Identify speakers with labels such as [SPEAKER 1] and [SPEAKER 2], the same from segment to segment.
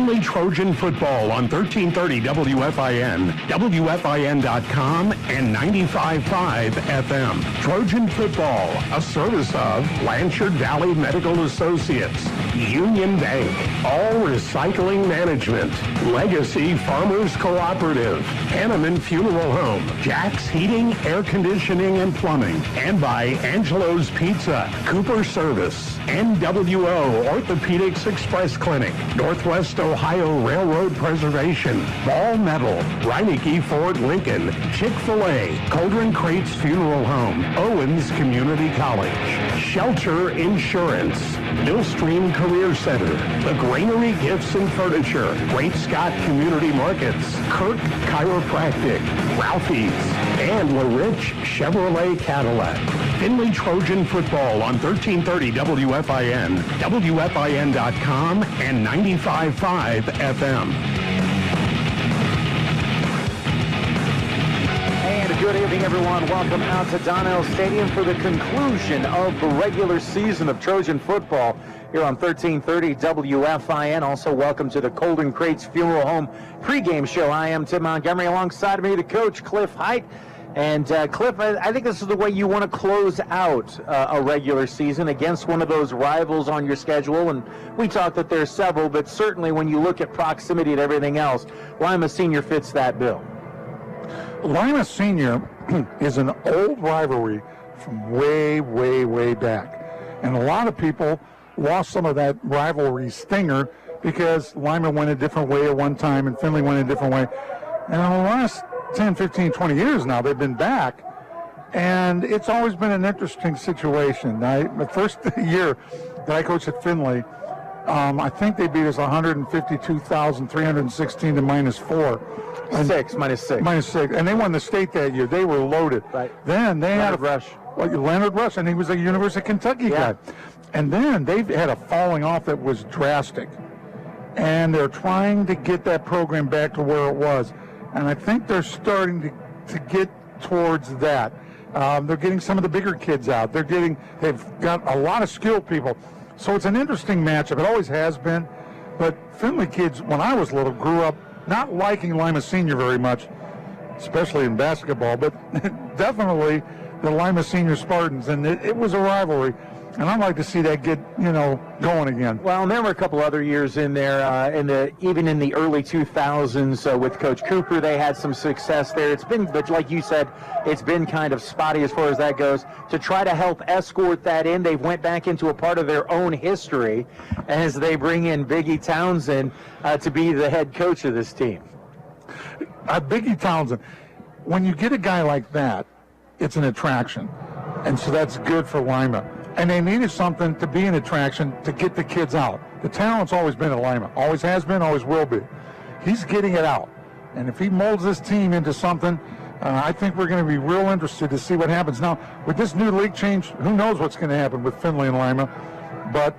[SPEAKER 1] Findlay Trojan football on 1330 WFIN, WFIN.com, and 95.5 FM. Trojan football, a service of Blanchard Valley Medical Associates, Union Bank, All Recycling Management, Legacy Farmers Cooperative, Hanneman Funeral Home, Jack's Heating, Air Conditioning, and Plumbing, and by Angelo's Pizza, Cooper Service, NWO Orthopedics Express Clinic, Northwest Ohio Railroad Preservation, Ball Metal, Reineke Ford Lincoln, Chick-fil-A, Cauldron Crates Funeral Home, Owens Community College, Shelter Insurance, Millstream Career Center, The Granary Gifts and Furniture, Great Scott Community Markets, Kirk Chiropractic, Ralphie's, and LaRich Chevrolet Cadillac. Findlay Trojan football on 1330 WFIN, WFIN.com, and 95.5 FM.
[SPEAKER 2] And good evening, everyone. Welcome out to Donnell Stadium for the conclusion of the regular season of Trojan football here on 1330 WFIN. Also, welcome to the Cauldron Crates Funeral Home pregame show. I am Tim Montgomery. Alongside me, the coach, Cliff Height. And Cliff, I think this is the way you want to close out a regular season against one of those rivals on your schedule. And we talked that there's several, but certainly when you look at proximity and everything else, Lima Senior fits that bill.
[SPEAKER 3] Lima Senior is an old rivalry from way, way, way back. And a lot of people lost some of that rivalry stinger because Lima went a different way at one time and Findlay went a different way. And in the last 10, 15, 20 years now, they've been back. And it's always been an interesting situation. The first year that I coached at Findlay, I think they beat us 152,316 to -4.
[SPEAKER 2] Minus six.
[SPEAKER 3] And they won the state that year. They were loaded.
[SPEAKER 2] Right.
[SPEAKER 3] Then they
[SPEAKER 2] Leonard Rush.
[SPEAKER 3] Leonard Rush, and he was a University of Kentucky guy. And then they've had a falling off that was drastic. And they're trying to get that program back to where it was. And I think they're starting to get towards that. They're getting some of the bigger kids out. They've got a lot of skilled people. So it's an interesting matchup. It always has been. But Findlay kids, when I was little, grew up not liking Lima Senior very much, especially in basketball, but definitely the Lima Senior Spartans. And it was a rivalry. And I'd like to see that get, going again.
[SPEAKER 2] Well, and there were a couple other years in there, even in the early 2000s with Coach Cooper, they had some success there. It's been, but like you said, it's been kind of spotty as far as that goes. To try to help escort that in, they've went back into a part of their own history as they bring in Biggie Townsend to be the head coach of this team.
[SPEAKER 3] Biggie Townsend, when you get a guy like that, it's an attraction. And so that's good for Lima. And they needed something to be an attraction to get the kids out. The talent's always been at Lima. Always has been, always will be. He's getting it out. And if he molds this team into something, I think we're going to be real interested to see what happens. Now, with this new league change, who knows what's going to happen with Findlay and Lima. But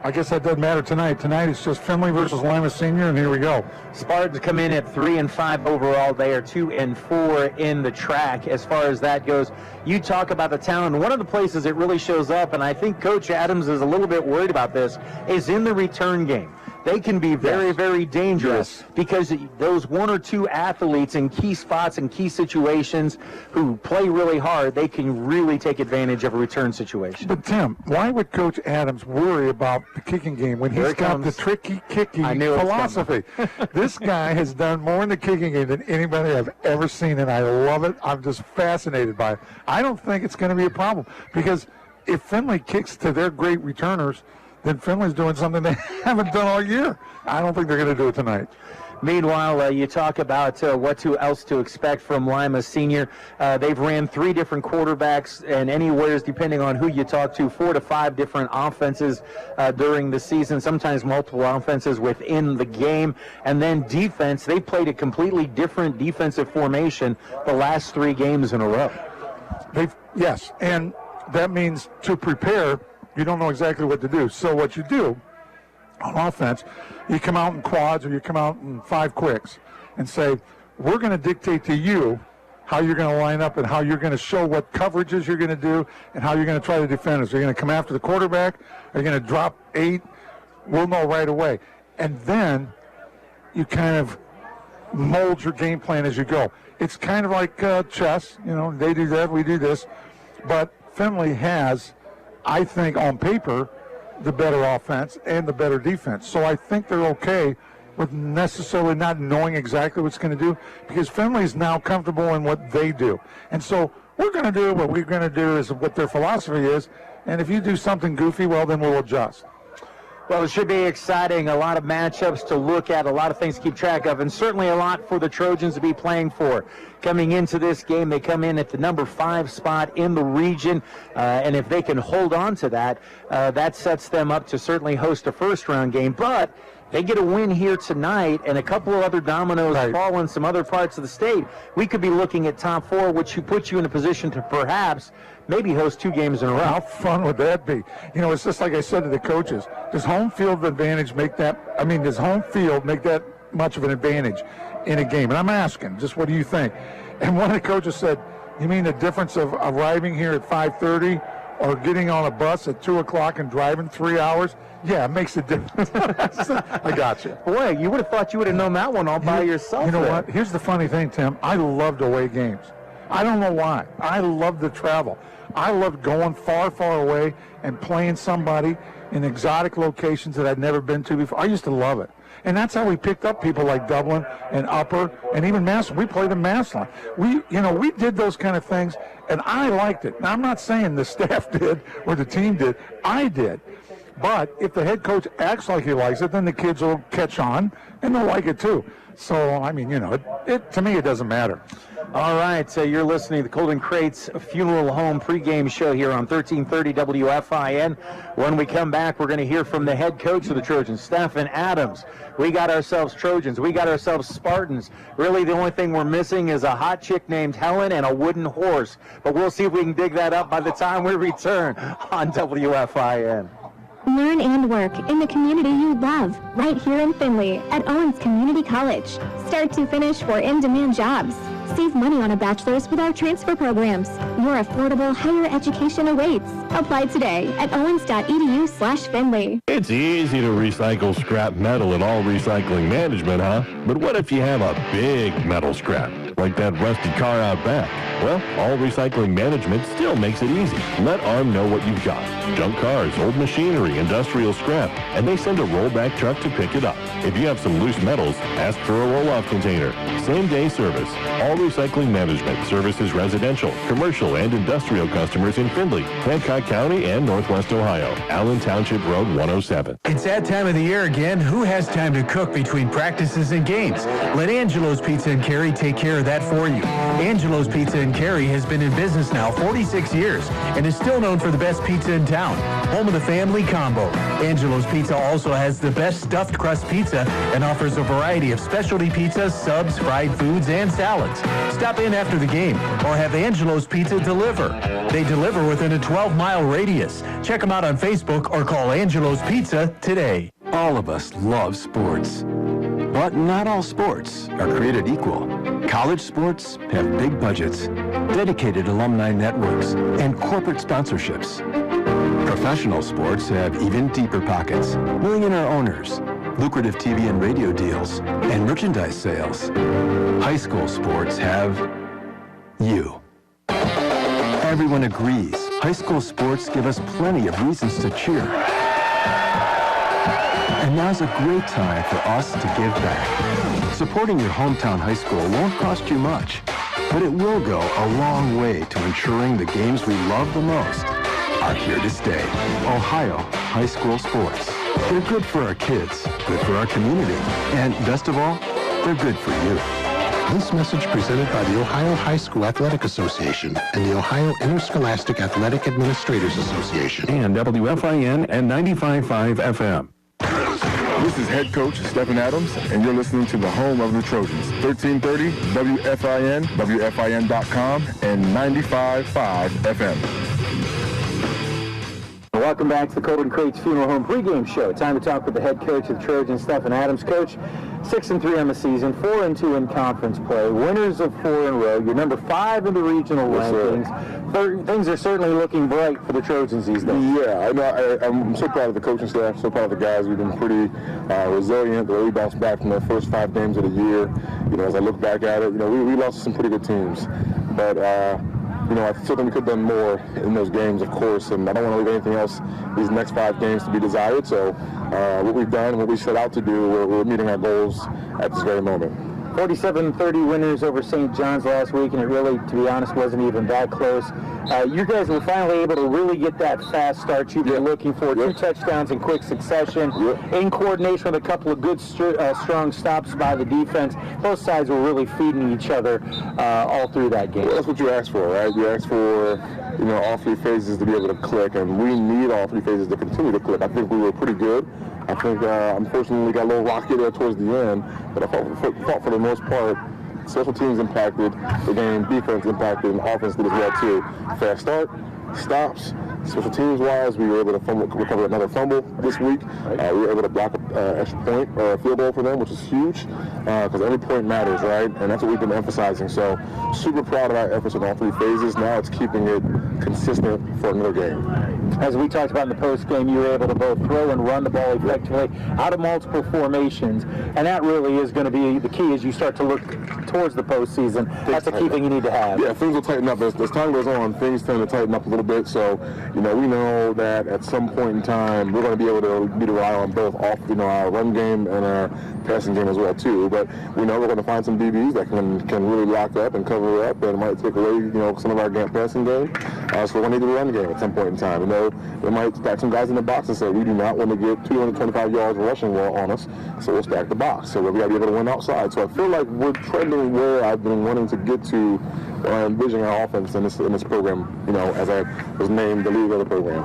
[SPEAKER 3] I guess that doesn't matter tonight. Tonight it's just Findlay versus Lima Senior, and here we go.
[SPEAKER 2] Spartans come in at 3-5 overall. They are 2-4 in the track as far as that goes. You talk about the talent. One of the places it really shows up, and I think Coach Adams is a little bit worried about this, is in the return game. They can be very, very dangerous because those one or two athletes in key spots and key situations who play really hard, they can really take advantage of a return situation.
[SPEAKER 3] But, Tim, why would Coach Adams worry about the kicking game when he's got the tricky kicking philosophy? This guy has done more in the kicking game than anybody I've ever seen, and I love it. I'm just fascinated by it. I don't think it's going to be a problem because if Findlay kicks to their great returners, then Findlay's doing something they haven't done all year. I don't think they're going to do it tonight.
[SPEAKER 2] Meanwhile, you talk about what else to expect from Lima Senior. They've ran 3 different quarterbacks, and anywhere, depending on who you talk to, 4 to 5 different offenses during the season, sometimes multiple offenses within the game. And then defense, they played a completely different defensive formation the last 3 games in a row.
[SPEAKER 3] Yes, and that means to prepare, you don't know exactly what to do. So what you do on offense, you come out in quads or you come out in 5 quicks and say, we're going to dictate to you how you're going to line up and how you're going to show what coverages you're going to do and how you're going to try to defend us. You're going to come after the quarterback. Are you going to drop 8? We'll know right away. And then you kind of mold your game plan as you go. It's kind of like chess. You know, they do that, we do this. But Findlay has, I think, on paper, the better offense and the better defense. So I think they're okay with necessarily not knowing exactly what's going to do, because Findlay is now comfortable in what they do. And so we're going to do what we're going to do is what their philosophy is. And if you do something goofy, well, then we'll adjust.
[SPEAKER 2] Well, it should be exciting. A lot of matchups to look at, a lot of things to keep track of, and certainly a lot for the Trojans to be playing for. Coming into this game, they come in at the number 5 spot in the region, and if they can hold on to that, that sets them up to certainly host a first-round game. But they get a win here tonight, and a couple of other dominoes fall in some other parts of the state. We could be looking at top 4, which puts you in a position to perhaps maybe host 2 games in a row.
[SPEAKER 3] How fun would that be? You know, it's just like I said to the coaches. Does home field advantage make that? I mean, does home field make that much of an advantage in a game? And I'm asking, just what do you think? And one of the coaches said, you mean the difference of arriving here at 5:30 or getting on a bus at 2 o'clock and driving 3 hours? Yeah, it makes a difference. I got you.
[SPEAKER 2] Boy, you would have thought you would have known that one all by yourself.
[SPEAKER 3] You know
[SPEAKER 2] there.
[SPEAKER 3] what? Here's the funny thing, Tim. I loved away games. I don't know why. I love the travel. I loved going far, far away and playing somebody in exotic locations that I'd never been to before. I used to love it. And that's how we picked up people like Dublin and Upper and even Massillon. We played in Massillon. We did those kind of things, and I liked it. Now, I'm not saying the staff did or the team did. I did. But if the head coach acts like he likes it, then the kids will catch on, and they'll like it too. So, I mean, to me, it doesn't matter.
[SPEAKER 2] All right, so you're listening to the Golden Crates Funeral Home pregame show here on 1330 WFIN. When we come back, we're going to hear from the head coach of the Trojans, Stephen Adams. We got ourselves Trojans. We got ourselves Spartans. Really, the only thing we're missing is a hot chick named Helen and a wooden horse. But we'll see if we can dig that up by the time we return on WFIN.
[SPEAKER 4] Learn and work in the community you love, right here in Findlay at Owens Community College. Start to finish for in-demand jobs. Save money on a bachelor's with our transfer programs. Your affordable higher education awaits. Apply today at owens.edu/Findlay.
[SPEAKER 5] It's easy to recycle scrap metal in all recycling management, huh? But what if you have a big metal scrap, like that rusted car out back? Well, all recycling management still makes it easy. Let ARM know what you've got. Junk cars, old machinery, industrial scrap, and they send a rollback truck to pick it up. If you have some loose metals, ask for a roll-off container. Same-day service. All recycling management services residential, commercial, and industrial customers in Findlay, Hancock County, and Northwest Ohio. Allen Township Road 107.
[SPEAKER 6] It's that time of the year again. Who has time to cook between practices and games? Let Angelo's Pizza and Carry take care of that for you. Angelo's Pizza and Carry has been in business now 46 years and is still known for the best pizza in town. Home of the family combo. Angelo's Pizza also has the best stuffed crust pizza and offers a variety of specialty pizzas, subs, fried foods, and salads. Stop in after the game or have Angelo's Pizza deliver. They deliver within a 12-mile radius. Check them out on Facebook or call Angelo's Pizza today.
[SPEAKER 7] All of us love sports, but not all sports are created equal. College sports have big budgets, dedicated alumni networks, and corporate sponsorships. Professional sports have even deeper pockets, millionaire owners, lucrative TV and radio deals, and merchandise sales. High school sports have you. Everyone agrees high school sports give us plenty of reasons to cheer. And now's a great time for us to give back. Supporting your hometown high school won't cost you much, but it will go a long way to ensuring the games we love the most are here to stay. Ohio high school sports. They're good for our kids, good for our community, and best of all, they're good for you.
[SPEAKER 8] This message presented by the Ohio High School Athletic Association and the Ohio Interscholastic Athletic Administrators Association.
[SPEAKER 5] And WFIN and 95.5 FM.
[SPEAKER 9] This is head coach Stephen Adams, and you're listening to the home of the Trojans, 1330 WFIN, WFIN.com, and 95.5 FM.
[SPEAKER 2] Welcome back to the Golden Crates Funeral Home pregame show. Time to talk with the head coach of the Trojans, Stephen Adams. Coach, 6-3 on the season, 4-2 in conference play, winners of 4 in a row. You're number 5 in the regional rankings. Things are certainly looking bright for the Trojans these days.
[SPEAKER 9] Yeah, I'm so proud of the coaching staff, so proud of the guys. We've been pretty resilient. We bounced back from the first 5 games of the year. As I look back at it, we lost to some pretty good teams, but I still think we could have done more in those games, of course, and I don't want to leave anything else these next 5 games to be desired. So what we've done and what we set out to do, we're meeting our goals at this very moment.
[SPEAKER 2] 47-30 winners over St. John's last week, and it really, to be honest, wasn't even that close. You guys were finally able to really get that fast start you've been looking for. 2 touchdowns in quick succession, in coordination with a couple of good, strong stops by the defense. Both sides were really feeding each other all through that game.
[SPEAKER 9] Well, that's what you asked for, right? You asked for, all 3 phases to be able to click, and we need all 3 phases to continue to click. I think we were pretty good. I think, unfortunately, we got a little rocky there towards the end, but I thought for the most part, special teams impacted the game, defense impacted, and offense did as well, too. Fast start, stops. Special teams-wise, we were able to recover another fumble this week. We were able to block an extra point or a field goal for them, which is huge, because every point matters, right? And that's what we've been emphasizing. So super proud of our efforts in all 3 phases. Now it's keeping it consistent for another game.
[SPEAKER 2] As we talked about in the post-game, you were able to both throw and run the ball effectively out of multiple formations, and that really is going to be the key as you start to look towards the postseason. That's the key thing you need to have.
[SPEAKER 9] Yeah, things will tighten up. As time goes on, things tend to tighten up a little bit, so we know that at some point in time we're going to be able to rely on both our run game and our passing game as well too. But we know we're going to find some DBs that can really lock up and cover up, and might take away some of our passing game. So we're going to need the run game at some point in time. They might stack some guys in the box and say we do not want to get 225 yards of rushing on us, so we'll stack the box. So we got to be able to win outside. So I feel like we're trending where I've been wanting to get to when I envision our offense in this program. As I was named the leader of the program.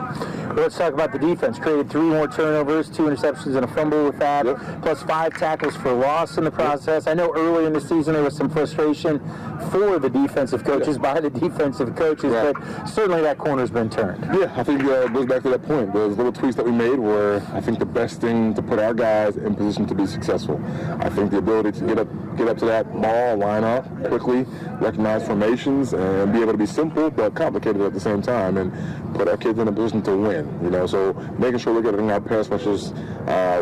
[SPEAKER 2] Well, let's talk about the defense. Created 3 more turnovers, 2 interceptions and a fumble with that, plus 5 tackles for loss in the process. I know earlier in the season there was some frustration for the defensive coaches by the defensive coaches, but certainly that corner's been turned.
[SPEAKER 9] Yeah, I think it goes back to that point. Those little tweaks that we made were, I think, the best thing to put our guys in position to be successful. I think the ability to get up to that ball, line up quickly, recognize formations, and be able to be simple but complicated at the same time, and put our kids in a position to win. So making sure we're getting our pass rushers,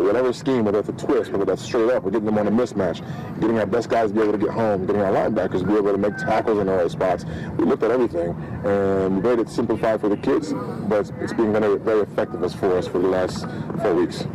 [SPEAKER 9] whatever scheme, whether it's a twist, whether that's straight up, we're getting them on a mismatch, getting our best guys to be able to get home, getting our linebackers to be able to make tackles in the right spots. We looked at everything, and we made it simplified for the kids, but it's being very, very effective for us for the last 4 weeks.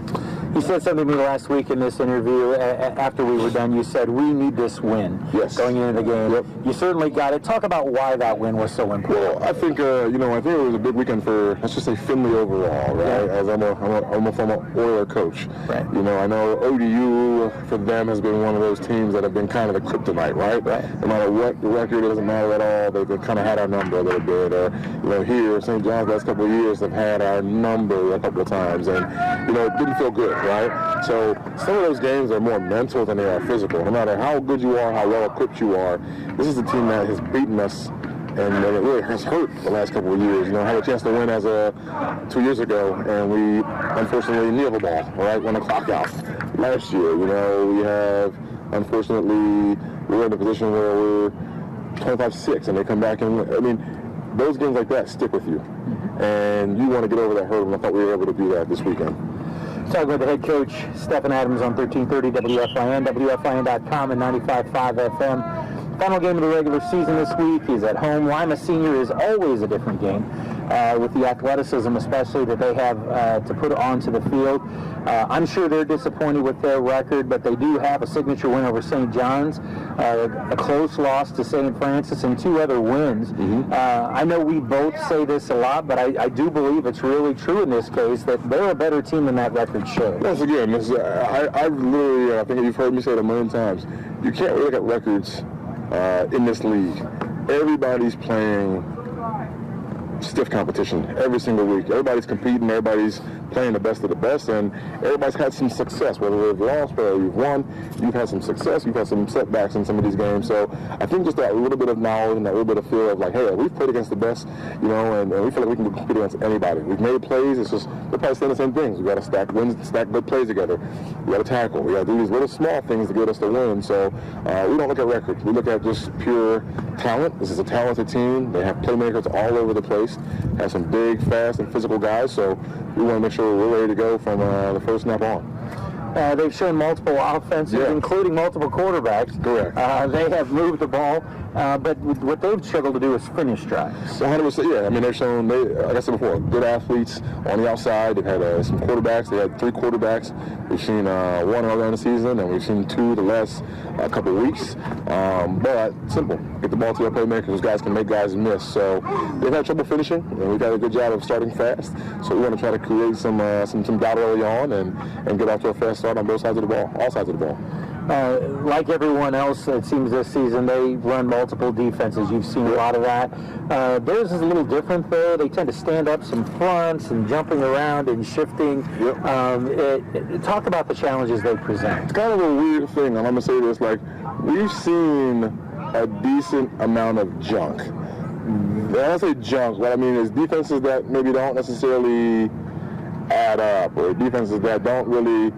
[SPEAKER 2] You said something to me last week in this interview after we were done. You said, we need this win going into the game. You certainly got it. Talk about why that win was so important.
[SPEAKER 9] Well, I think, I think it was a big weekend for, let's just say, Findlay overall, right? As I'm a former Oiler coach. Right. I know ODU, for them, has been one of those teams that have been kind of the kryptonite, right? No matter what the record, it doesn't matter at all. They've kind of had our number a little bit. Or, here, St. John's last couple of years have had our number a couple of times. And, it didn't feel good. Right? So some of those games are more mental than they are physical. No matter how good you are, how well equipped you are, this is a team that has beaten us, and it really has hurt the last couple of years. I had a chance to win as 2 years ago, and we unfortunately kneel the ball, right, when the clock out. Last year, we have, unfortunately, we're in a position where we're 25-6, and they come back and, those games like that stick with you. And you want to get over that hurdle, and I thought we were able to do that this weekend.
[SPEAKER 2] Talking with the head coach, Stephen Adams, on 1330 WFIN, WFIN.com, and 95.5 FM. Final game of the regular season this week is at home. Lima Senior is always a different game, with the athleticism especially that they have to put onto the field. I'm sure they're disappointed with their record, but they do have a signature win over St. John's, a close loss to St. Francis, and 2 other wins. I know we both say this a lot, but I do believe it's really true in this case that they're a better team than that record shows.
[SPEAKER 9] Once again, I literally, I think you've heard me say it a million times, you can't really look at records in this league. Everybody's playing stiff competition every single week. Everybody's competing, everybody's playing the best of the best, and everybody's had some success, whether they've lost or you've won. You've had some success, you've had some setbacks in some of these games. So I think just that little bit of knowledge and that little bit of feel of like, hey, we've played against the best, and we feel like we can compete against anybody. We've made plays. It's just we're probably saying the same things. We got to stack wins, stack good plays together. We got to tackle. We got to do these little small things to get us to win. So we don't look at records. We look at just pure talent. This is a talented team. They have playmakers all over the place. Have some big, fast, and physical guys. So we want to make sure we're ready to go from the first snap on.
[SPEAKER 2] They've shown multiple offenses, including multiple quarterbacks.
[SPEAKER 9] Correct.
[SPEAKER 2] They have moved the ball, but what they've struggled to do is finish drives.
[SPEAKER 9] 100%, yeah. I mean, they've shown, like I said before, good athletes on the outside. They've had some quarterbacks. They had 3 quarterbacks. We've seen 1 earlier in the season, and we've seen 2 the last couple of weeks. But simple. Get the ball to their playmakers. Those guys can make guys miss. So they've had trouble finishing, and we've got a good job of starting fast. So we want to try to create some doubt early on and get off to a fast start on both sides of the ball, all sides of the ball.
[SPEAKER 2] Like everyone else, it seems this season, they run multiple defenses. You've seen a lot of that. Theirs is a little different, though. They tend to stand up some fronts and jumping around and shifting. Talk about the challenges they present.
[SPEAKER 9] It's kind of a weird thing, and I'm going to say this, like, we've seen a decent amount of junk. When I say junk, what I mean is defenses that maybe don't necessarily add up, or defenses that don't really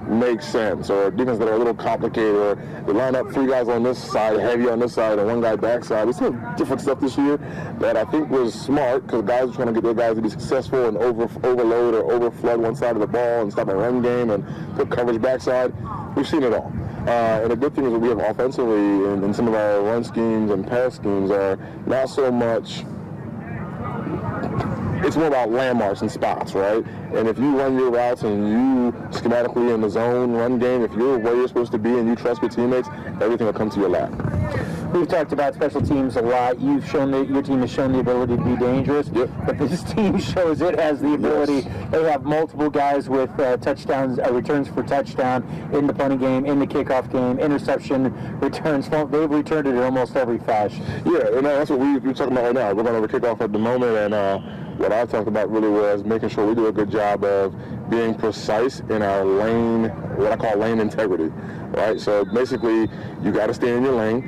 [SPEAKER 9] make sense, or defenses that are a little complicated, or they line up 3 guys on this side, heavy on this side, and 1 guy backside. We've seen different stuff this year that I think was smart, because guys are trying to get their guys to be successful and overload or overflood one side of the ball and stop a run game and put coverage backside. We've seen it all. And the good thing is that we have offensively in some of our run schemes and pass schemes are not so much. It's more about landmarks and spots, right? And if you run your routes and you schematically in the zone run game, if you're where you're supposed to be and you trust your teammates, everything will come to your lap.
[SPEAKER 2] We've talked about special teams a lot. You've shown that your team has shown the ability to be dangerous, but this team shows it has the ability. They have multiple guys with touchdowns, returns for touchdown in the punting game, in the kickoff game, interception returns. They've returned it in almost every fashion.
[SPEAKER 9] Yeah, and that's what we're talking about right now. We're going to kickoff at the moment, and what I talked about really was making sure we do a good job of being precise in our lane, what I call lane integrity, right? So basically, you got to stay in your lane.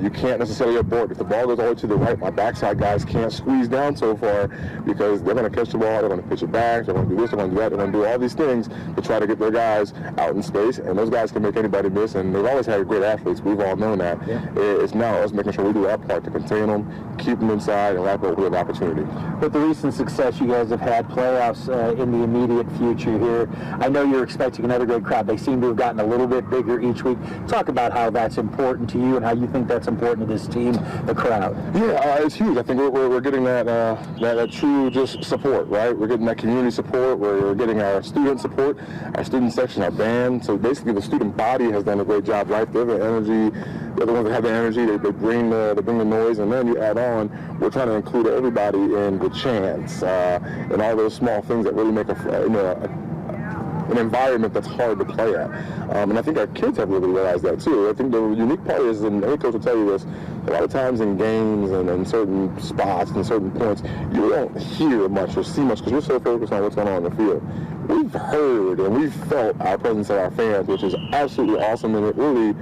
[SPEAKER 9] You can't necessarily abort. If the ball goes all the way to the right, my backside guys can't squeeze down so far because they're going to catch the ball, they're going to pitch it back, they're going to do this, they're going to do that, they're going to do all these things to try to get their guys out in space, and those guys can make anybody miss, and they've always had great athletes. We've all known that. It's now us making sure we do our part to contain them, keep them inside, and wrap up with opportunity.
[SPEAKER 2] With the recent success you guys have had, playoffs in the immediate future here, I know you're expecting another great crowd. They seem to have gotten a little bit bigger each week. Talk about how that's important to you and how you think that's important to this team, the crowd.
[SPEAKER 9] Yeah, it's huge. I think we're getting that true just support, right? We're getting that community support. We're getting our student support, our student section, our band. So basically the student body has done a great job, right? They're the energy. They're the ones that have the energy. They bring the noise, and then you add on, we're trying to include everybody in the chants and all those small things that really make an environment that's hard to play at. And I think our kids have really realized that too. I think the unique part is, and any coach will tell you this, a lot of times in games and in certain spots and certain points, you don't hear much or see much because you're so focused on what's going on in the field. We've heard and we've felt our presence of our fans, which is absolutely awesome, and it really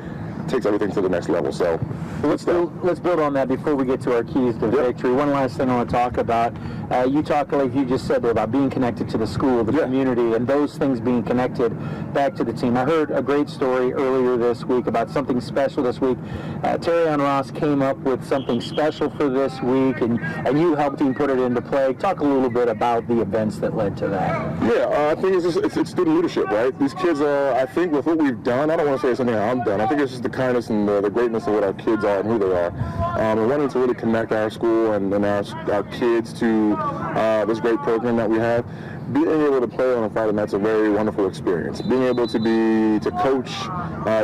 [SPEAKER 9] takes everything to the next level. So
[SPEAKER 2] let's build on that before we get to our keys to victory. One last thing I want to talk about. You talk, like you just said there, about being connected to the school, the community, and those things being connected back to the team. I heard a great story earlier this week about something special this week. Terrion Ross came up with something special for this week, and you helped him put it into play. Talk a little bit about the events that led to that.
[SPEAKER 9] Yeah, I think it's student leadership, right? These kids are, I think with what we've done, I don't want to say it's something I'm done. I think it's just the kindness and the greatness of what our kids are and who they are. We're wanting to really connect our school and our kids to this great program that we have. being able to play on a Friday night's a very wonderful experience. Being able to coach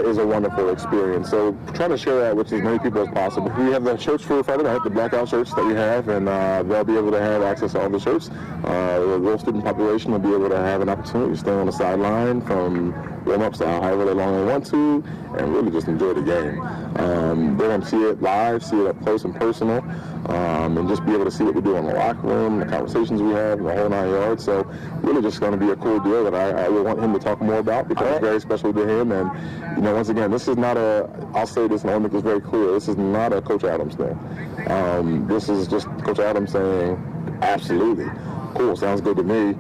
[SPEAKER 9] is a wonderful experience. So trying to share that with as many people as possible. We have the shirts for Friday night, the blackout shirts that we have, and they'll be able to have access to all the shirts. The rural student population will be able to have an opportunity to stay on the sideline from warm-ups to however long they want to, and really just enjoy the game. They're going to see it live, see it up close and personal, and just be able to see what we do in the locker room, the conversations we have, and the whole 9 yards. So really just going to be a cool deal that I will want him to talk more about, because it's very special to him. And, you know, once again, this is not I'll say this and I'll make this very clear, this is not a Coach Adams thing. This is just Coach Adams saying, absolutely. Cool, sounds good to me.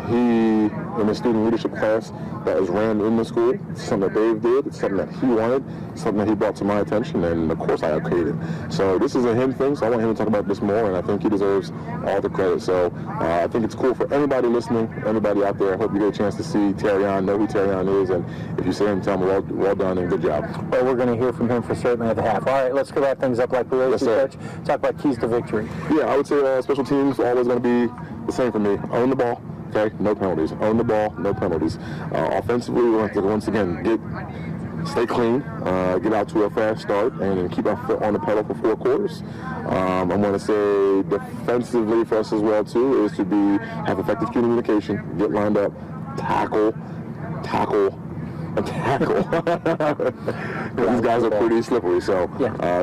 [SPEAKER 9] He, in his student leadership class that was ran in the school, it's something that Dave did, it's something that he wanted, something that he brought to my attention, and of course I okayed it. So this is a him thing, so I want him to talk about this more, and I think he deserves all the credit. So I think it's cool for anybody listening, anybody out there. I hope you get a chance to see Terrion, know who Terrion is, and if you see him, tell him well done and good job.
[SPEAKER 2] Well, we're going to hear from him for certainly at the half. All right, let's wrap things up like we always do, Coach. Talk about keys to victory.
[SPEAKER 9] Yeah, I would say special teams always going to be the same for me. Own the ball, okay? No penalties. Own the ball, no penalties. Offensively, we want to once again stay clean, get out to a fast start, and keep our foot on the pedal for 4 quarters. I'm going to say defensively for us as well too is to have effective communication, get lined up, tackle. These guys are pretty slippery, so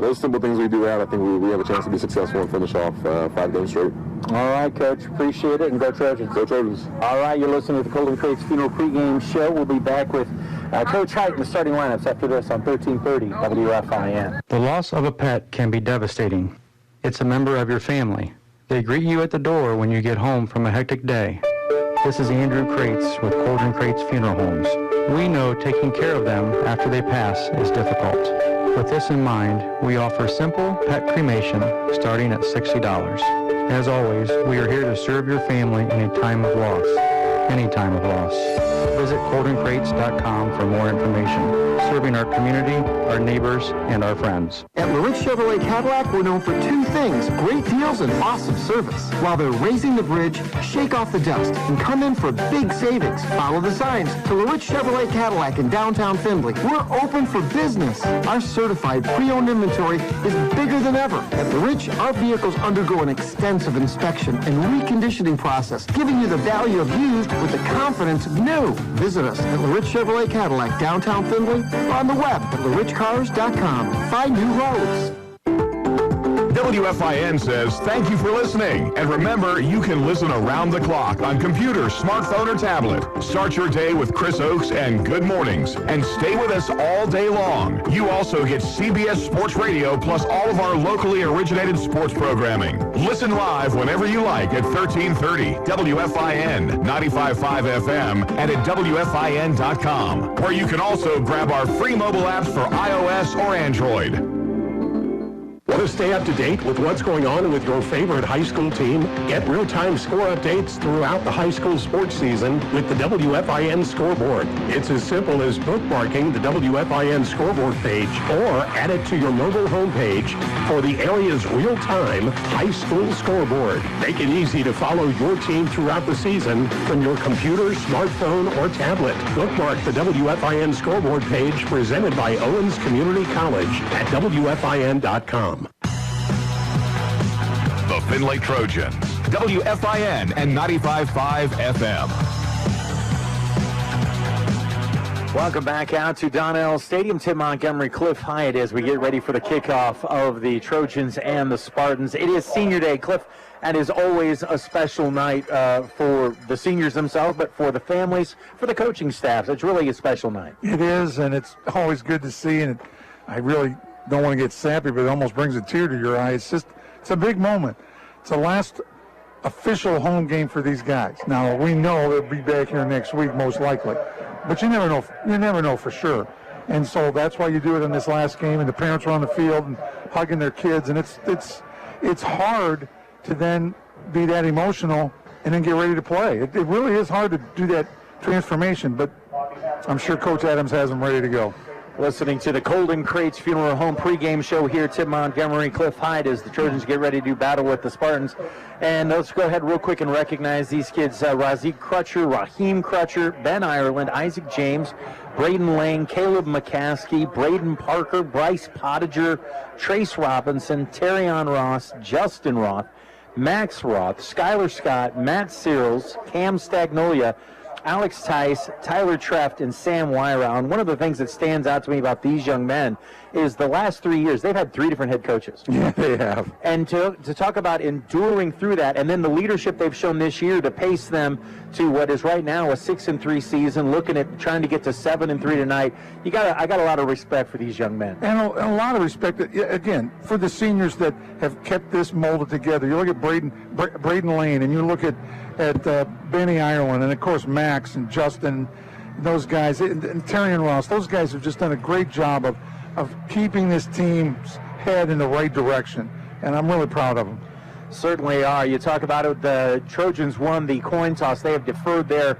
[SPEAKER 9] those simple things we do out, I think we have a chance to be successful and finish off 5 games straight.
[SPEAKER 2] All right, Coach, appreciate it, and go Trojans.
[SPEAKER 9] Go Trojans.
[SPEAKER 2] All right, you're listening to the Golden Crates Funeral Pregame Show. We'll be back with Coach Height in the starting lineups after this on 1330 WFIN.
[SPEAKER 10] The loss of a pet can be devastating. It's a member of your family. They greet you at the door when you get home from a hectic day. This is Andrew Crates with Golden Crates Funeral Homes. We know taking care of them after they pass is difficult. With this in mind, we offer simple pet cremation starting at $60. As always, we are here to serve your family in a time of loss. Any time of loss. Visit goldencrates.com for more information. Serving our community, our neighbors, and our friends.
[SPEAKER 11] At LaRich Chevrolet Cadillac, we're known for 2 things: great deals and awesome service. While they're raising the bridge, shake off the dust and come in for big savings. Follow the signs to LaRich Chevrolet Cadillac in downtown Findlay. We're open for business. Our certified pre-owned inventory is bigger than ever. At LaRich, our vehicles undergo an extensive inspection and reconditioning process, giving you the value of used with the confidence of new. Visit us at LaRich Chevrolet Cadillac, downtown Findlay, or on the web at larichcars.com. Find new roads.
[SPEAKER 1] WFIN says thank you for listening. And remember, you can listen around the clock on computer, smartphone, or tablet. Start your day with Chris Oakes and Good Mornings. And stay with us all day long. You also get CBS Sports Radio plus all of our locally originated sports programming. Listen live whenever you like at 1330 WFIN, 95.5 FM, and at WFIN.com, where you can also grab our free mobile apps for iOS or Android. Want to stay up to date with what's going on with your favorite high school team? Get real-time score updates throughout the high school sports season with the WFIN scoreboard. It's as simple as bookmarking the WFIN scoreboard page or add it to your mobile homepage for the area's real-time high school scoreboard. Make it easy to follow your team throughout the season from your computer, smartphone, or tablet. Bookmark the WFIN scoreboard page presented by Owens Community College at WFIN.com.
[SPEAKER 12] The Findlay Trojans, WFIN and 95.5 FM.
[SPEAKER 2] Welcome back out to Donnell Stadium. Tim Montgomery, Cliff Hyatt, as we get ready for the kickoff of the Trojans and the Spartans. It is senior day, Cliff, and is always a special night for the seniors themselves, but for the families, for the coaching staffs. It's really a special night.
[SPEAKER 3] It is, and it's always good to see, and I really don't want to get sappy, but it almost brings a tear to your eye. It's a big moment. It's the last official home game for these guys. Now, we know they'll be back here next week, most likely, but you never know. You never know for sure. And so that's why you do it in this last game, and the parents are on the field and hugging their kids, and it's hard to then be that emotional and then get ready to play. It really is hard to do that transformation, but I'm sure Coach Adams has them ready to go.
[SPEAKER 2] Listening to the Colden Crates Funeral Home pregame show here. Tim Montgomery, Cliff Hyde, as the Trojans get ready to do battle with the Spartans. And let's go ahead real quick and recognize these kids. Razik Crutcher, Raheem Crutcher, Ben Ireland, Isaac James, Braden Lane, Caleb McCaskey, Braden Parker, Bryce Pottinger, Trace Robinson, Terrion Ross, Justin Roth, Max Roth, Skylar Scott, Matt Searles, Cam Stagnolia, Alex Tice, Tyler Treft, and Sam Wyra. And one of the things that stands out to me about these young men is the last 3 years, they've had 3 different head coaches.
[SPEAKER 3] Yeah, they have.
[SPEAKER 2] And to talk about enduring through that, and then the leadership they've shown this year to pace them to what is right now a 6-3 season, looking at trying to get to 7-3 tonight. I got a lot of respect for these young men.
[SPEAKER 3] And a lot of respect, again, for the seniors that have kept this molded together. You look at Braden Lane, and you look at Benny Ireland, and of course Max and Justin, those guys, and Terry and Ross. Those guys have just done a great job of keeping this team's head in the right direction, and I'm really proud of them.
[SPEAKER 2] Certainly are. You talk about it, the Trojans won the coin toss. They have deferred their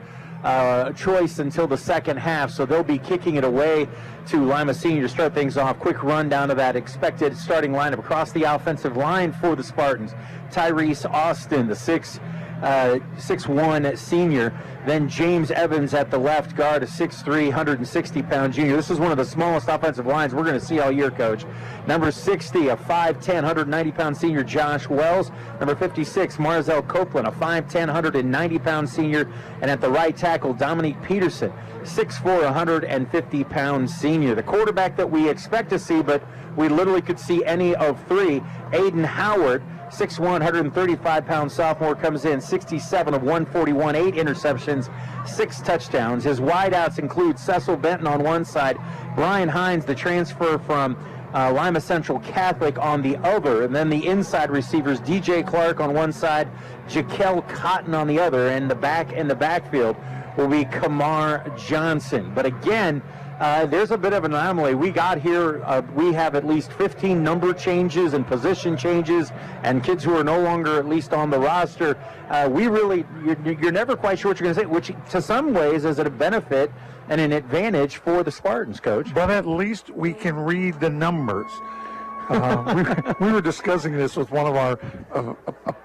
[SPEAKER 2] choice until the second half, so they'll be kicking it away to Lima Senior to start things off. Quick rundown of that expected starting lineup across the offensive line for the Spartans. Tyrese Austin, the 6'1 senior. Then James Evans at the left guard, a 6'3", 160-pound junior. This is one of the smallest offensive lines we're going to see all year, Coach. Number 60, a 5'10", 190-pound senior, Josh Wells. Number 56, Marzel Copeland, a 5'10", 190-pound senior. And at the right tackle, Dominique Peterson, 6'4", 150-pound senior. The quarterback that we expect to see, but we literally could see any of 3, Aiden Howard, 6'1", 135-pound sophomore, comes in 67 of 141, 8 interceptions, 6 touchdowns. His wideouts include Cecil Benton on one side, Brian Hines, the transfer from Lima Central Catholic, on the other, and then the inside receivers, DJ Clark on one side, Jaquel Cotton on the other, and in the backfield will be Kamar Johnson. But again, there's a bit of an anomaly. We got here, we have at least 15 number changes and position changes and kids who are no longer at least on the roster. You're never quite sure what you're going to say, which to some ways is a benefit and an advantage for the Spartans, Coach.
[SPEAKER 3] But at least we can read the numbers. We were discussing this with one of our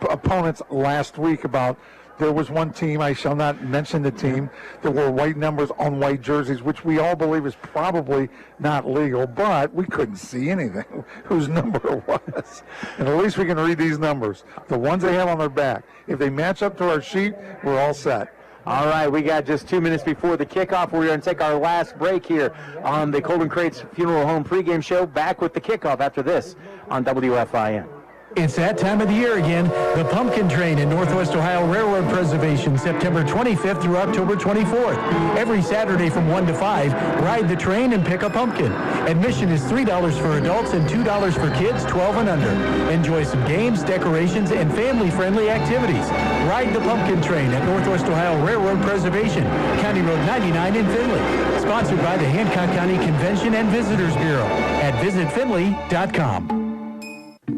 [SPEAKER 3] opponents last week about there was one team, I shall not mention the team, that wore white numbers on white jerseys, which we all believe is probably not legal, but we couldn't see anything, whose number it was. And at least we can read these numbers, the ones they have on their back. If they match up to our sheet, we're all set.
[SPEAKER 2] All right, we got just 2 minutes before the kickoff. We're going to take our last break here on the Colden Crates Funeral Home pregame show. Back with the kickoff after this on WFIN.
[SPEAKER 6] It's that time of the year again. The Pumpkin Train in Northwest Ohio Railroad Preservation, September 25th through October 24th. Every Saturday from 1 to 5, ride the train and pick a pumpkin. Admission is $3 for adults and $2 for kids 12 and under. Enjoy some games, decorations, and family-friendly activities. Ride the Pumpkin Train at Northwest Ohio Railroad Preservation, County Road 99 in Findlay. Sponsored by the Hancock County Convention and Visitors Bureau at visitfindlay.com.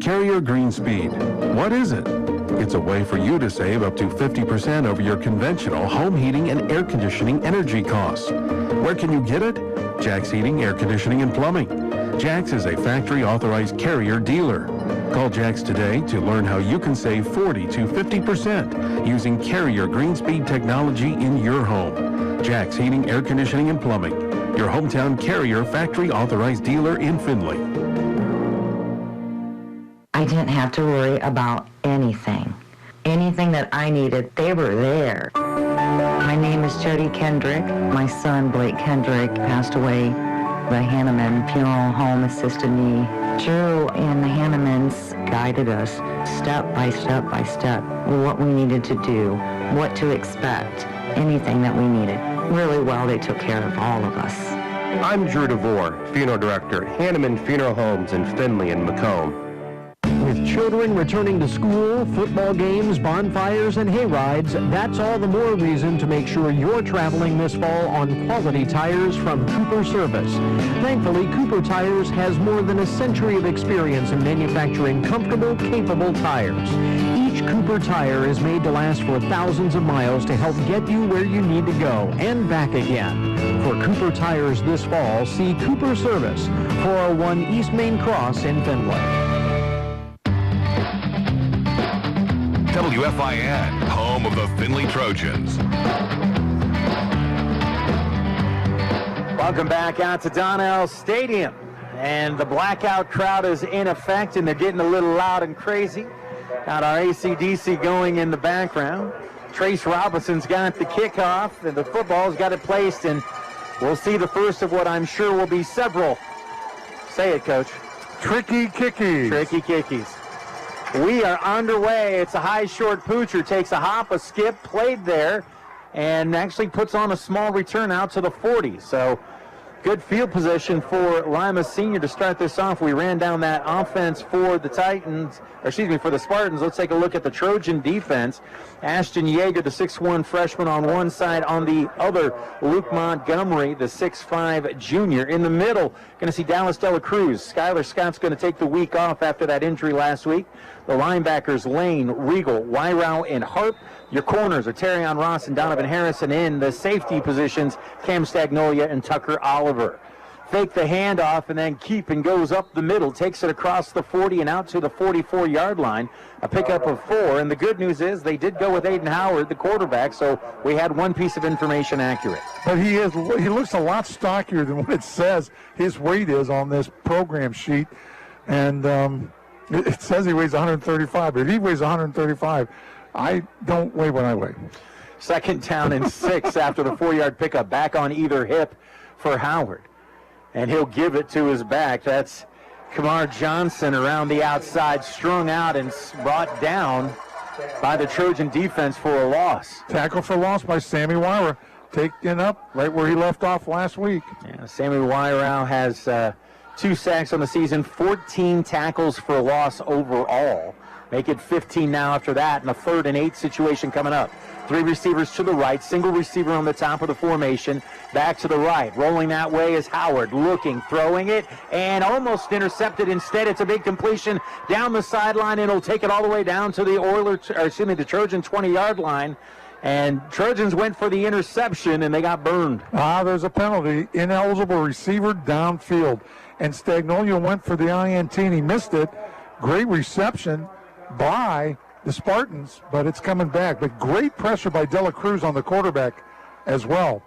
[SPEAKER 7] Carrier Green Speed. What is it? It's a way for you to save up to 50% over your conventional home heating and air conditioning energy costs. Where can you get it? Jack's Heating, Air Conditioning, and Plumbing. Jack's is a factory-authorized Carrier dealer. Call Jack's today to learn how you can save 40 to 50% using Carrier Green Speed technology in your home. Jack's Heating, Air Conditioning, and Plumbing. Your hometown Carrier factory-authorized dealer in Findlay.
[SPEAKER 13] I didn't have to worry about anything. Anything that I needed, they were there. My name is Jody Kendrick. My son, Blake Kendrick, passed away. The Hanneman Funeral Home assisted me. Drew and the Hannemans guided us step by step by step, what we needed to do, what to expect, anything that we needed. Really well, they took care of all of us.
[SPEAKER 14] I'm Drew DeVore, Funeral Director at Hanneman Funeral Homes in Findlay and Macomb.
[SPEAKER 15] With children returning to school, football games, bonfires, and hayrides, that's all the more reason to make sure you're traveling this fall on quality tires from Cooper Service. Thankfully, Cooper Tires has more than a century of experience in manufacturing comfortable, capable tires. Each Each Cooper tire is made to last for thousands of miles to help get you where you need to go and back again. For Cooper tires this fall, see Cooper Service, 401 East Main Cross in Findlay.
[SPEAKER 12] WFIN, home of the Findlay Trojans.
[SPEAKER 2] Welcome back out to Donnell Stadium. And the blackout crowd is in effect, and they're getting a little loud and crazy. Got our AC/DC going in the background. Trace Robinson's got the kickoff, and the football's got it placed, and we'll see the first of what I'm sure will be several. Say it, Coach.
[SPEAKER 3] Tricky kickies.
[SPEAKER 2] Tricky kickies. We are underway. It's a high short poocher. Takes a hop, a skip, played there, and actually puts on a small return out to the 40. So good field position for Lima Senior to start this off. We ran down that offense for the for the Spartans. Let's take a look at the Trojan defense. Ashton Yeager, the 6'1 freshman on one side. On the other, Luke Montgomery, the 6'5 junior. In the middle, going to see Dallas Dela Cruz. Skylar Scott's going to take the week off after that injury last week. The linebackers, Lane, Regal, Wyrau, and Harp. Your corners are Terrion Ross and Donovan Harrison. In the safety positions, Cam Stagnolia and Tucker Oliver. Fake the handoff and then keep and goes up the middle. Takes it across the 40 and out to the 44-yard line. A pickup of 4. And the good news is they did go with Aiden Howard, the quarterback, so we had one piece of information accurate.
[SPEAKER 3] But he looks a lot stockier than what it says his weight is on this program sheet. And it says he weighs 135, but if he weighs 135, I don't weigh what I weigh.
[SPEAKER 2] Second down and 6 after the 4-yard pickup. Back on either hip for Howard. And he'll give it to his back. That's Kamar Johnson around the outside, strung out and brought down by the Trojan defense for a loss.
[SPEAKER 3] Tackle for loss by Sammy Wyra, taken up right where he left off last week.
[SPEAKER 2] Yeah, Sammy Wyrau has 2 sacks on the season, 14 tackles for loss overall. Make it 15 now after that, and a 3rd and 8 situation coming up. 3 receivers to the right, single receiver on the top of the formation, back to the right. Rolling that way is Howard, looking, throwing it, and almost intercepted. Instead, it's a big completion down the sideline, and it'll take it all the way down to the the Trojan 20-yard line. And Trojans went for the interception, and they got burned.
[SPEAKER 3] There's a penalty. Ineligible receiver downfield. And Stagnolia went for the INT, and he missed it. Great reception by the Spartans, but it's coming back. But great pressure by Dela Cruz on the quarterback as well.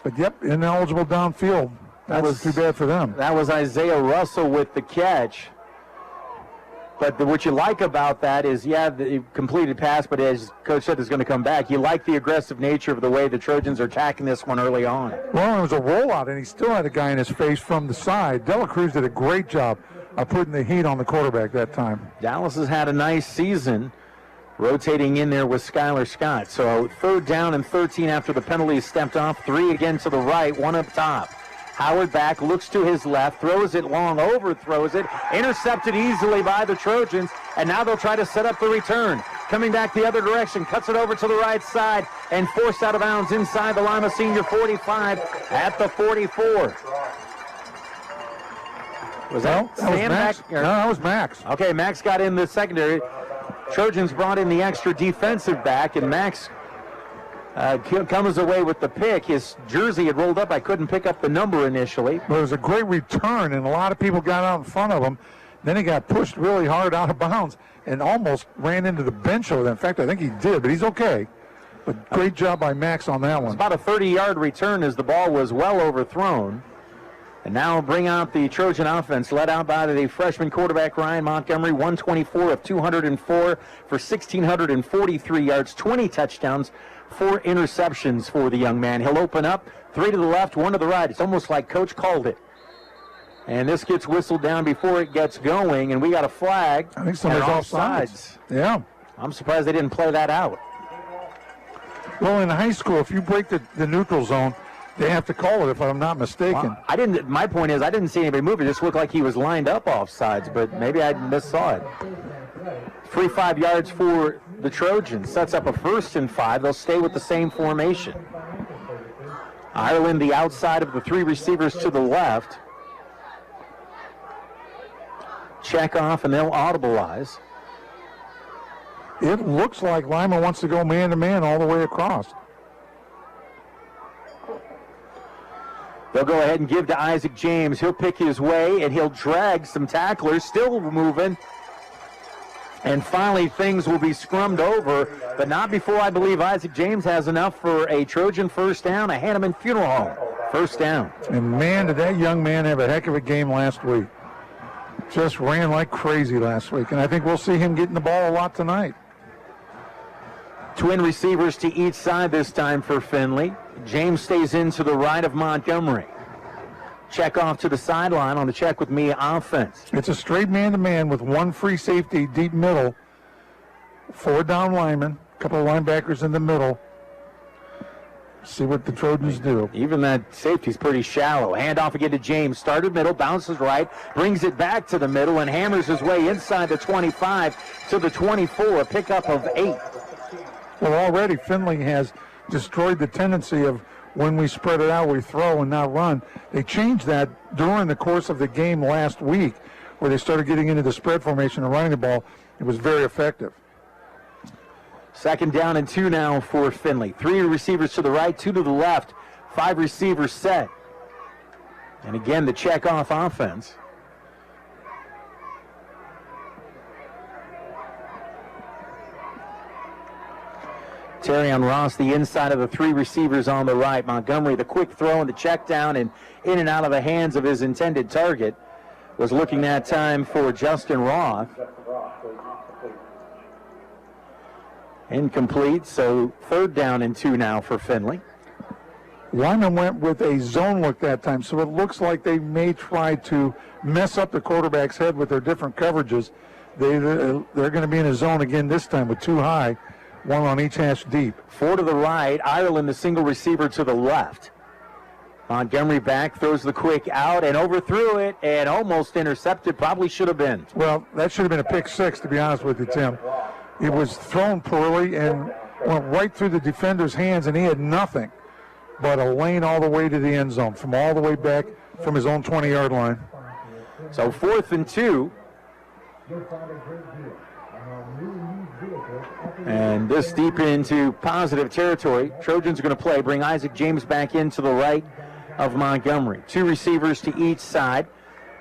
[SPEAKER 3] But, yep, ineligible downfield. That was too bad for them.
[SPEAKER 2] That was Isaiah Russell with the catch. But what you like about that is, the completed pass, but as Coach said, it's going to come back. You like the aggressive nature of the way the Trojans are attacking this one early on.
[SPEAKER 3] Well, it was a rollout, and he still had a guy in his face from the side. Dela Cruz did a great job of putting the heat on the quarterback that time.
[SPEAKER 2] Dallas has had a nice season, rotating in there with Skylar Scott. So 3rd down and 13 after the penalty is stepped off. 3 again to the right, 1 up top. Howard back, looks to his left, throws it long, overthrows it, intercepted easily by the Trojans, and now they'll try to set up the return. Coming back the other direction, cuts it over to the right side, and forced out of bounds inside the Lima Senior 45 at the 44. Was that Sam
[SPEAKER 3] Max?
[SPEAKER 2] back?
[SPEAKER 3] No, that was Max.
[SPEAKER 2] Okay, Max got in the secondary. Trojans brought in the extra defensive back, and Max comes away with the pick. His jersey had rolled up. I couldn't pick up the number initially.
[SPEAKER 3] But it was a great return, and a lot of people got out in front of him. Then he got pushed really hard out of bounds and almost ran into the bench over there. In fact, I think he did, but he's okay. But great job by Max on that one.
[SPEAKER 2] It's about a 30-yard return as the ball was well overthrown. And now bring out the Trojan offense, led out by the freshman quarterback Ryan Montgomery, 124 of 204 for 1,643 yards, 20 touchdowns, 4 interceptions for the young man. He'll open up, 3 to the left, 1 to the right. It's almost like Coach called it. And this gets whistled down before it gets going, and we got a flag.
[SPEAKER 3] I think somebody's offsides. Yeah.
[SPEAKER 2] I'm surprised they didn't play that out.
[SPEAKER 3] Well, in high school, if you break the neutral zone, they have to call it, if I'm not mistaken.
[SPEAKER 2] Well, my point is, I didn't see anybody move. It just looked like he was lined up offsides, but maybe I missaw it. Free 5 yards for the Trojans. Sets up a 1st and 5. They'll stay with the same formation. Ireland, the outside of the 3 receivers to the left. Check off, and they'll audibilize.
[SPEAKER 3] it looks like Lima wants to go man-to-man all the way across.
[SPEAKER 2] They'll go ahead and give to Isaac James. He'll pick his way, and he'll drag some tacklers, still moving. And finally, things will be scrummed over, but not before I believe Isaac James has enough for a Trojan first down, a Hanneman Funeral Home first down.
[SPEAKER 3] And, man, did that young man have a heck of a game last week. Just ran like crazy last week, and I think we'll see him getting the ball a lot tonight.
[SPEAKER 2] Twin receivers to each side this time for Findlay. James stays in to the right of Montgomery. Check off to the sideline on the Check With Me offense.
[SPEAKER 3] It's a straight man-to-man with one free safety deep middle, 4 down linemen, a couple of linebackers in the middle. See what the Trojans do.
[SPEAKER 2] Even that safety's pretty shallow. Handoff again to James. Started middle, bounces right, brings it back to the middle, and hammers his way inside the 25 to the 24, a pickup of 8.
[SPEAKER 3] Well, already Findlay has destroyed the tendency of when we spread it out, we throw and not run. They changed that during the course of the game last week, where they started getting into the spread formation and running the ball. It was very effective.
[SPEAKER 2] 2nd down and 2 now for Findlay. 3 receivers to the right, 2 to the left. 5 receivers set. And again, the check-off offense. Terrion Ross, the inside of the 3 receivers on the right. Montgomery, the quick throw and the check down and in and out of the hands of his intended target. Was looking that time for Justin Roth. Incomplete, so 3rd down and 2 now for Findlay.
[SPEAKER 3] Lyman went with a zone look that time, so it looks like they may try to mess up the quarterback's head with their different coverages. They're going to be in a zone again this time with 2 high, 1 on each hash deep.
[SPEAKER 2] 4 to the right, Ireland the single receiver to the left. Montgomery back, throws the quick out and overthrew it and almost intercepted, probably should have been.
[SPEAKER 3] Well, that should have been a pick 6, to be honest with you, Tim. It was thrown poorly and went right through the defender's hands, and he had nothing but a lane all the way to the end zone, from all the way back from his own 20-yard line.
[SPEAKER 2] So 4th and 2. And this deep into positive territory. Trojans are going to play, bring Isaac James back into the right of Montgomery. 2 receivers to each side.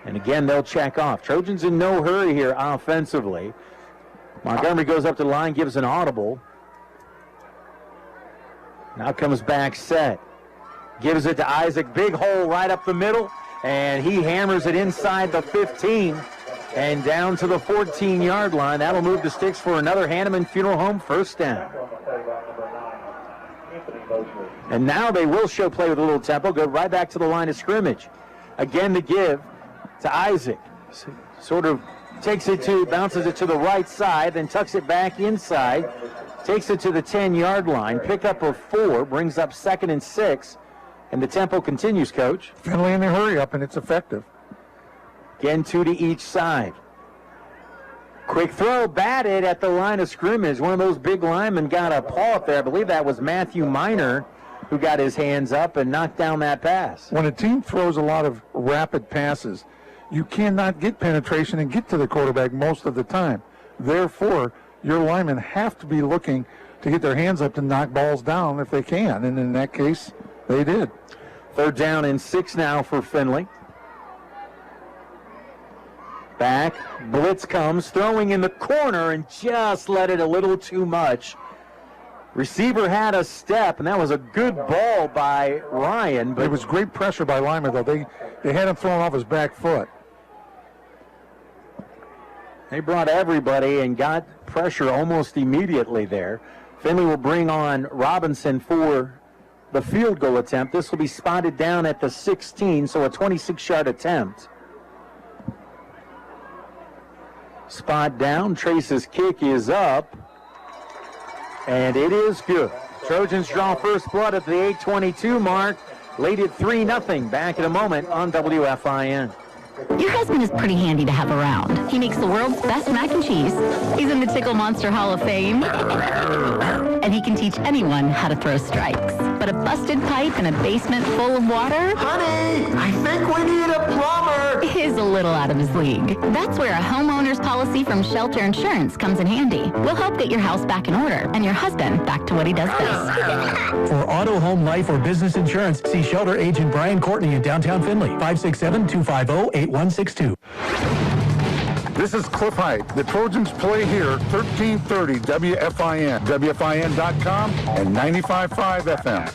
[SPEAKER 2] And again, they'll check off. Trojans in no hurry here offensively. Montgomery goes up to the line, gives an audible. Now comes back set. Gives it to Isaac. Big hole right up the middle. And he hammers it inside the 15 and down to the 14-yard line. That'll move the sticks for another Hanneman Funeral Home first down. And now they will show play with a little tempo. Go right back to the line of scrimmage. Again to give to Isaac. Sort of takes it to, bounces it to the right side, then tucks it back inside. Takes it to the 10-yard line. Pickup of 4, brings up 2nd and 6. And the tempo continues, Coach.
[SPEAKER 3] Findlay in a hurry up, and it's effective.
[SPEAKER 2] Again, 2 to each side. Quick throw, batted at the line of scrimmage. One of those big linemen got a paw up there. I believe that was Matthew Miner who got his hands up and knocked down that pass.
[SPEAKER 3] When a team throws a lot of rapid passes, you cannot get penetration and get to the quarterback most of the time. Therefore, your linemen have to be looking to get their hands up to knock balls down if they can, and in that case, they did.
[SPEAKER 2] 3rd down and 6 now for Findlay. Back, blitz comes, throwing in the corner and just let it a little too much. Receiver had a step, and that was a good ball by Ryan. But
[SPEAKER 3] it was great pressure by Lima, though. They had him thrown off his back foot.
[SPEAKER 2] They brought everybody and got pressure almost immediately there. Findlay will bring on Robinson for the field goal attempt. This will be spotted down at the 16, so a 26-yard attempt. Spot down, Trace's kick is up, and it is good. Trojans draw first blood at the 8:22 mark. Lead it 3-0. Back in a moment on WFIN.
[SPEAKER 16] Your husband is pretty handy to have around. He makes the world's best mac and cheese. He's in the Tickle Monster Hall of Fame. And he can teach anyone how to throw strikes. but a busted pipe in a basement full of water?
[SPEAKER 11] Honey, I think we need a plumber.
[SPEAKER 16] Is a little out of his league. That's where a homeowner's policy from Shelter Insurance comes in handy. We'll help get your house back in order and your husband back to what he does best.
[SPEAKER 6] For auto, home, life, or business insurance, see Shelter agent Brian Courtney in downtown Findlay, 567-250-8162.
[SPEAKER 3] This is Cliff Height. The Trojans play here, 1330 WFIN, WFIN.com, and 95.5 FM.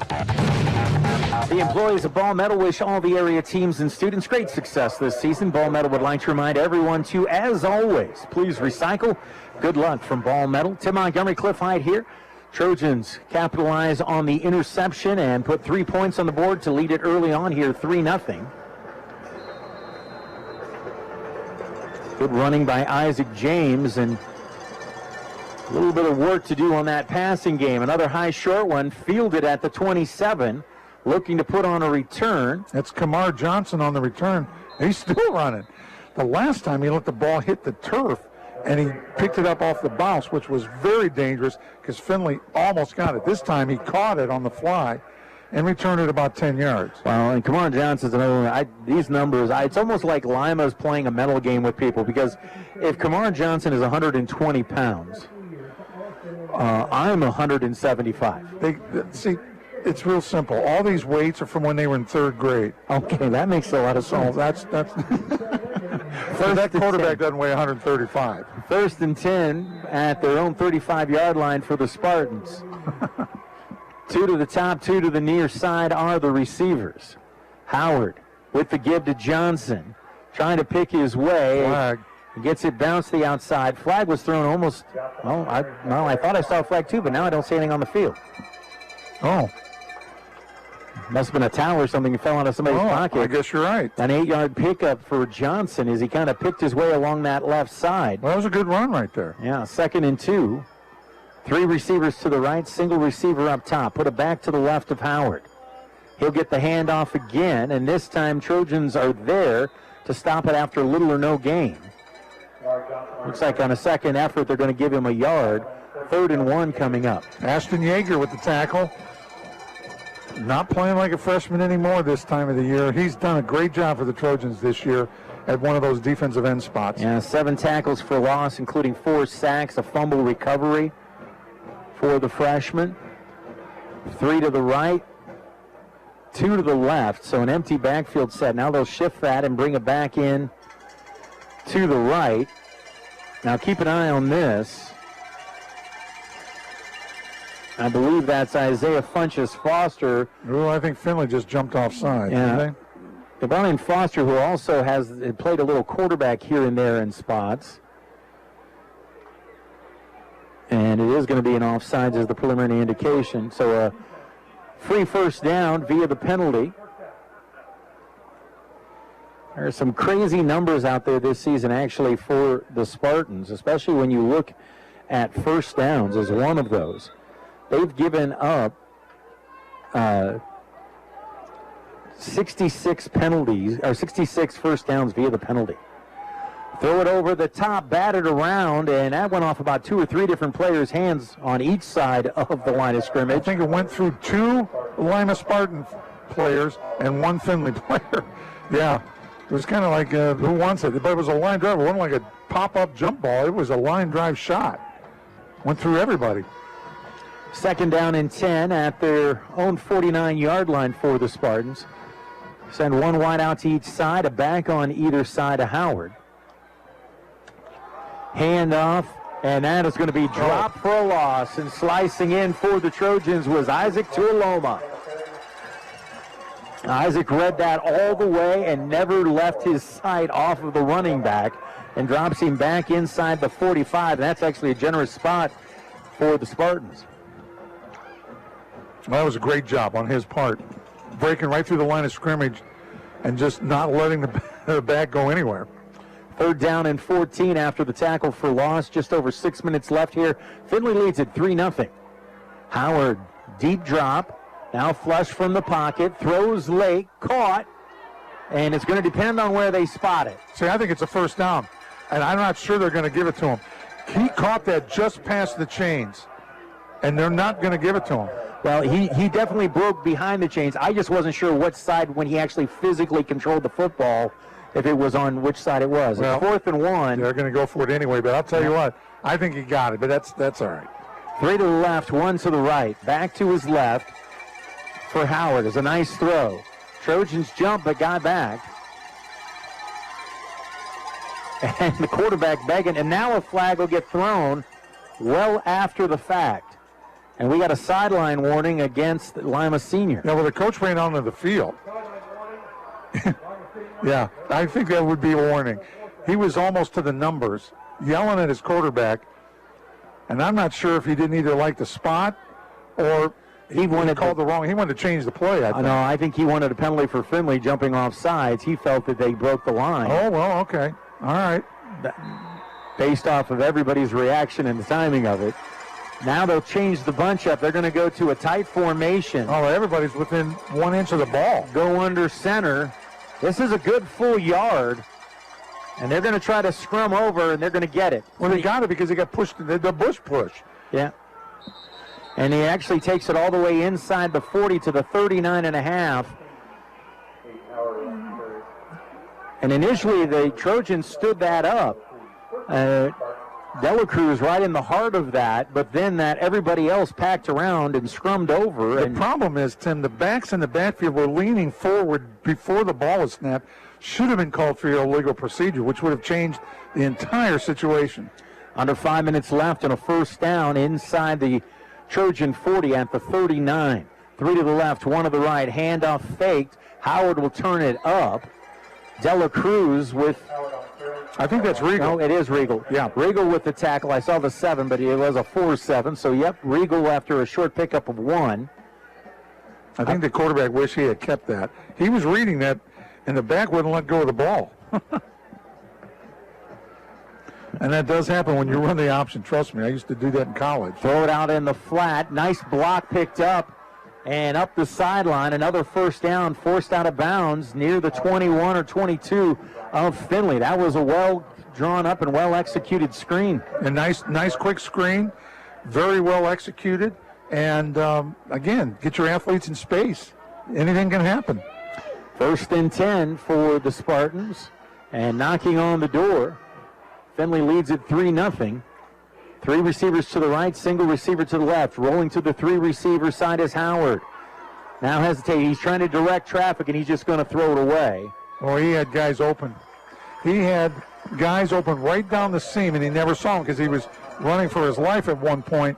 [SPEAKER 2] The employees of Ball Metal wish all the area teams and students great success this season. Ball Metal would like to remind everyone to, as always, please recycle. Good luck from Ball Metal. Tim Montgomery, Cliff Height here. Trojans capitalize on the interception and put 3 points on the board to lead it early on here, 3-0. Good running by Isaac James, and a little bit of work to do on that passing game. Another high short one, fielded at the 27, looking to put on a return.
[SPEAKER 3] That's Kamar Johnson on the return. He's still running. The last time he let the ball hit the turf, and he picked it up off the bounce, which was very dangerous because Findlay almost got it. This time he caught it on the fly and returned it about 10 yards.
[SPEAKER 2] Well, and Kamar Johnson's another one. These numbers, it's almost like Lima's playing a mental game with people, because if Kamar Johnson is 120 pounds, I'm 175.
[SPEAKER 3] See, it's real simple. All these weights are from when they were in third grade.
[SPEAKER 2] Okay, that makes a lot of sense.
[SPEAKER 3] That's that quarterback doesn't weigh 135.
[SPEAKER 2] 1st and 10 at their own 35-yard line for the Spartans. 2 to the top, 2 to the near side are the receivers. Howard with the give to Johnson, trying to pick his way.
[SPEAKER 3] Flag.
[SPEAKER 2] He gets it bounced to the outside. Flag was thrown almost, I thought I saw a flag too, but now I don't see anything on the field.
[SPEAKER 3] Oh.
[SPEAKER 2] Must have been a towel or something that fell out of somebody's pocket.
[SPEAKER 3] I guess you're right.
[SPEAKER 2] An 8-yard pickup for Johnson as he kind of picked his way along that left side.
[SPEAKER 3] Well, that was a good run right there.
[SPEAKER 2] Yeah, 2nd and 2. 3 receivers to the right, single receiver up top. Put it back to the left of Howard. He'll get the handoff again, and this time Trojans are there to stop it after little or no gain. Looks like on a second effort they're going to give him a yard. 3rd and 1 coming up.
[SPEAKER 3] Ashton Yeager with the tackle. Not playing like a freshman anymore this time of the year. He's done a great job for the Trojans this year at one of those defensive end spots.
[SPEAKER 2] Yeah, 7 tackles for loss, including 4 sacks, a fumble recovery for the freshman. 3 to the right, 2 to the left. So an empty backfield set. Now they'll shift that and bring it back in to the right. Now keep an eye on this. I believe that's Isaiah Funchess Foster.
[SPEAKER 3] Oh, I think Findlay just jumped offside,
[SPEAKER 2] Yeah.
[SPEAKER 3] didn't they?
[SPEAKER 2] Brian Foster, who also has played a little quarterback here and there in spots. And it is going to be an offsides as the preliminary indication. So a free first down via the penalty. There are some crazy numbers out there this season actually for the Spartans, especially when you look at first downs as one of those. They've given up 66 penalties, or 66 first downs via the penalty. Throw it over the top, bat it around, and that went off about 2 or 3 different players' hands on each side of the line of scrimmage.
[SPEAKER 3] I think it went through 2 Lima Spartan players and 1 Findlay player. Yeah, it was kind of like, who wants it? But it was a line drive. It wasn't like a pop-up jump ball. It was a line drive shot. Went through everybody.
[SPEAKER 2] 2nd down and 10 at their own 49-yard line for the Spartans. Send 1 wide out to each side, a back on either side of Howard. Handoff, and that is going to be dropped for a loss, and slicing in for the Trojans was Isaac Tuoloma. Isaac read that all the way and never left his sight off of the running back and drops him back inside the 45, and that's actually a generous spot for the Spartans.
[SPEAKER 3] Well, that was a great job on his part. Breaking right through the line of scrimmage and just not letting the back go anywhere.
[SPEAKER 2] 3rd down and 14 after the tackle for loss. Just over 6 minutes left here. Findlay leads at 3-0. Howard, deep drop. Now flush from the pocket. Throws late. Caught. And it's going to depend on where they spot it.
[SPEAKER 3] See, I think it's a first down. And I'm not sure they're going to give it to him. He caught that just past the chains. and they're not going to give it to him.
[SPEAKER 2] Well, he definitely broke behind the chains. I just wasn't sure what side when he actually physically controlled the football, if it was on which side it was.
[SPEAKER 3] Well,
[SPEAKER 2] 4th and 1.
[SPEAKER 3] They're going to go for it anyway, but I'll tell you what, I think he got it, but that's all right.
[SPEAKER 2] 3 to the left, 1 to the right. Back to his left for Howard. It's a nice throw. Trojans jump, but got back. And the quarterback begging, and now a flag will get thrown well after the fact. And we got a sideline warning against Lima Senior.
[SPEAKER 3] Yeah, well, the coach ran onto the field. Yeah, I think that would be a warning. He was almost to the numbers, yelling at his quarterback, and I'm not sure if he didn't either like the spot or he wanted to call the wrong. He wanted to change the play. I think.
[SPEAKER 2] No, I think he wanted a penalty for Findlay jumping off sides. He felt that they broke the line.
[SPEAKER 3] Oh, well, okay. All right.
[SPEAKER 2] Based off of everybody's reaction and the timing of it. Now they'll change the bunch up. They're going to go to a tight formation.
[SPEAKER 3] Oh, everybody's within 1 inch of the ball.
[SPEAKER 2] Go under center. This is a good full yard. And they're going to try to scrum over, and they're going to get it.
[SPEAKER 3] Well, they got it because they got pushed, the bush push.
[SPEAKER 2] Yeah. And he actually takes it all the way inside the 40 to the 39.5. And initially, the Trojans stood that up. Delacruz right in the heart of that, but then that everybody else packed around and scrummed over.
[SPEAKER 3] The problem is, Tim, the backs in the backfield were leaning forward before the ball was snapped. Should have been called for illegal procedure, which would have changed the entire situation.
[SPEAKER 2] Under 5 minutes left and a first down inside the Trojan 40 at the 39. 3 to the left, 1 to the right. Handoff faked. Howard will turn it up. Delacruz with...
[SPEAKER 3] I think that's Regal.
[SPEAKER 2] No, it is Regal.
[SPEAKER 3] Yeah.
[SPEAKER 2] Regal with the tackle. I saw the 7, but it was a 4-7. So, yep, Regal after a short pickup of 1.
[SPEAKER 3] I think the quarterback wished he had kept that. He was reading that, and the back wouldn't let go of the ball. And that does happen when you run the option. Trust me, I used to do that in college.
[SPEAKER 2] Throw it out in the flat. Nice block picked up. And up the sideline, another first down, forced out of bounds near the 21 or 22 of Findlay. That was a well drawn up and well executed screen.
[SPEAKER 3] A nice quick screen, very well executed. And again, get your athletes in space. Anything can happen.
[SPEAKER 2] 1st and 10 for the Spartans. And knocking on the door, Findlay leads at 3-0. 3 receivers to the right, single receiver to the left. Rolling to the 3 receiver side is Howard. Now hesitating. He's trying to direct traffic, and he's just going to throw it away.
[SPEAKER 3] Oh, he had guys open. He had guys open right down the seam, and he never saw him because he was running for his life at one point.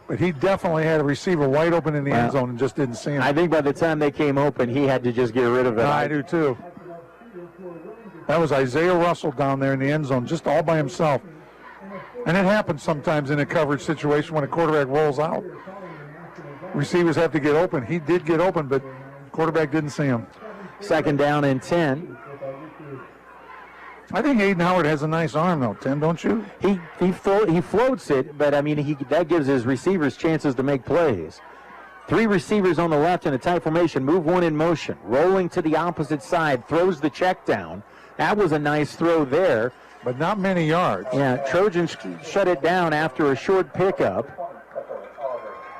[SPEAKER 3] But he definitely had a receiver wide open in the end zone and just didn't see him.
[SPEAKER 2] I think by the time they came open, he had to just get rid of it.
[SPEAKER 3] I do too. That was Isaiah Russell down there in the end zone, just all by himself. And it happens sometimes in a coverage situation when a quarterback rolls out. Receivers have to get open. He did get open, but the quarterback didn't see him.
[SPEAKER 2] 2nd down and 10.
[SPEAKER 3] I think Aiden Howard has a nice arm, though, Tim, don't you?
[SPEAKER 2] He floats it, but, I mean, that gives his receivers chances to make plays. 3 receivers on the left in a tight formation. Move 1 in motion. Rolling to the opposite side. Throws the check down. That was a nice throw there.
[SPEAKER 3] But not many yards.
[SPEAKER 2] Yeah, Trojans shut it down after a short pickup.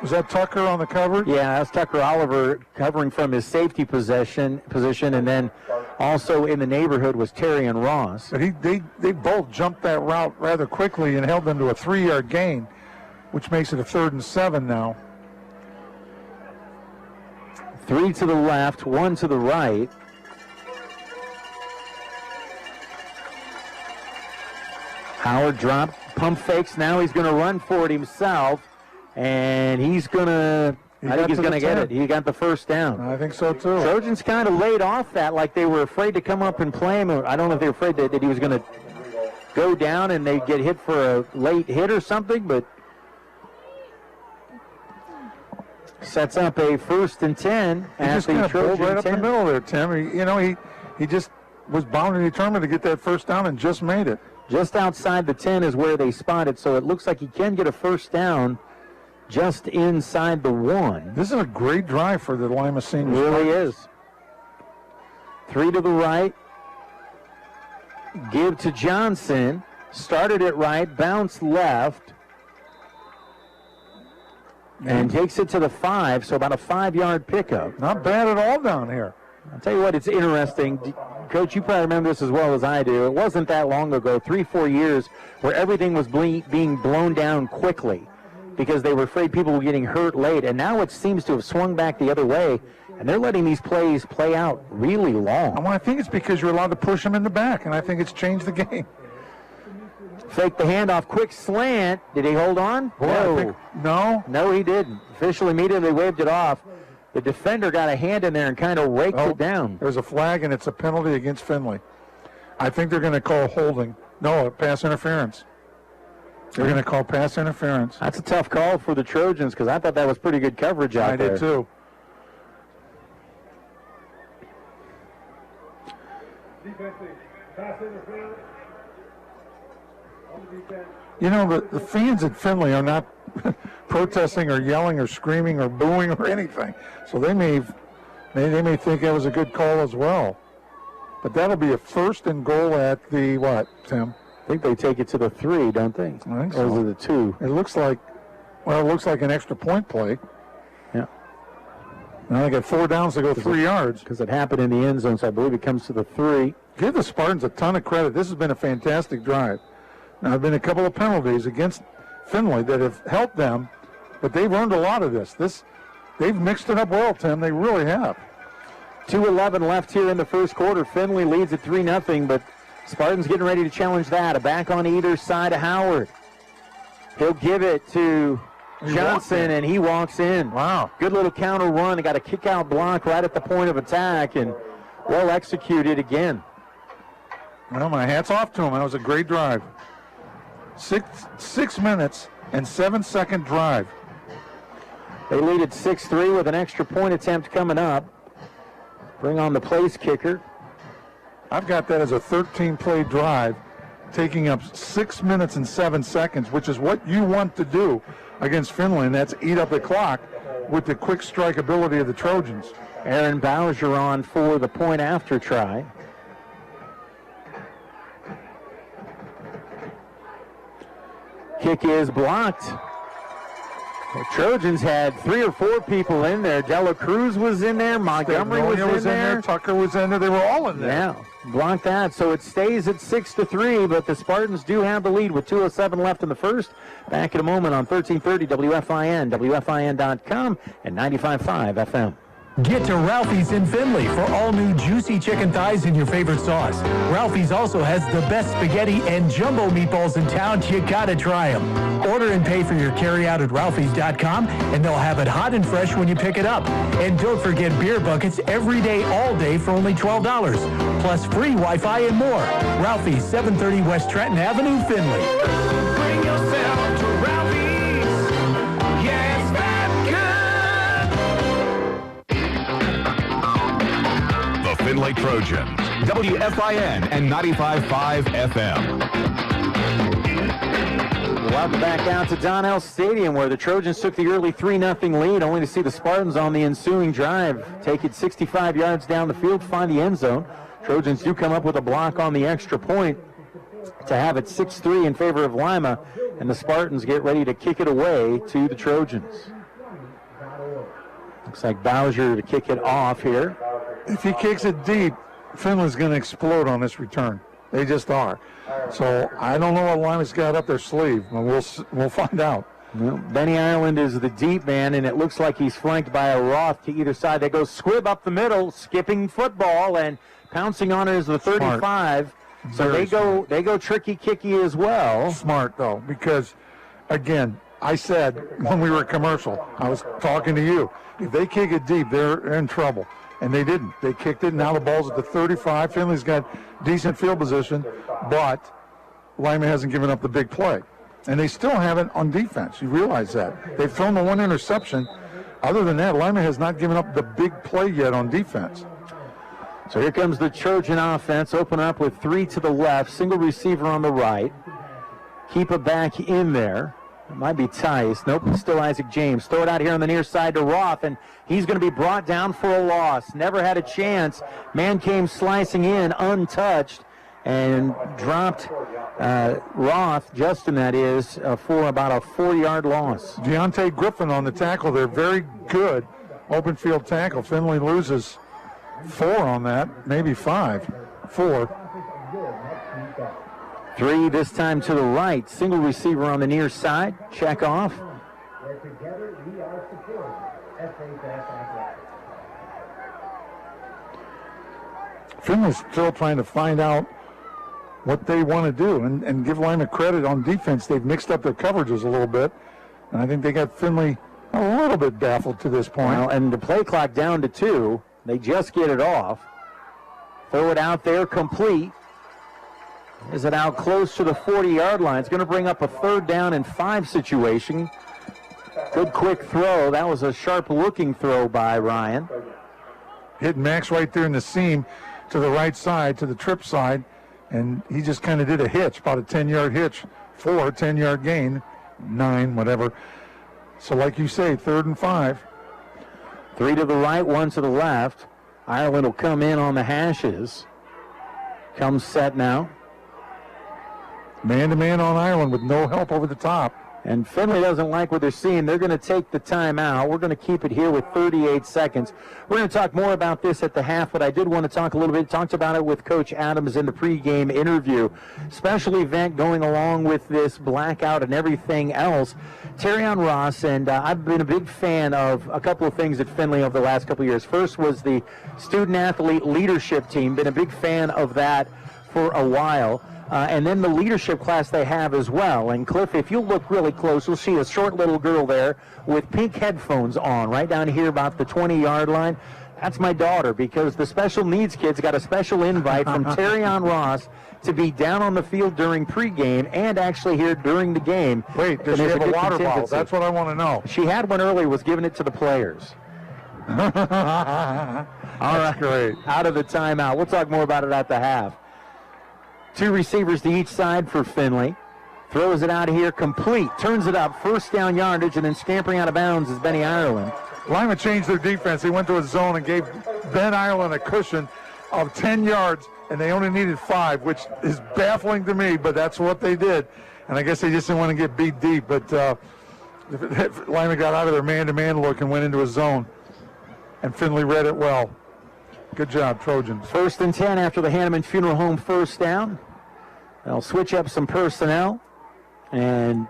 [SPEAKER 3] Was that Tucker on the cover?
[SPEAKER 2] Yeah, that's Tucker Oliver covering from his safety position, and then also in the neighborhood was Terry and Ross.
[SPEAKER 3] But they both jumped that route rather quickly and held them to a 3-yard gain, which makes it a 3rd and 7 now.
[SPEAKER 2] 3 to the left, 1 to the right. Howard dropped, pump fakes. Now he's going to run for it himself, and he's going to, I think he's going to get it. He got the first down.
[SPEAKER 3] I think so, too.
[SPEAKER 2] Trojans kind of laid off that like they were afraid to come up and play him. I don't know if they were afraid that he was going to go down and they'd get hit for a late hit or something, but sets up a 1st and 10.
[SPEAKER 3] He just kind of pulled right up the middle there, Tim. He just was bound and determined to get that first down and just made it.
[SPEAKER 2] Just outside the 10 is where they spotted, so it looks like he can get a first down just inside the 1.
[SPEAKER 3] This is a great drive for the Lima Senior.
[SPEAKER 2] It really is. 3 to the right. Give to Johnson. Started it right, bounced left. and takes it to the 5, so about a 5-yard pickup.
[SPEAKER 3] Not bad at all down here.
[SPEAKER 2] I'll tell you what, it's interesting. Coach, you probably remember this as well as I do. It wasn't that long ago, 3-4 years, where everything was being blown down quickly because they were afraid people were getting hurt late. And now it seems to have swung back the other way, and they're letting these plays play out really long.
[SPEAKER 3] Well, I think it's because you're allowed to push them in the back, and I think it's changed the game.
[SPEAKER 2] Fake the handoff, quick slant. Did he hold on?
[SPEAKER 3] No.
[SPEAKER 2] No, he didn't. Official immediately waved it off. The defender got a hand in there and kind of raked it down.
[SPEAKER 3] There's a flag, and it's a penalty against Findlay. I think they're going to call holding. No, pass interference. They're going to call pass interference.
[SPEAKER 2] That's a tough call for the Trojans because I thought that was pretty good coverage out there.
[SPEAKER 3] I did too. You know, the fans at Findlay are not protesting or yelling or screaming or booing or anything. So they may think that was a good call as well. But that'll be a 1st and goal at the what, Tim?
[SPEAKER 2] I think they take it to the 3, don't they?
[SPEAKER 3] I think so.
[SPEAKER 2] Or is it the 2?
[SPEAKER 3] It looks like an extra point play.
[SPEAKER 2] Yeah.
[SPEAKER 3] Now they got 4 downs to go 3 yards.
[SPEAKER 2] Because it happened in the end zone, so I believe it comes to the 3.
[SPEAKER 3] Give the Spartans a ton of credit. This has been a fantastic drive. Now, there have been a couple of penalties against Findlay that have helped them, but they've earned a lot of this. They've mixed it up well, Tim. They really have.
[SPEAKER 2] 2:11 left here in the first quarter. Findlay leads at 3-0, but Spartans getting ready to challenge that. A back on either side of Howard. He'll give it to Johnson, and he walks in.
[SPEAKER 3] Wow.
[SPEAKER 2] Good little counter run. They got a kick-out block right at the point of attack, and well executed again.
[SPEAKER 3] Well, my hat's off to him. That was a great drive. 6 minutes and 7-second drive.
[SPEAKER 2] They lead at 6-3 with an extra point attempt coming up. Bring on the place kicker.
[SPEAKER 3] I've got that as a 13-play drive, taking up 6 minutes and 7 seconds, which is what you want to do against Findlay, and that's eat up the clock with the quick strike ability of the Trojans.
[SPEAKER 2] Aaron Bowser on for the point after try. Kick is blocked. The Trojans had 3 or 4 people in there. Dela Cruz was in there. Montgomery was in there.
[SPEAKER 3] Tucker was in there. They were all in there.
[SPEAKER 2] Yeah, blocked that. So it stays at 6-3, but the Spartans do have the lead with 2:07 left in the first. Back in a moment on 1330 WFIN, WFIN.com, and 95.5 FM.
[SPEAKER 6] Get to Ralphie's in Findlay for all new juicy chicken thighs in your favorite sauce. Ralphie's also has the best spaghetti and jumbo meatballs in town. You gotta try them. Order and pay for your carryout at Ralphie's.com, and they'll have it hot and fresh when you pick it up. And don't forget beer buckets every day, all day for only $12. Plus free Wi-Fi and more. Ralphie's, 730 West Trenton Avenue, Findlay.
[SPEAKER 12] Bring yourself to Ralphie's. Yeah, it's that good. The Findlay Trojans, WFIN and 95.5 FM.
[SPEAKER 2] Welcome back out to Donnell Stadium, where the Trojans took the early 3-0 lead, only to see the Spartans on the ensuing drive take it 65 yards down the field, find the end zone. Trojans do come up with a block on the extra point to have it 6-3 in favor of Lima, and the Spartans get ready to kick it away to the Trojans. Looks like Bowser to kick it off here.
[SPEAKER 3] If he kicks it deep, Findlay's going to explode on this return. They just are. So I don't know what Lima's got up their sleeve, but we'll find out.
[SPEAKER 2] Well, Benny Ireland is the deep man, and it looks like he's flanked by a Roth to either side. They go squib up the middle, skipping football, and pouncing on it is the 35. So they go tricky kicky as well.
[SPEAKER 3] Smart, though, because, again, I said when we were at commercial, I was talking to you, if they kick it deep, they're in trouble. And they didn't. They kicked it. Now the ball's at the 35. Findlay's got decent field position, but Lima hasn't given up the big play. And they still haven't on defense. You realize that. They've thrown the one interception. Other than that, Lima has not given up the big play yet on defense.
[SPEAKER 2] So here comes the Trojan offense. Open up with 3 to the left. Single receiver on the right. Keep it back in there. It might be Tice. Nope, still Isaac James. Throw it out here on the near side to Roth, and he's going to be brought down for a loss. Never had a chance. Man came slicing in untouched and dropped Roth, Justin that is, for about a 4-yard loss.
[SPEAKER 3] Deontay Griffin on the tackle there. Very good open field tackle. Findlay loses 4 on that, maybe 5. 4.
[SPEAKER 2] 3 this time to the right. Single receiver on the near side. Check off.
[SPEAKER 3] Findlay's still trying to find out what they want to do and give Lima credit on defense. They've mixed up their coverages a little bit, and I think they got Findlay a little bit baffled to this point.
[SPEAKER 2] Well, and the play clock down to 2. They just get it off. Throw it out there, complete. Is it out close to the 40-yard line? It's going to bring up a 3rd down and 5 situation. Good quick throw. That was a sharp-looking throw by Ryan.
[SPEAKER 3] Hit Max right there in the seam to the right side, to the trip side, and he just kind of did a hitch, about a 10-yard hitch, 4, 10-yard gain, 9, whatever. So like you say, 3rd and 5.
[SPEAKER 2] 3 to the right, 1 to the left. Ireland will come in on the hashes. Comes set now.
[SPEAKER 3] Man-to-man on Ireland with no help over the top.
[SPEAKER 2] And Findlay doesn't like what they're seeing. They're going to take the timeout. We're going to keep it here with 38 seconds. We're going to talk more about this at the half, but I did want to talk a little bit. Talked about it with Coach Adams in the pregame interview. Special event going along with this blackout and everything else. Terrion Ross, and I've been a big fan of a couple of things at Findlay over the last couple of years. First was the student-athlete leadership team. Been a big fan of that for a while. And then the leadership class they have as well. And Cliff, if you look really close, you'll see a short little girl there with pink headphones on right down here about the 20-yard line. That's my daughter, because the special needs kids got a special invite from Terrion Ross to be down on the field during pregame and actually here during the game.
[SPEAKER 3] Wait, does she have a water bottle? That's what I want to know.
[SPEAKER 2] She had one earlier, was giving it to the players. All right,
[SPEAKER 3] great.
[SPEAKER 2] Out of the timeout. We'll talk more about it at the half. 2 receivers to each side for Findlay. Throws it out of here, complete. Turns it up, 1st down yardage, and then scampering out of bounds is Benny Ireland.
[SPEAKER 3] Lima changed their defense. They went to a zone and gave Ben Ireland a cushion of 10 yards, and they only needed 5, which is baffling to me, but that's what they did. And I guess they just didn't want to get beat deep, but Lima got out of their man-to-man look and went into a zone, and Findlay read it well. Good job, Trojans.
[SPEAKER 2] 1st and 10 after the Hanneman Funeral Home 1st down. They'll switch up some personnel and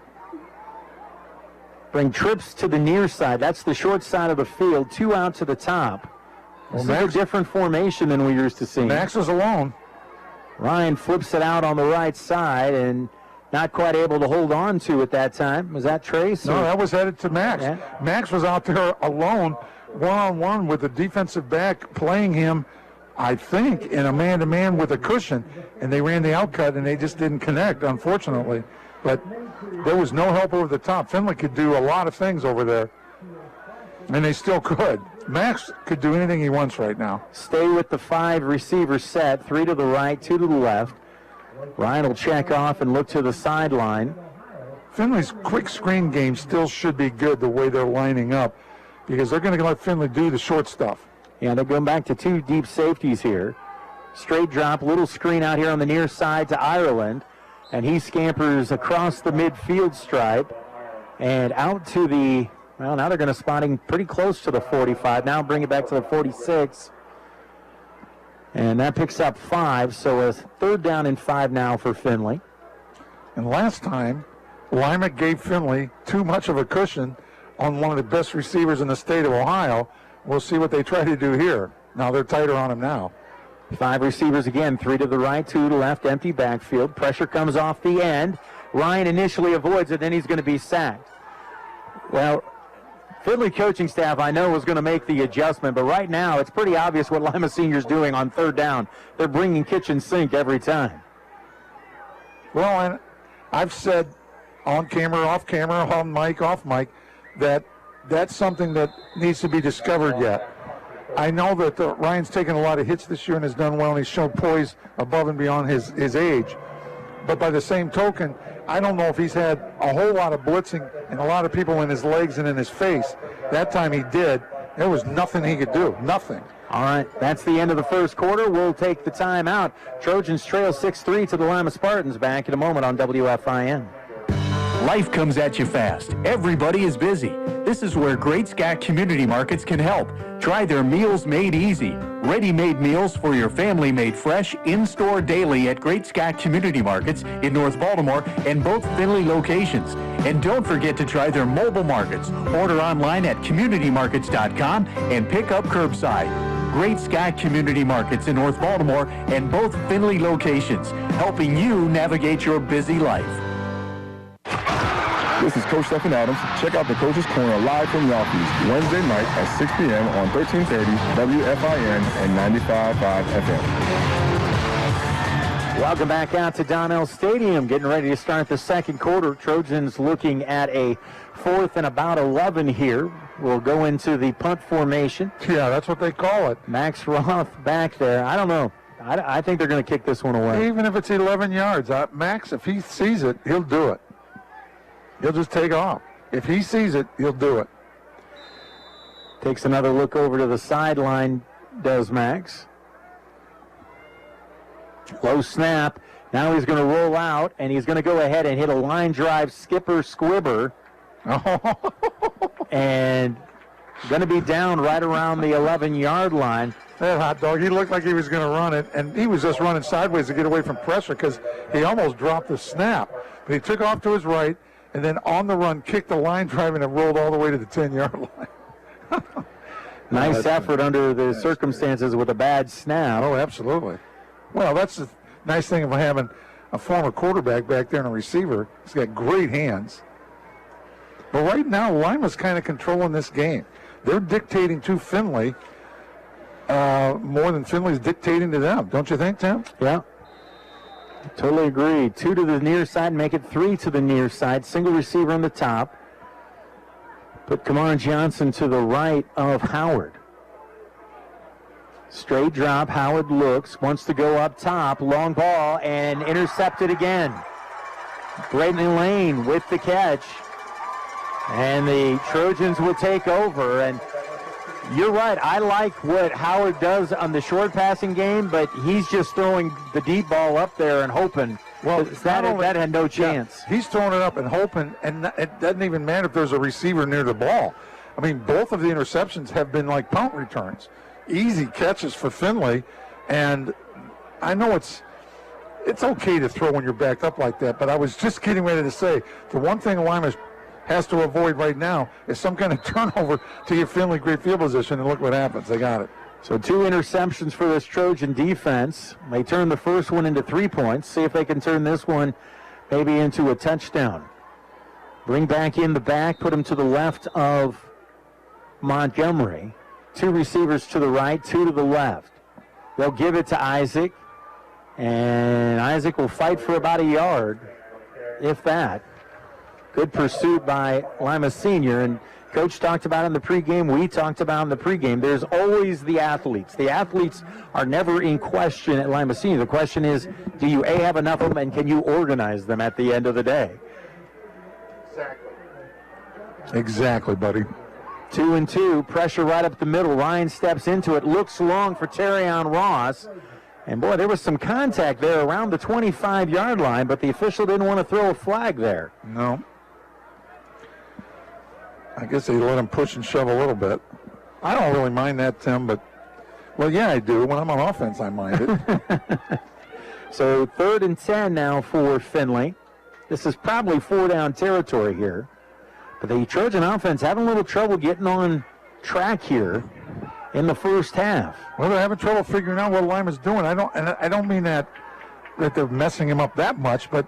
[SPEAKER 2] bring trips to the near side. That's the short side of the field. 2 out to the top. This is a different formation than we used to see.
[SPEAKER 3] Max is alone.
[SPEAKER 2] Ryan flips it out on the right side and not quite able to hold on to at that time. Was that Trace?
[SPEAKER 3] No, that was headed to Max.
[SPEAKER 2] Yeah.
[SPEAKER 3] Max was out there alone, one-on-one with the defensive back playing him, I think, in a man-to-man with a cushion, and they ran the outcut, and they just didn't connect, unfortunately. But there was no help over the top. Findlay could do a lot of things over there, and they still could. Max could do anything he wants right now.
[SPEAKER 2] Stay with the 5 receiver set, 3 to the right, 2 to the left. Ryan will check off and look to the sideline.
[SPEAKER 3] Findlay's quick screen game still should be good the way they're lining up, because they're going to let Findlay do the short stuff.
[SPEAKER 2] Yeah, they're going back to 2 deep safeties here. Straight drop, little screen out here on the near side to Ireland, and he scampers across the midfield stripe and out to the, well, now they're going to spot him pretty close to the 45. Now bring it back to the 46. And that picks up 5, so a 3rd down and 5 now for Findlay.
[SPEAKER 3] And last time, Lima gave Findlay too much of a cushion on one of the best receivers in the state of Ohio. We'll see what they try to do here. Now they're tighter on him now.
[SPEAKER 2] 5 receivers again, 3 to the right, 2 to the left, empty backfield. Pressure comes off the end. Ryan initially avoids it, then he's going to be sacked. Well, Findlay coaching staff, I know, was going to make the adjustment, but right now it's pretty obvious what Lima Senior's doing on 3rd down. They're bringing kitchen sink every time.
[SPEAKER 3] Well, and I've said on camera, off camera, on mic, off mic, that that's something that needs to be discovered yet. I know that Ryan's taken a lot of hits this year and has done well, and he's shown poise above and beyond his age. But by the same token, I don't know if he's had a whole lot of blitzing and a lot of people in his legs and in his face. That time he did. There was nothing he could do, nothing.
[SPEAKER 2] All right, that's the end of the first quarter. We'll take the timeout. Trojans trail 6-3 to the Lima Spartans. Back in a moment on WFIN.
[SPEAKER 6] Life comes at you fast. Everybody is busy. This is where Great Scott Community Markets can help. Try their Meals Made Easy. Ready-made meals for your family made fresh, in-store daily at Great Scott Community Markets in North Baltimore and both Findlay locations. And don't forget to try their mobile markets. Order online at communitymarkets.com and pick up curbside. Great Scott Community Markets in North Baltimore and both Findlay locations, helping you navigate your busy life.
[SPEAKER 9] This is Coach Stephen Adams. Check out the Coach's Corner live from Yonkers Wednesday night at 6 p.m. on 1330 WFIN and 95.5 FM.
[SPEAKER 2] Welcome back out to Donnell Stadium. Getting ready to start the second quarter. Trojans looking at a 4th and about 11 here. We'll go into the punt formation.
[SPEAKER 3] Yeah, that's what they call it.
[SPEAKER 2] Max Roth back there. I don't know. I think they're going to kick this one away.
[SPEAKER 3] Even if it's 11 yards. Max, if he sees it, he'll do it. He'll just take off. If he sees it, he'll do it.
[SPEAKER 2] Takes another look over to the sideline, does Max. Low snap. Now he's going to roll out, and he's going to go ahead and hit a line drive skipper squibber. And going to be down right around the 11-yard line.
[SPEAKER 3] That hot dog, he looked like he was going to run it, and he was just running sideways to get away from pressure because he almost dropped the snap. But he took off to his right, and then on the run kicked the line drive and it rolled all the way to the 10-yard line.
[SPEAKER 2] Nice effort under the circumstances with a bad snap.
[SPEAKER 3] Oh, absolutely. Well, that's the nice thing of having a former quarterback back there and a receiver. He's got great hands. But right now, Lima's kind of controlling this game. They're dictating to Findlay more than Findlay's dictating to them. Don't you think, Tim?
[SPEAKER 2] Yeah. Totally agree. 2 to the near side, make it 3 to the near side. Single receiver on the top. Put Kamar Johnson to the right of Howard. Straight drop. Howard looks, wants to go up top. Long ball and intercepted again. Braden Lane with the catch. And the Trojans will take over. And you're right. I like what Howard does on the short passing game, but he's just throwing the deep ball up there and hoping. Well, that had no chance.
[SPEAKER 3] Yeah, he's throwing it up and hoping, and it doesn't even matter if there's a receiver near the ball. I mean, both of the interceptions have been like punt returns. Easy catches for Findlay, and I know it's okay to throw when you're backed up like that, but I was just getting ready to say, the one thing Lima has to avoid right now is some kind of turnover to give Findlay great field position, and look what happens. They got it.
[SPEAKER 2] So 2 interceptions for this Trojan defense. They turned the first one into 3 points. See if they can turn this one maybe into a touchdown. Bring back in the back, put him to the left of Montgomery. 2 receivers to the right, 2 to the left. They'll give it to Isaac, and Isaac will fight for about a yard, if that. Good pursuit by Lima Senior, and Coach talked about in the pregame, we talked about in the pregame, there's always the athletes. The athletes are never in question at Lima Senior. The question is, do you A, have enough of them, and can you organize them at the end of the day?
[SPEAKER 3] Exactly, buddy.
[SPEAKER 2] 2 and 2, pressure right up the middle. Ryan steps into it, looks long for Terrion Ross. And boy, there was some contact there around the 25-yard line, but the official didn't want to throw a flag there.
[SPEAKER 3] No. I guess they let him push and shove a little bit. I don't really mind that, Tim, but, well, yeah, I do. When I'm on offense, I mind it.
[SPEAKER 2] So 3rd and 10 now for Findlay. This is probably 4-down territory here. But the Trojan offense having a little trouble getting on track here in the first half.
[SPEAKER 3] Well, they're having trouble figuring out what Lima's doing. I don't mean that they're messing him up that much, but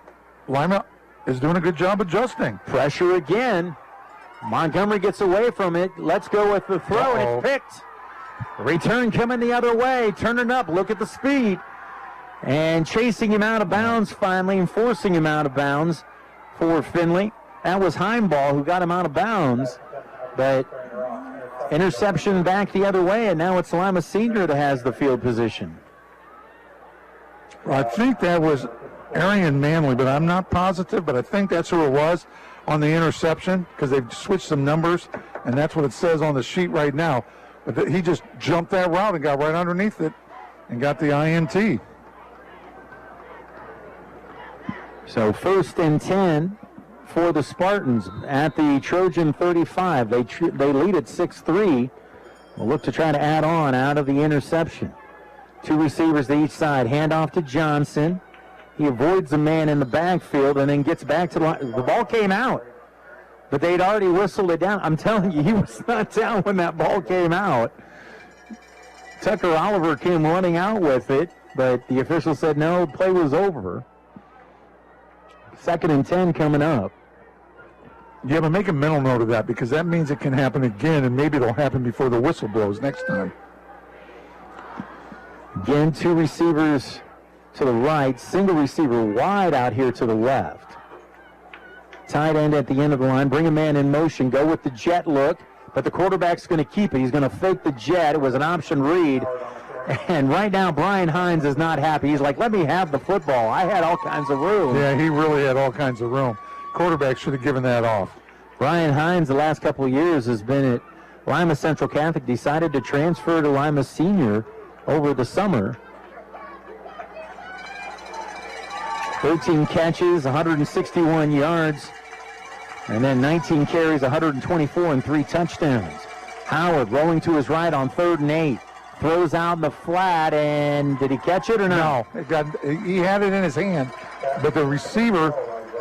[SPEAKER 3] Lima is doing a good job adjusting.
[SPEAKER 2] Pressure again. Montgomery gets away from it. Let's go with the throw, and it's picked. Return coming the other way. Turning up. Look at the speed. And chasing him out of bounds finally and forcing him out of bounds for Findlay. That was Heimball who got him out of bounds. But interception back the other way, and now it's Lima Senior that has the field position.
[SPEAKER 3] I think that was Arian Manley, but I'm not positive, but I think that's who it was on the interception because they've switched some numbers, and that's what it says on the sheet right now. But he just jumped that route and got right underneath it and got the INT.
[SPEAKER 2] So 1st and 10 for the Spartans at the Trojan 35. They lead at 6-3. We'll look to try to add on out of the interception. 2 receivers to each side. Handoff to Johnson. He avoids a man in the backfield and then gets back to the ball came out. But they'd already whistled it down. I'm telling you, he was not down when that ball came out. Tucker Oliver came running out with it, but the official said no, play was over. 2nd and 10 coming up.
[SPEAKER 3] Yeah, but make a mental note of that because that means it can happen again, and maybe it'll happen before the whistle blows next time.
[SPEAKER 2] Again, 2 receivers to the right, single receiver wide out here to the left. Tight end at the end of the line, bring a man in motion, go with the jet look, but the quarterback's going to keep it. He's going to fake the jet. It was an option read. And right now, Brian Hines is not happy. He's like, let me have the football. I had all kinds of room.
[SPEAKER 3] Yeah, he really had all kinds of room. Quarterback should have given that off.
[SPEAKER 2] Brian Hines, the last couple of years, has been at Lima Central Catholic, decided to transfer to Lima Senior over the summer. 13 catches, 161 yards, and then 19 carries, 124, and 3 touchdowns. Howard rolling to his right on 3rd and 8. Throws out in the flat, and did he catch it or no?
[SPEAKER 3] He had it in his hand, but the receiver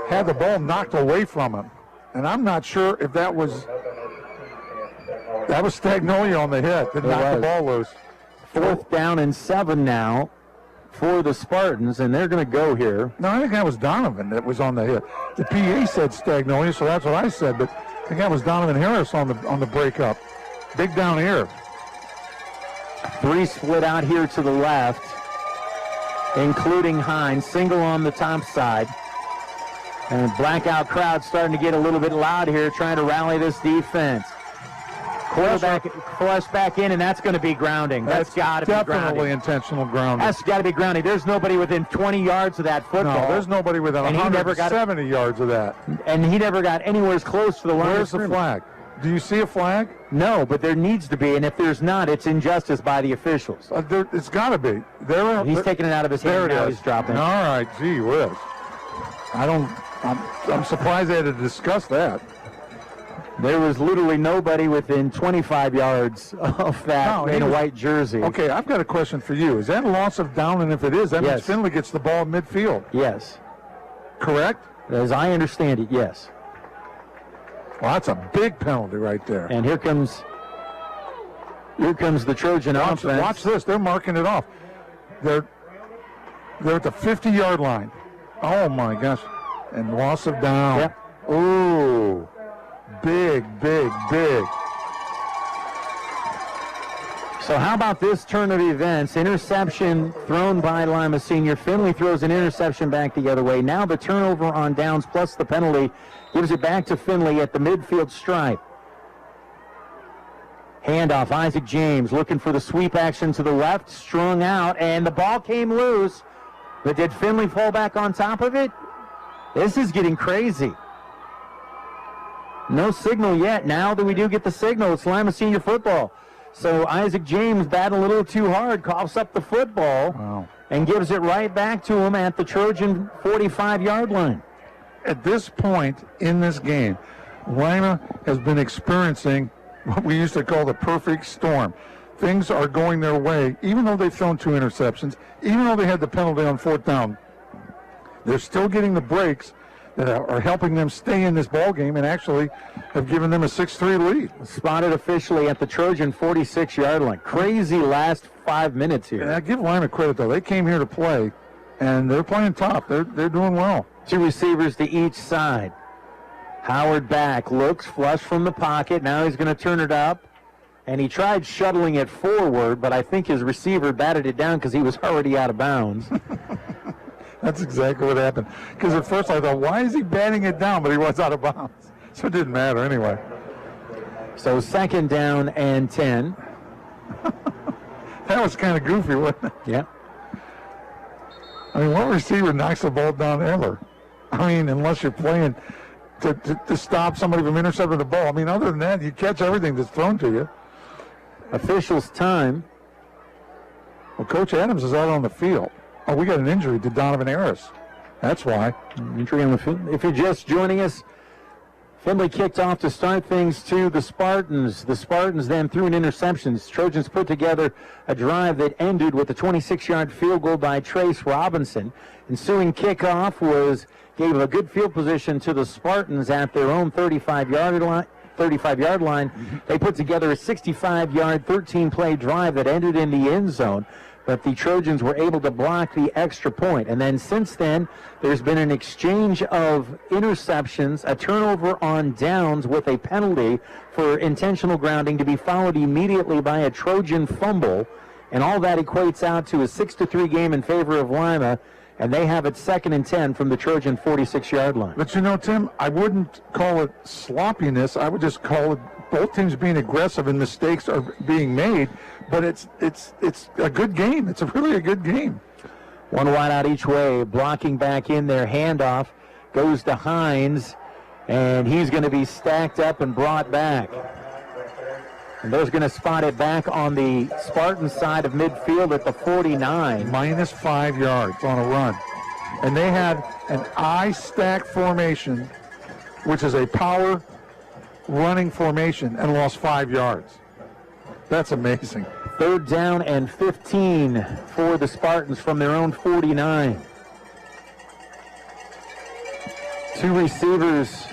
[SPEAKER 3] had the ball knocked away from him. And I'm not sure if that was Stagnoli on the hit that knocked the ball loose.
[SPEAKER 2] 4th down and 7 now for the Spartans, and they're going to go here.
[SPEAKER 3] No, I think that was Donovan that was on the hit. The PA said Stagnoli, so that's what I said, but I think that was Donovan Harris on the breakup. Big down here.
[SPEAKER 2] 3 split out here to the left, including Hines, single on the top side. And blackout crowd starting to get a little bit loud here, trying to rally this defense. Quarterback flush back in, and that's going to be grounding. That's got to be grounding.
[SPEAKER 3] Definitely intentional grounding.
[SPEAKER 2] That's got to be grounding. There's nobody within 20 yards of that football.
[SPEAKER 3] No, there's nobody within 170 yards of that.
[SPEAKER 2] And he never got anywhere close to the line.
[SPEAKER 3] Where's the flag? Do you see a flag?
[SPEAKER 2] No, but there needs to be, and if there's not, it's injustice by the officials.
[SPEAKER 3] It's got to be.
[SPEAKER 2] He's taking it out of his hand. Now he's dropping it.
[SPEAKER 3] All right, gee whiz. I'm surprised they had to discuss that.
[SPEAKER 2] There was literally nobody within 25 yards of that in a white jersey.
[SPEAKER 3] Okay, I've got a question for you. Is that a loss of down? And if it is, that means Findlay gets the ball midfield.
[SPEAKER 2] Yes.
[SPEAKER 3] Correct?
[SPEAKER 2] As I understand it, yes.
[SPEAKER 3] Well, that's a big penalty right there.
[SPEAKER 2] And here comes the Trojan offense.
[SPEAKER 3] Watch this. They're marking it off. They're at the 50-yard line. Oh, my gosh. And loss of down.
[SPEAKER 2] Yep.
[SPEAKER 3] Ooh. Big.
[SPEAKER 2] So how about this turn of events? Interception thrown by Lima Senior. Findlay throws an interception back the other way. Now the turnover on downs plus the penalty gives it back to Findlay at the midfield stripe. Handoff, Isaac James looking for the sweep action to the left, strung out, and the ball came loose. But did Findlay fall back on top of it? This is getting crazy. No signal yet. Now that we do get the signal, it's Lima Senior football. So Isaac James batting a little too hard, coughs up the football, and gives it right back to him at the Trojan 45-yard line.
[SPEAKER 3] At this point in this game, Lima has been experiencing what we used to call the perfect storm. Things are going their way, even though they've thrown 2 interceptions, even though they had the penalty on 4th down. They're still getting the breaks that are helping them stay in this ball game and actually have given them a 6-3 lead.
[SPEAKER 2] Spotted officially at the Trojan 46-yard line. Crazy last 5 minutes here.
[SPEAKER 3] Yeah, give Lima credit, though. They came here to play, and they're playing top. They're doing well.
[SPEAKER 2] 2 receivers to each side. Howard back, looks flush from the pocket. Now he's going to turn it up. And he tried shuttling it forward, but I think his receiver batted it down because he was already out of bounds.
[SPEAKER 3] That's exactly what happened. Because at first I thought, why is he batting it down? But he was out of bounds. So it didn't matter anyway.
[SPEAKER 2] So 2nd down and 10.
[SPEAKER 3] That was kind of goofy, wasn't it?
[SPEAKER 2] Yeah.
[SPEAKER 3] I mean, what receiver knocks the ball down ever? I mean, unless you're playing to stop somebody from intercepting the ball. I mean, other than that, you catch everything that's thrown to you.
[SPEAKER 2] Officials' time.
[SPEAKER 3] Well, Coach Adams is out on the field. Oh, we got an injury to Donovan Harris. That's why.
[SPEAKER 2] Injury on the field. If you're just joining us, Findlay kicked off to start things to the Spartans. The Spartans then threw an interception. Trojans put together a drive that ended with a 26-yard field goal by Trace Robinson. Ensuing kickoff gave a good field position to the Spartans at their own 35-yard line. They put together a 65-yard, 13-play drive that ended in the end zone. But the Trojans were able to block the extra point. And then since then, there's been an exchange of interceptions, a turnover on downs with a penalty for intentional grounding to be followed immediately by a Trojan fumble. And all that equates out to a 6-3 game in favor of Lima. And they have it 2nd and 10 from the Trojan 46-yard line.
[SPEAKER 3] But you know, Tim, I wouldn't call it sloppiness. I would just call it both teams being aggressive and mistakes are being made. But it's a good game. It's really a good game.
[SPEAKER 2] One wide out each way, blocking back in there. Handoff goes to Hines, and he's going to be stacked up and brought back. And they're going to spot it back on the Spartan side of midfield at the 49.
[SPEAKER 3] Minus 5 yards on a run. And they had an I-stack formation, which is a power running formation, and lost 5 yards. That's amazing.
[SPEAKER 2] 3rd down and 15 for the Spartans from their own 49. 2 receivers,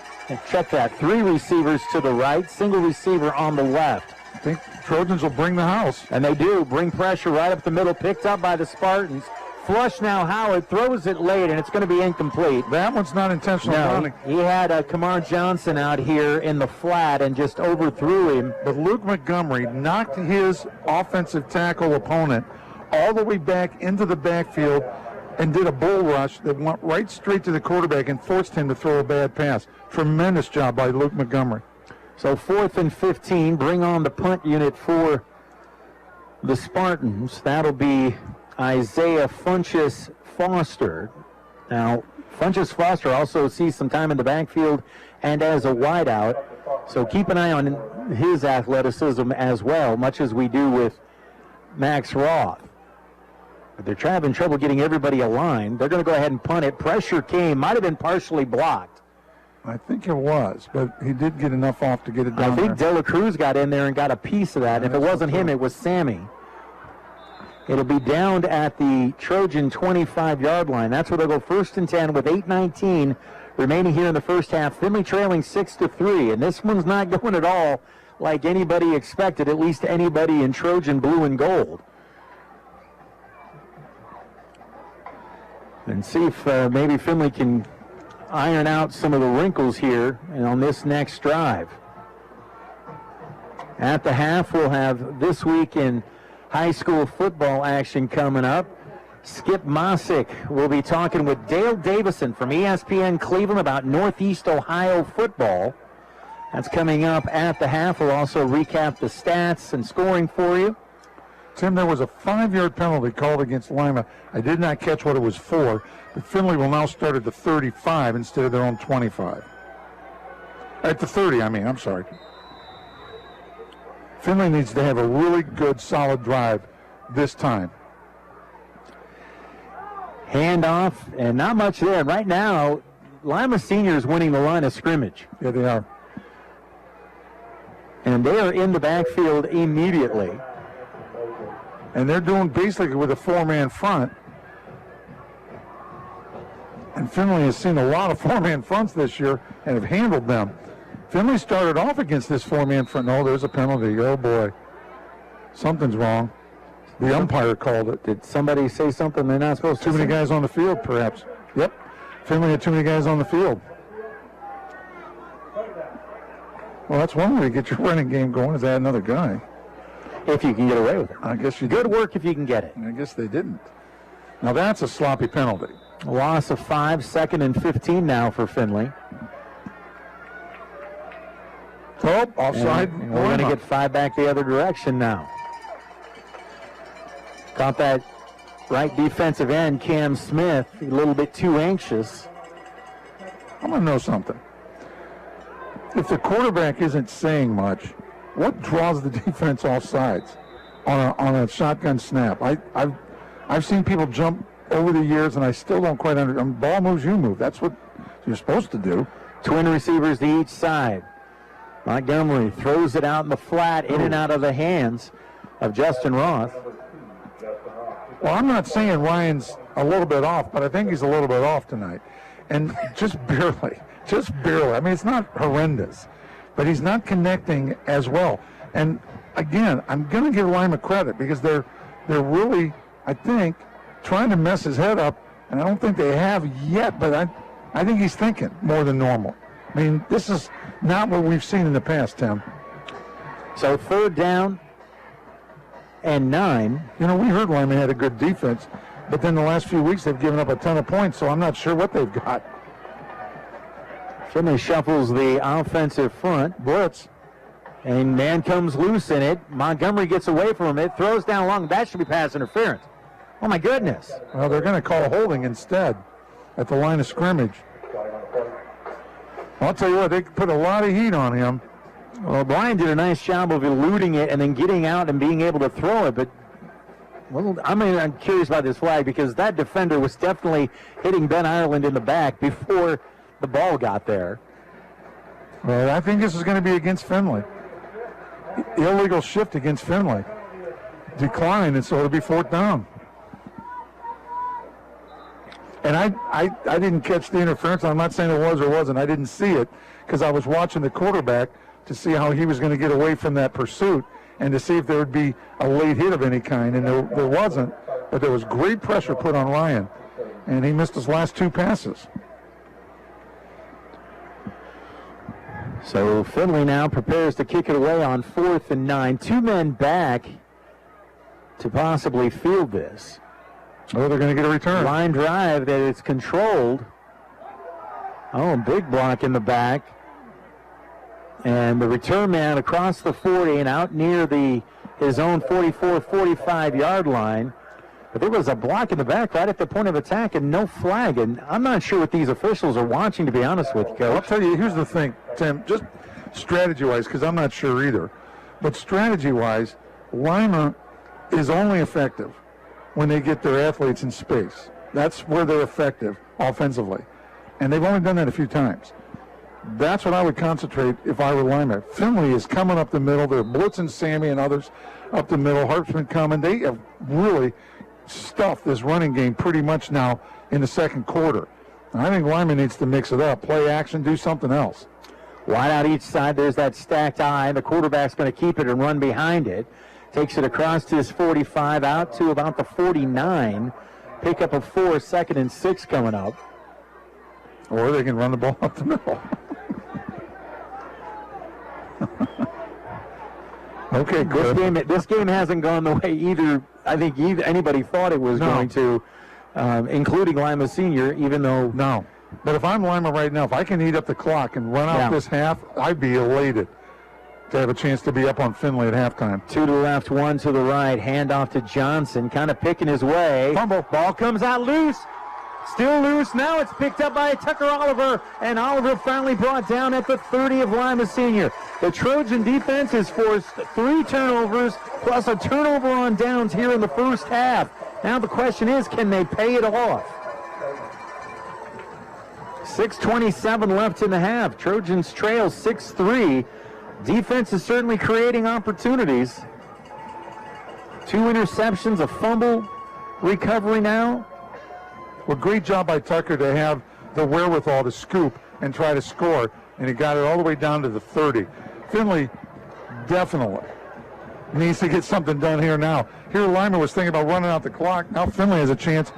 [SPEAKER 2] check that, 3 receivers to the right, single receiver on the left.
[SPEAKER 3] I think Trojans will bring the house.
[SPEAKER 2] And they do, bring pressure right up the middle, picked up by the Spartans. Flush now, Howard throws it late, and it's going to be incomplete.
[SPEAKER 3] That one's not intentional running.
[SPEAKER 2] He had Kamar Johnson out here in the flat and just overthrew him.
[SPEAKER 3] But Luke Montgomery knocked his offensive tackle opponent all the way back into the backfield and did a bull rush that went right straight to the quarterback and forced him to throw a bad pass. Tremendous job by Luke Montgomery.
[SPEAKER 2] So 4th and 15, bring on the punt unit for the Spartans. That'll be Isaiah Funchess Foster. Now, Funchess Foster also sees some time in the backfield and as a wideout, so keep an eye on his athleticism as well, much as we do with Max Roth. But they're having trouble getting everybody aligned. They're going to go ahead and punt it. Pressure came, might have been partially blocked.
[SPEAKER 3] I think it was, but he did get enough off to get it down
[SPEAKER 2] I think
[SPEAKER 3] there.
[SPEAKER 2] Dela Cruz got in there and got a piece of that. If it wasn't him, it was Sammy. It'll be downed at the Trojan 25-yard line. That's where they'll go 1st and 10 with 8:19 remaining here in the first half. Findlay trailing 6-3, and this one's not going at all like anybody expected, at least anybody in Trojan blue and gold. And see if maybe Findlay can iron out some of the wrinkles here and on this next drive. At the half, we'll have This Week in High School Football action coming up. Skip Mosick will be talking with Dale Davison from ESPN Cleveland about Northeast Ohio football. That's coming up at the half. We'll also recap the stats and scoring for you.
[SPEAKER 3] Tim, there was a 5-yard penalty called against Lima. I did not catch what it was for, but Findlay will now start at the 35 instead of their own 25. At the 30, I'm sorry. Findlay needs to have a really good, solid drive this time.
[SPEAKER 2] Handoff, and not much there. Right now, Lima Senior is winning the line of scrimmage.
[SPEAKER 3] Yeah, they are.
[SPEAKER 2] And they are in the backfield immediately.
[SPEAKER 3] And they're doing basically with a 4-man front. And Findlay has seen a lot of 4-man fronts this year and have handled them. Findlay started off against this 4-man front. No, there's a penalty. Oh, boy. Something's wrong. The umpire called it.
[SPEAKER 2] Did somebody say something they're not supposed to say?
[SPEAKER 3] Too many guys on the field, perhaps. Yep. Findlay had too many guys on the field. Well, that's one way to get your running game going, is add another guy.
[SPEAKER 2] If you can get away with it.
[SPEAKER 3] I guess you
[SPEAKER 2] Good work if you can get it.
[SPEAKER 3] I guess they didn't. Now, that's a sloppy penalty.
[SPEAKER 2] A loss of 5, 2nd and 15 now for Findlay.
[SPEAKER 3] Oh, offside.
[SPEAKER 2] And we're going to get 5 back the other direction now. Caught that right defensive end, Cam Smith, a little bit too anxious.
[SPEAKER 3] I'm going to know something. If the quarterback isn't saying much, what draws the defense off sides on a shotgun snap? I've seen people jump over the years, and I still don't quite understand. Ball moves, you move. That's what you're supposed to do.
[SPEAKER 2] Twin receivers to each side. Montgomery throws it out in the flat, in and out of the hands of Justin Roth.
[SPEAKER 3] Well, I'm not saying Ryan's a little bit off, but I think he's a little bit off tonight. And just barely. I mean, it's not horrendous, but he's not connecting as well. And again, I'm going to give Lima credit because they're really, I think, trying to mess his head up, and I don't think they have yet, but I think he's thinking more than normal. I mean, this is not what we've seen in the past, Tim.
[SPEAKER 2] So 3rd down and 9.
[SPEAKER 3] You know, we heard Lima had a good defense, but then the last few weeks they've given up a ton of points, so I'm not sure what they've got.
[SPEAKER 2] Finlay shuffles the offensive front.
[SPEAKER 3] Blitz.
[SPEAKER 2] And man comes loose in it. Montgomery gets away from it, throws down long. That should be pass interference. Oh, my goodness.
[SPEAKER 3] Well, they're going to call holding instead at the line of scrimmage. I'll tell you what, they put a lot of heat on him.
[SPEAKER 2] Well, Brian did a nice job of eluding it and then getting out and being able to throw it, but well, I'm curious about this flag because that defender was definitely hitting Ben Ireland in the back before the ball got there.
[SPEAKER 3] Well, I think this is going to be against Findlay. Illegal shift against Findlay. Decline, and so it'll be 4th down. And I didn't catch the interference. I'm not saying it was or wasn't. I didn't see it because I was watching the quarterback to see how he was going to get away from that pursuit and to see if there would be a late hit of any kind. And there wasn't, but there was great pressure put on Ryan, and he missed his last 2 passes.
[SPEAKER 2] So Findlay now prepares to kick it away on 4th and 9. 2 men back to possibly field this.
[SPEAKER 3] Oh, they're going to get a return.
[SPEAKER 2] Line drive that is controlled. Oh, big block in the back. And the return man across the 40 and out near his own 44-45 yard line. But there was a block in the back right at the point of attack and no flag. And I'm not sure what these officials are watching, to be honest with you, Coach.
[SPEAKER 3] I'll tell you, here's the thing, Tim, just strategy-wise, because I'm not sure either. But strategy-wise, Lima is only effective when they get their athletes in space. That's where they're effective offensively. And they've only done that a few times. That's what I would concentrate if I were Lima. Findlay is coming up the middle. They're blitzing Sammy and others up the middle. Harpsman coming. They have really stuffed this running game pretty much now in the 2nd quarter. I think Lima needs to mix it up. Play action, do something else.
[SPEAKER 2] Wide out each side. There's that stacked eye. The quarterback's going to keep it and run behind it. Takes it across to his 45, out to about the 49. Pick up a 4, 2nd and 6 coming up.
[SPEAKER 3] Or they can run the ball up the middle. Okay, good.
[SPEAKER 2] This game hasn't gone the way anybody thought it was going to, including Lima Senior, even though...
[SPEAKER 3] No. But if I'm Lima right now, if I can eat up the clock and run out this half, I'd be elated to have a chance to be up on Findlay at halftime.
[SPEAKER 2] 2 to the left, 1 to the right. Handoff to Johnson, kind of picking his way.
[SPEAKER 3] Fumble.
[SPEAKER 2] Ball comes out loose. Still loose. Now it's picked up by Tucker Oliver, and Oliver finally brought down at the 30 of Lima Senior. The Trojan defense has forced 3 turnovers plus a turnover on downs here in the first half. Now the question is, can they pay it off? 6:27 left in the half. Trojans trail 6-3. Defense is certainly creating opportunities. 2 interceptions, a fumble recovery now.
[SPEAKER 3] Well, great job by Tucker to have the wherewithal to scoop and try to score, and he got it all the way down to the 30. Findlay definitely needs to get something done here now. Here Lima was thinking about running out the clock. Now Findlay has a chance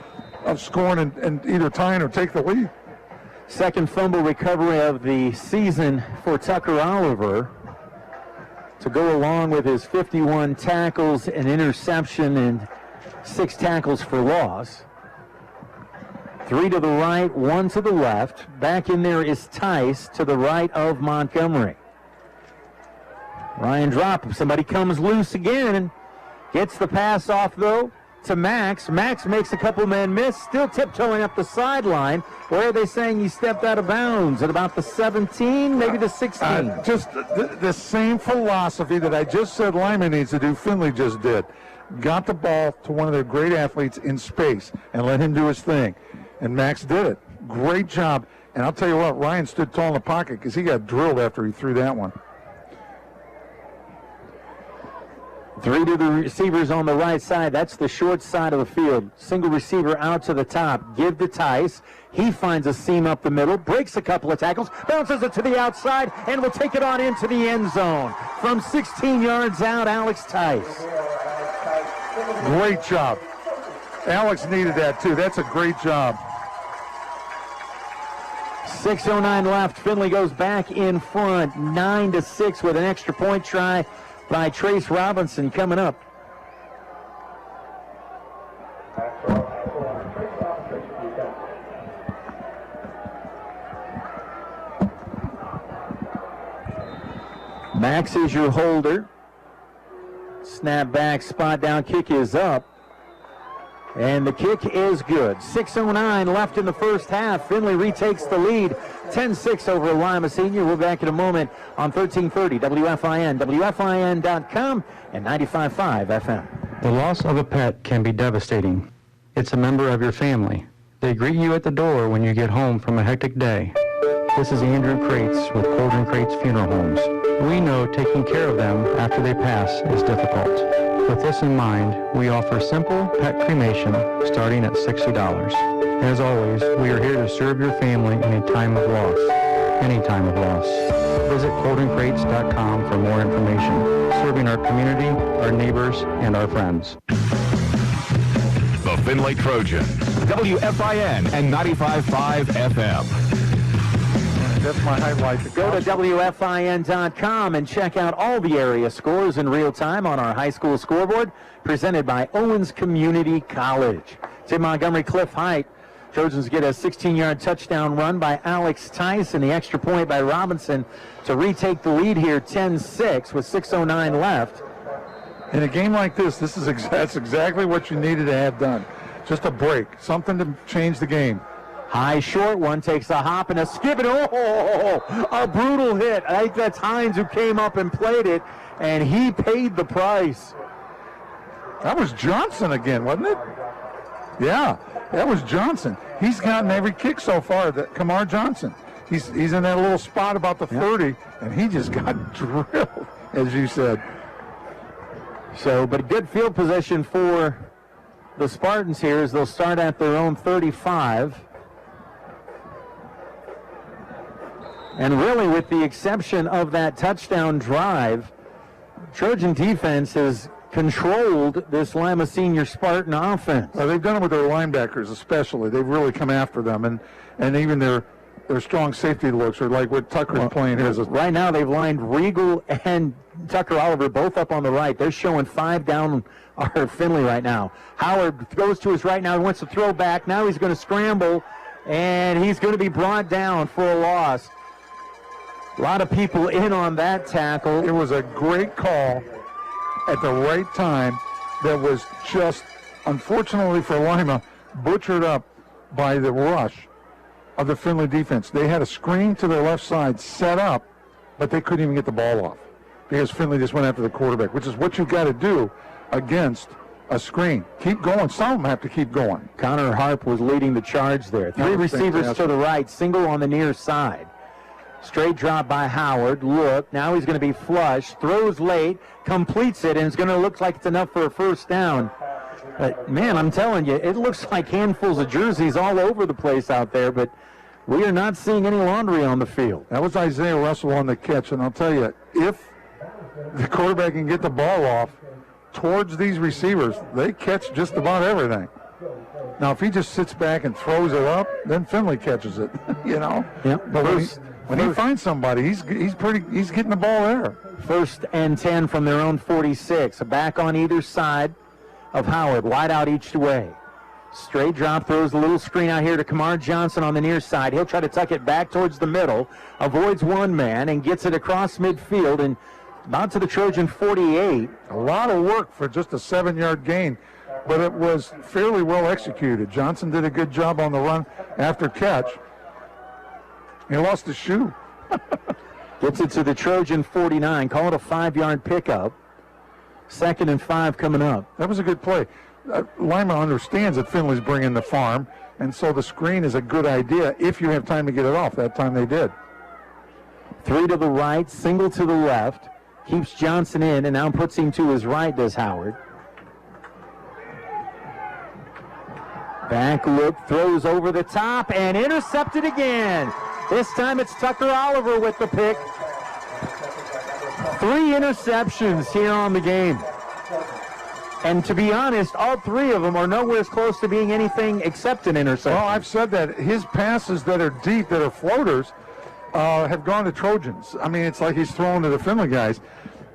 [SPEAKER 3] of scoring and either tying or take the lead.
[SPEAKER 2] Second fumble recovery of the season for Tucker Oliver to go along with his 51 tackles, an interception, and 6 tackles for loss. 3 to the right, 1 to the left. Back in there is Tice to the right of Montgomery. Ryan drop. Somebody comes loose again and gets the pass off, though, to Max. Max makes a couple men miss, still tiptoeing up the sideline. Where are they saying he stepped out of bounds? At about the 17, maybe the 16?
[SPEAKER 3] Just the same philosophy that I just said Lima needs to do, Findlay just did. Got the ball to one of their great athletes in space and let him do his thing. And Max did it. Great job. And I'll tell you what, Ryan stood tall in the pocket because he got drilled after he threw that one.
[SPEAKER 2] 3 to the receivers on the right side. That's the short side of the field. Single receiver out to the top. Give to Tice. He finds a seam up the middle, breaks a couple of tackles, bounces it to the outside, and will take it on into the end zone. From 16 yards out, Alex Tice.
[SPEAKER 3] Great job. Alex needed that, too. That's a great job.
[SPEAKER 2] 6:09 left. Findlay goes back in front, 9-6 with an extra point try by Trace Robinson coming up. Max is your holder. Snap back, spot down, kick is up. And the kick is good. 6:09 left in the first half. Findlay retakes the lead, 10-6 over Lima Senior. We're back in a moment on 1330 WFIN, WFIN.com, and 95.5 FM.
[SPEAKER 10] The loss of a pet can be devastating. It's a member of your family. They greet you at the door when you get home from a hectic day. This is Andrew Crates with Coldren Crates Funeral Homes. We know taking care of them after they pass is difficult. With this in mind, we offer simple pet cremation starting at $60. As always, we are here to serve your family in a time of loss. Any time of loss. Visit ColdrenCrates.com for more information. Serving our community, our neighbors, and our friends.
[SPEAKER 12] The Findlay Trojans, WFIN and 95.5 FM.
[SPEAKER 3] That's my highlight.
[SPEAKER 2] Go to WFIN.com and check out all the area scores in real time on our high school scoreboard, presented by Owens Community College. It's in Montgomery Cliff Height. Trojans get a 16-yard touchdown run by Alex Tice and the extra point by Robinson to retake the lead here, 10-6 with 6:09 left.
[SPEAKER 3] In a game like this, that's exactly what you needed to have done. Just a break, something to change the game.
[SPEAKER 2] High short one takes a hop and a skip, and a brutal hit. I think that's Hines who came up and played it, and he paid the price.
[SPEAKER 3] That was Johnson again, wasn't it? Yeah, that was Johnson. He's gotten every kick so far, that Kamar Johnson. He's in that little spot about the 30, and he just got drilled, as you said.
[SPEAKER 2] So, but a good field position for the Spartans here as they'll start at their own 35. And really, with the exception of that touchdown drive, Trojan defense has controlled this Lima Senior Spartan offense.
[SPEAKER 3] Well, they've done it with their linebackers especially. They've really come after them, and even their strong safety looks are like what Tucker's playing here.
[SPEAKER 2] Right now, they've lined Regal and Tucker Oliver both up on the right. They're showing 5 down Findlay right now. Howard goes to his right now. He wants to throw back. Now he's going to scramble, and he's going to be brought down for a loss. A lot of people in on that tackle.
[SPEAKER 3] It was a great call at the right time that was just, unfortunately for Lima, butchered up by the rush of the Findlay defense. They had a screen to their left side set up, but they couldn't even get the ball off because Findlay just went after the quarterback, which is what you've got to do against a screen. Keep going. Some of them have to keep going.
[SPEAKER 2] Connor Harp was leading the charge there. 3 receivers to the right, single on the near side. Straight drop by Howard. Look, now he's going to be flush. Throws late, completes it, and it's going to look like it's enough for a first down. But, man, I'm telling you, it looks like handfuls of jerseys all over the place out there, but we are not seeing any laundry on the field.
[SPEAKER 3] That was Isaiah Russell on the catch, and I'll tell you, if the quarterback can get the ball off towards these receivers, they catch just about everything. Now, if he just sits back and throws it up, then Findlay catches it, you know?
[SPEAKER 2] Yep.
[SPEAKER 3] But when he finds somebody, he's getting the ball there.
[SPEAKER 2] 1st and 10 from their own 46. A back on either side of Howard, wide out each way. Straight drop, throws a little screen out here to Kamar Johnson on the near side. He'll try to tuck it back towards the middle, avoids one man, and gets it across midfield and about to the Trojan 48.
[SPEAKER 3] A lot of work for just a 7-yard gain, but it was fairly well executed. Johnson did a good job on the run. after catch. He lost his shoe.
[SPEAKER 2] Gets it to the Trojan 49. Call it a 5-yard pickup. 2nd and 5 coming up.
[SPEAKER 3] That was a good play. Lima understands that Findlay's bringing the farm, and so the screen is a good idea if you have time to get it off. That time they did.
[SPEAKER 2] 3 to the right, single to the left. Keeps Johnson in, and now puts him to his right, does Howard. Back look, throws over the top, and intercepted again. This time it's Tucker Oliver with the pick. 3 interceptions here on the game. And to be honest, all 3 of them are nowhere as close to being anything except an interception.
[SPEAKER 3] Well, I've said that. His passes that are deep, that are floaters, have gone to Trojans. I mean, it's like he's throwing to the Findlay guys.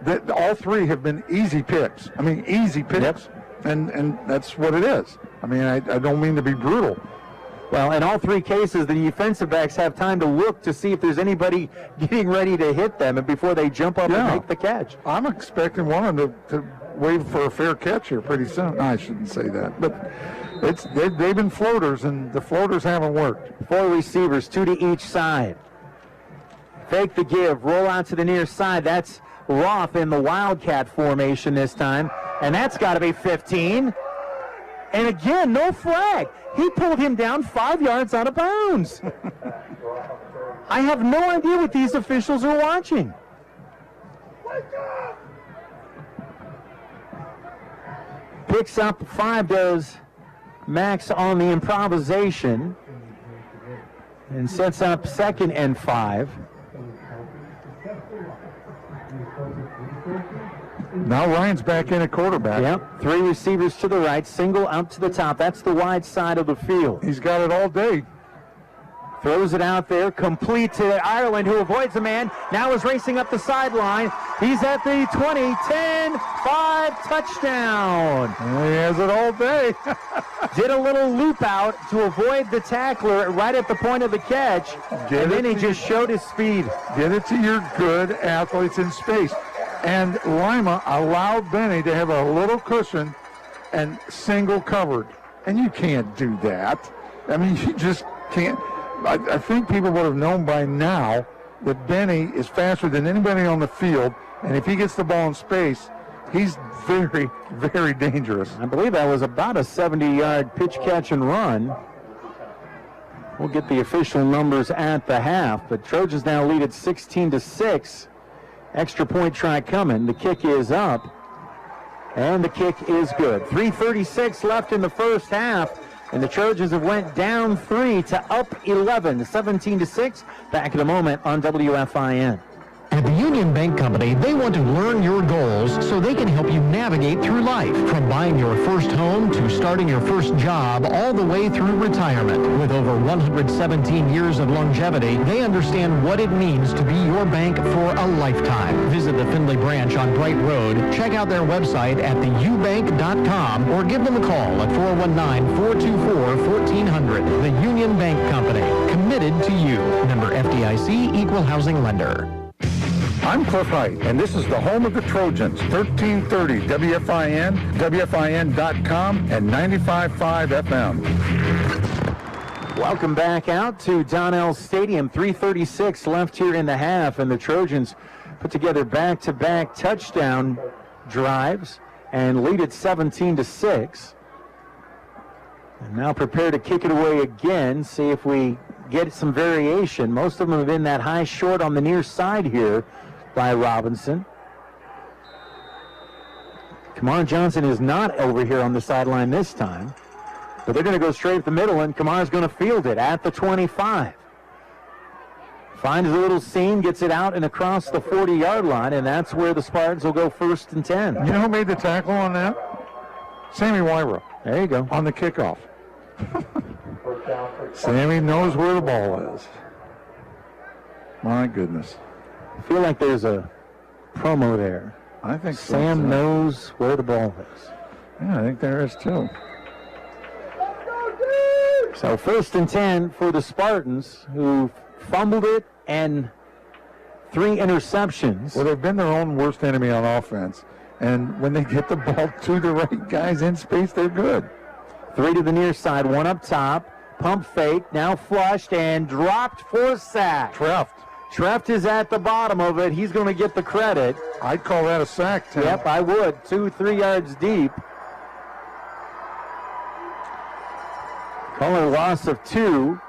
[SPEAKER 3] That all 3 have been easy picks. I mean, easy picks.
[SPEAKER 2] Yep.
[SPEAKER 3] And that's what it is. I mean, I don't mean to be brutal.
[SPEAKER 2] Well, in all 3 cases, the defensive backs have time to look to see if there's anybody getting ready to hit them and before they jump up and make the catch.
[SPEAKER 3] I'm expecting one of them to wave for a fair catch here pretty soon. I shouldn't say that, but they've been floaters, and the floaters haven't worked.
[SPEAKER 2] 4 receivers, 2 to each side. Fake the give, roll out to the near side. That's Roth in the Wildcat formation this time, and that's got to be 15. And again, no flag. He pulled him down 5 yards out of bounds. I have no idea what these officials are watching. Picks up 5, does Max on the improvisation, and sets up 2nd and 5.
[SPEAKER 3] Now Ryan's back in at quarterback.
[SPEAKER 2] Yep, 3 receivers to the right, single out to the top. That's the wide side of the field.
[SPEAKER 3] He's got it all day.
[SPEAKER 2] Throws it out there, complete to Ireland, who avoids a man. Now is racing up the sideline. He's at the 20, 10, 5, touchdown.
[SPEAKER 3] He has it all day.
[SPEAKER 2] Did a little loop out to avoid the tackler right at the point of the catch, and then he just showed his speed.
[SPEAKER 3] Get it to your good athletes in space. And Lima allowed Benny to have a little cushion and single covered. And you can't do that. I mean, you just can't. I think people would have known by now that Benny is faster than anybody on the field. And if he gets the ball in space, he's very, very dangerous.
[SPEAKER 2] I believe that was about a 70-yard pitch, catch, and run. We'll get the official numbers at the half. But Trojans now lead at 16-6. Extra point try coming. The kick is up, and the kick is good. 3:36 left in the first half, and the Trojans have went down 3 to up 11, 17-6. Back in a moment on WFIN.
[SPEAKER 15] At the Union Bank Company, they want to learn your goals so they can help you navigate through life. From buying your first home to starting your first job, all the way through retirement. With over 117 years of longevity, they understand what it means to be your bank for a lifetime. Visit the Findlay branch on Bright Road, check out their website at theubank.com, or give them a call at 419-424-1400. The Union Bank Company, committed to you. Member FDIC, Equal Housing Lender.
[SPEAKER 3] I'm Cliff Height, and this is the home of the Trojans, 1330 WFIN, WFIN.com, and 95.5 FM.
[SPEAKER 2] Welcome back out to Donnell Stadium. 3:36 left here in the half, and the Trojans put together back-to-back touchdown drives and lead it 17-6. And now prepare to kick it away again, see if we get some variation. Most of them have been that high short on the near side here by Robinson. Kamar Johnson is not over here on the sideline this time, but they're going to go straight up the middle, and Kamar's going to field it at the 25. Finds a little seam, gets it out and across the 40-yard line, and that's where the Spartans will go 1st and 10.
[SPEAKER 3] You know who made the tackle on that? Sammy Wyra.
[SPEAKER 2] There you go.
[SPEAKER 3] On the kickoff. Sammy knows where the ball is. My goodness.
[SPEAKER 2] I feel like there's a promo there.
[SPEAKER 3] I think
[SPEAKER 2] Sam knows where the ball is.
[SPEAKER 3] Yeah, I think there is too.
[SPEAKER 2] So 1st and 10 for the Spartans, who fumbled it and 3 interceptions.
[SPEAKER 3] Well, they've been their own worst enemy on offense. And when they get the ball to the right guys in space, they're good.
[SPEAKER 2] 3 to the near side, 1 up top. Pump fake, now flushed and dropped for a sack. Treft is at the bottom of it. He's going to get the credit.
[SPEAKER 3] I'd call that a sack, Tim.
[SPEAKER 2] Yep, I would. 2-3 yards deep. Call it a loss of 2.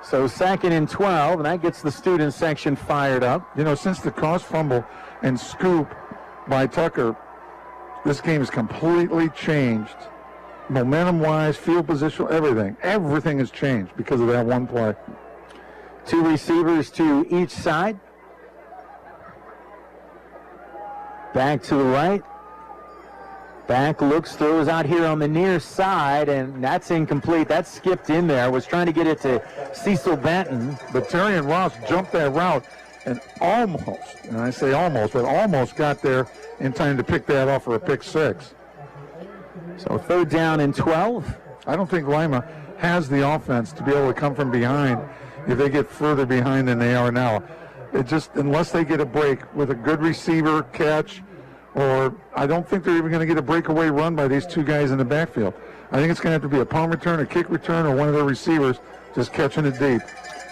[SPEAKER 2] So 2nd and 12, and that gets the student section fired up.
[SPEAKER 3] You know, since the cross fumble and scoop by Tucker, this game has completely changed. Momentum-wise, field position, everything. Everything has changed because of that one play.
[SPEAKER 2] 2 receivers to each side. Back to the right. Back looks, throws out here on the near side, and that's incomplete. That skipped in there. Was trying to get it to Cecil Benton.
[SPEAKER 3] But Terry and Ross jumped that route and almost, and I say almost, but almost got there in time to pick that off for a pick 6.
[SPEAKER 2] So 3rd down and 12.
[SPEAKER 3] I don't think Lima has the offense to be able to come from behind if they get further behind than they are now. It just, unless they get a break with a good receiver catch, or I don't think they're even going to get a breakaway run by these 2 guys in the backfield. I think it's going to have to be a punt return, a kick return, or one of their receivers just catching it deep.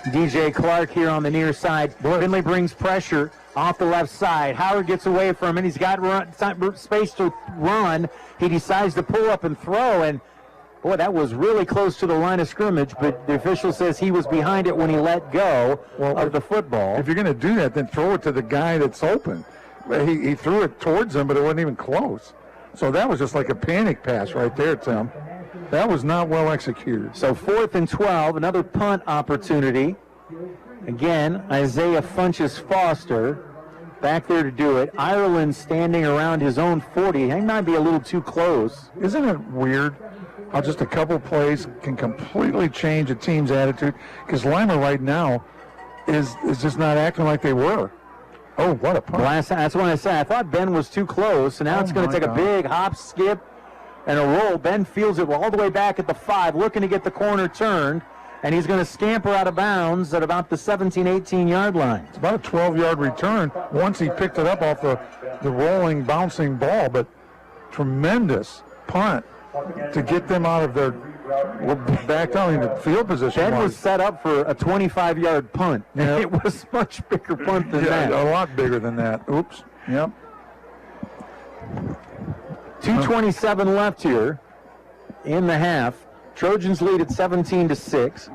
[SPEAKER 2] DJ Clark here on the near side. Findlay brings pressure off the left side. Howard gets away from him. He's got space to run. He decides to pull up and throw, and boy, that was really close to the line of scrimmage, but the official says he was behind it when he let go of the football.
[SPEAKER 3] If you're going to do that, then throw it to the guy that's open. He threw it towards him, but it wasn't even close. So that was just like a panic pass right there, Tim. That was not well executed.
[SPEAKER 2] So 4th and 12, another punt opportunity. Again, Isaiah Funches Foster back there to do it. Ireland standing around his own 40. He might be a little too close.
[SPEAKER 3] Isn't it weird how just a couple plays can completely change a team's attitude? Because Lima right now is just not acting like they were. Oh, what a punt.
[SPEAKER 2] That's what I said. I thought Ben was too close, and now it's going to take a big hop, skip, and a roll. Ben fields it all the way back at the 5, looking to get the corner turned, and he's going to scamper out of bounds at about the 17, 18-yard line.
[SPEAKER 3] It's about a 12-yard return once he picked it up off the rolling, bouncing ball, but tremendous punt to get them out of their back down into field position.
[SPEAKER 2] Ben was set up for a 25-yard punt. Yep. It was much bigger punt than that.
[SPEAKER 3] A lot bigger than that. Oops. Yep.
[SPEAKER 2] 2:27 left here in the half. Trojans lead at 17-6.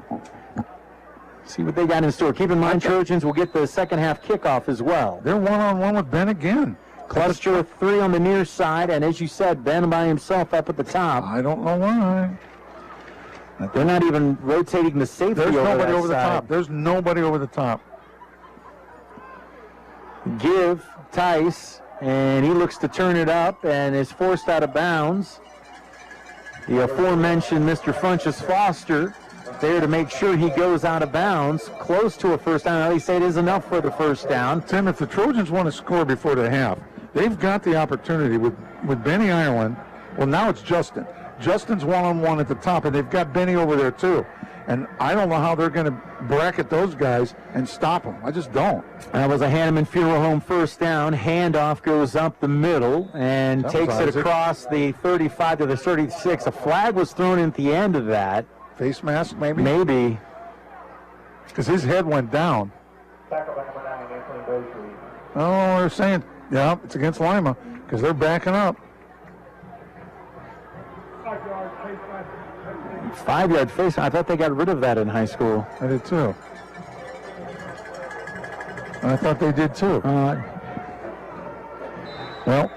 [SPEAKER 2] See what they got in store. Keep in mind, Trojans will get the second half kickoff as well.
[SPEAKER 3] They're one-on-one with Ben again.
[SPEAKER 2] Cluster of 3 on the near side, and as you said, Ben by himself up at the top.
[SPEAKER 3] I don't know why.
[SPEAKER 2] They're not even rotating the safety.
[SPEAKER 3] There's nobody over the
[SPEAKER 2] side.
[SPEAKER 3] top. There's nobody over the top.
[SPEAKER 2] Give Tice, and he looks to turn it up and is forced out of bounds. The aforementioned Mr. Funches Foster there to make sure he goes out of bounds, close to a first down. At least it is enough for the first down.
[SPEAKER 3] Tim, if the Trojans want to score before the half, they've got the opportunity with Benny Ireland. Well, now it's Justin. Justin's one-on-one at the top, and they've got Benny over there too. And I don't know how they're going to bracket those guys and stop them. I just don't.
[SPEAKER 2] That was a Hanneman Funeral Home first down. Handoff goes up the middle and takes it across the 35 to the 36. A flag was thrown at the end of that.
[SPEAKER 3] Face mask, maybe?
[SPEAKER 2] Maybe.
[SPEAKER 3] Because his head went down. Oh, they're saying, yeah, it's against Lima because they're backing up.
[SPEAKER 2] 5-yard face. I thought they got rid of that in high school.
[SPEAKER 3] I did too. And I thought they did too. Well,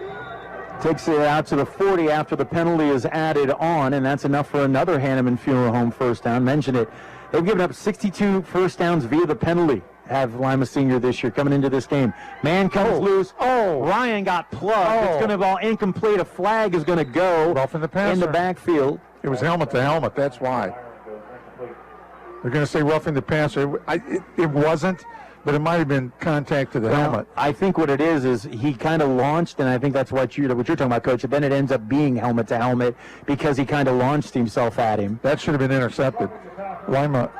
[SPEAKER 2] takes it out to the 40 after the penalty is added on, and that's enough for another Hanneman Funeral Home first down. Mentioned it. They've given up 62 first downs via the penalty. Have Lima Senior this year coming into this game. Man comes loose. Oh, Ryan got plugged. It's going to ball incomplete. A flag is going to go in the backfield.
[SPEAKER 3] It was helmet to helmet. That's why. They're going to say roughing the passer. It wasn't, but it might have been contact to the helmet.
[SPEAKER 2] I think what it is he kind of launched, and I think that's what you're talking about, Coach. And then it ends up being helmet to helmet because he kind of launched himself at him.
[SPEAKER 3] That should have been intercepted. Lima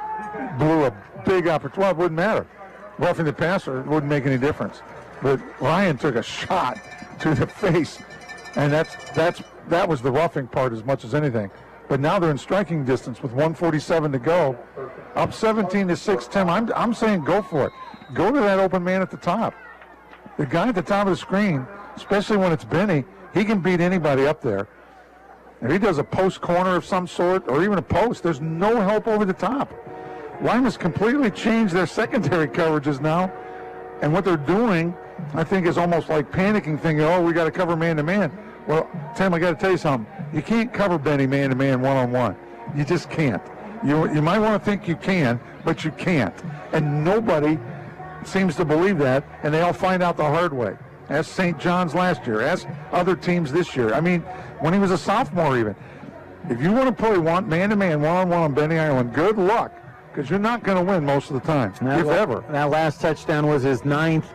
[SPEAKER 3] blew a big opportunity. Well, it wouldn't matter. Roughing the passer wouldn't make any difference. But Ryan took a shot to the face, and that was the roughing part as much as anything. but now they're in striking distance with 1:47 to go. Up 17-6, Tim. I'm saying go for it. Go to that open man at the top. The guy at the top of the screen, especially when it's Benny, he can beat anybody up there. If he does a post corner of some sort, or even a post, there's no help over the top. Lima's completely changed their secondary coverages now, and what they're doing, I think, is almost like panicking, thinking, oh, we got to cover man-to-man. Well, Tim, I got to tell you something. You can't cover Benny man-to-man one-on-one. You just can't. You might want to think you can, but you can't. And nobody seems to believe that, and they all find out the hard way. Ask St. John's last year. Ask other teams this year. I mean, when he was a sophomore even. If you want to play man-to-man, one-on-one on Benny Island, good luck, because you're not going to win most of the time, if ever.
[SPEAKER 2] That last touchdown was his 9th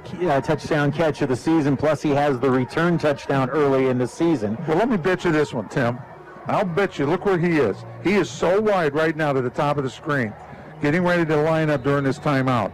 [SPEAKER 2] touchdown catch of the season, plus he has the return touchdown early in the season.
[SPEAKER 3] Well, let me bet you this one, Tim. I'll bet you, look where he is. He is so wide right now to the top of the screen, getting ready to line up during this timeout.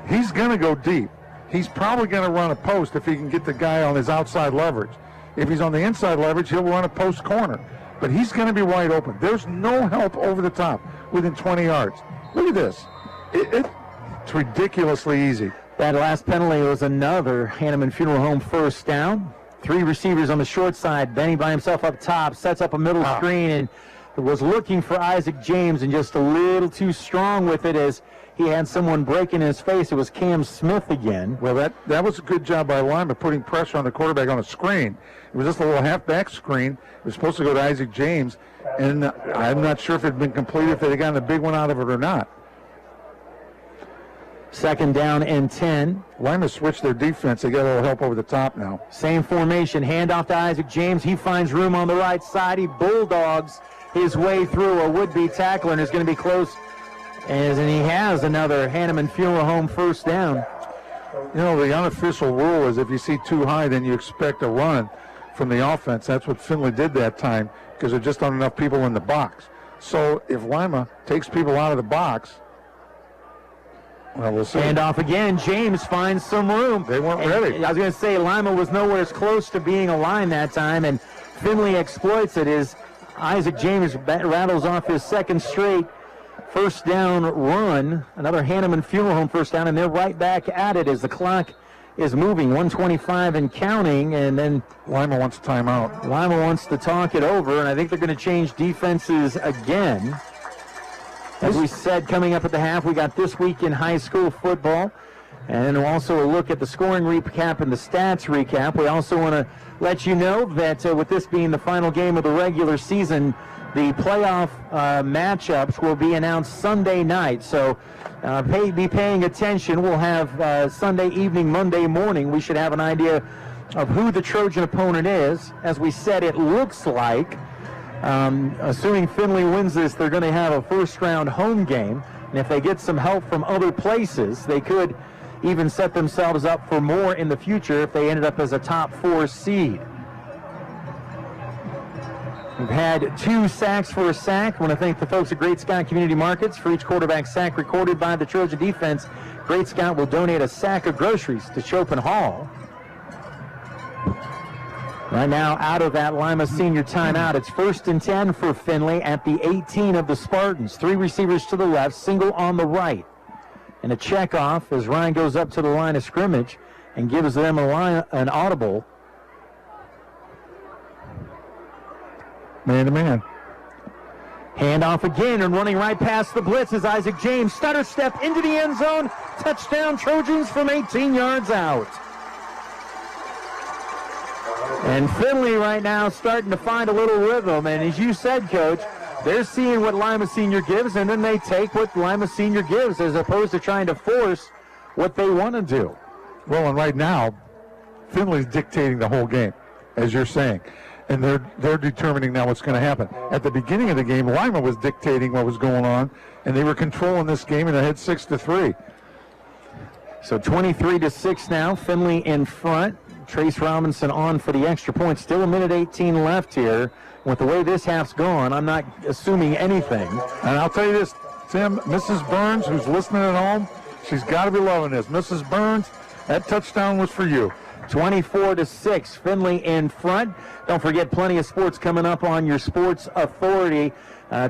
[SPEAKER 3] He's going to go deep. He's probably going to run a post if he can get the guy on his outside leverage. If he's on the inside leverage, he'll run a post corner. But he's going to be wide open. There's no help over the top within 20 yards. Look at this. It's ridiculously easy.
[SPEAKER 2] That last penalty was another Hanneman Funeral Home first down. 3 receivers on the short side. Benny by himself up top, sets up a middle screen, and was looking for Isaac James, and just a little too strong with it as he had someone break in his face. It was Cam Smith again.
[SPEAKER 3] Well, that was a good job by Lima putting pressure on the quarterback on a screen. It was just a little halfback screen. It was supposed to go to Isaac James, and I'm not sure if it had been completed, if they'd gotten a big one out of it or not.
[SPEAKER 2] 2nd down and 10.
[SPEAKER 3] Lima switched their defense. They got a little help over the top now.
[SPEAKER 2] Same formation. Handoff to Isaac James. He finds room on the right side. He bulldogs his way through a would-be tackler and is going to be close. And he has another Hanneman Funeral Home first down.
[SPEAKER 3] You know, the unofficial rule is if you see too high, then you expect a run from the offense. That's what Findlay did that time because there just aren't enough people in the box. So if Lima takes people out of the box, well, we'll see.
[SPEAKER 2] Handoff again. James finds some room.
[SPEAKER 3] They weren't ready.
[SPEAKER 2] I was going to say Lima was nowhere as close to being a line that time, and Findlay exploits it as Isaac James rattles off his second straight first down run. Another Hanneman Funeral Home first down, and they're right back at it as the clock is moving. 1:25 and counting, and then
[SPEAKER 3] Lima wants a timeout.
[SPEAKER 2] Lima wants to talk it over, and I think they're going to change defenses again. As we said, coming up at the half, we got This Week in High School Football, and also a look at the scoring recap and the stats recap. We also want to let you know that with this being the final game of the regular season, the playoff matchups will be announced Sunday night. So be paying attention. We'll have Sunday evening, Monday morning. We should have an idea of who the Trojan opponent is. As we said, it looks like, assuming Findlay wins this, they're going to have a first-round home game. And if they get some help from other places, they could even set themselves up for more in the future if they ended up as a top 4 seed. We've had 2 sacks for a sack. I want to thank the folks at Great Scott Community Markets for each quarterback sack recorded by the Trojan defense. Great Scott will donate a sack of groceries to Chopin Hall. Right now, out of that Lima Senior timeout, it's 1st and 10 for Findlay at the 18 of the Spartans. 3 receivers to the left, single on the right. And a check off as Ryan goes up to the line of scrimmage and gives them an audible.
[SPEAKER 3] Man-to-man.
[SPEAKER 2] Handoff again and running right past the blitz is Isaac James. Stutter step into the end zone. Touchdown Trojans from 18 yards out. And Findlay right now starting to find a little rhythm. And as you said, Coach, they're seeing what Lima Senior gives, and then they take what Lima Senior gives as opposed to trying to force what they want to do.
[SPEAKER 3] Well, and right now, Findlay's dictating the whole game, as you're saying. And they're determining now what's going to happen. At the beginning of the game, Lima was dictating what was going on, and they were controlling this game, and they had 6-3.
[SPEAKER 2] So 23-6 now, Findlay in front. Trace Robinson on for the extra point. Still 1:18 left here. With the way this half's gone, I'm not assuming anything.
[SPEAKER 3] And I'll tell you this, Tim, Mrs. Burns, who's listening at home, she's got to be loving this. Mrs. Burns, that touchdown was for you.
[SPEAKER 2] 24-6, Findlay in front. Don't forget, plenty of sports coming up on your Sports Authority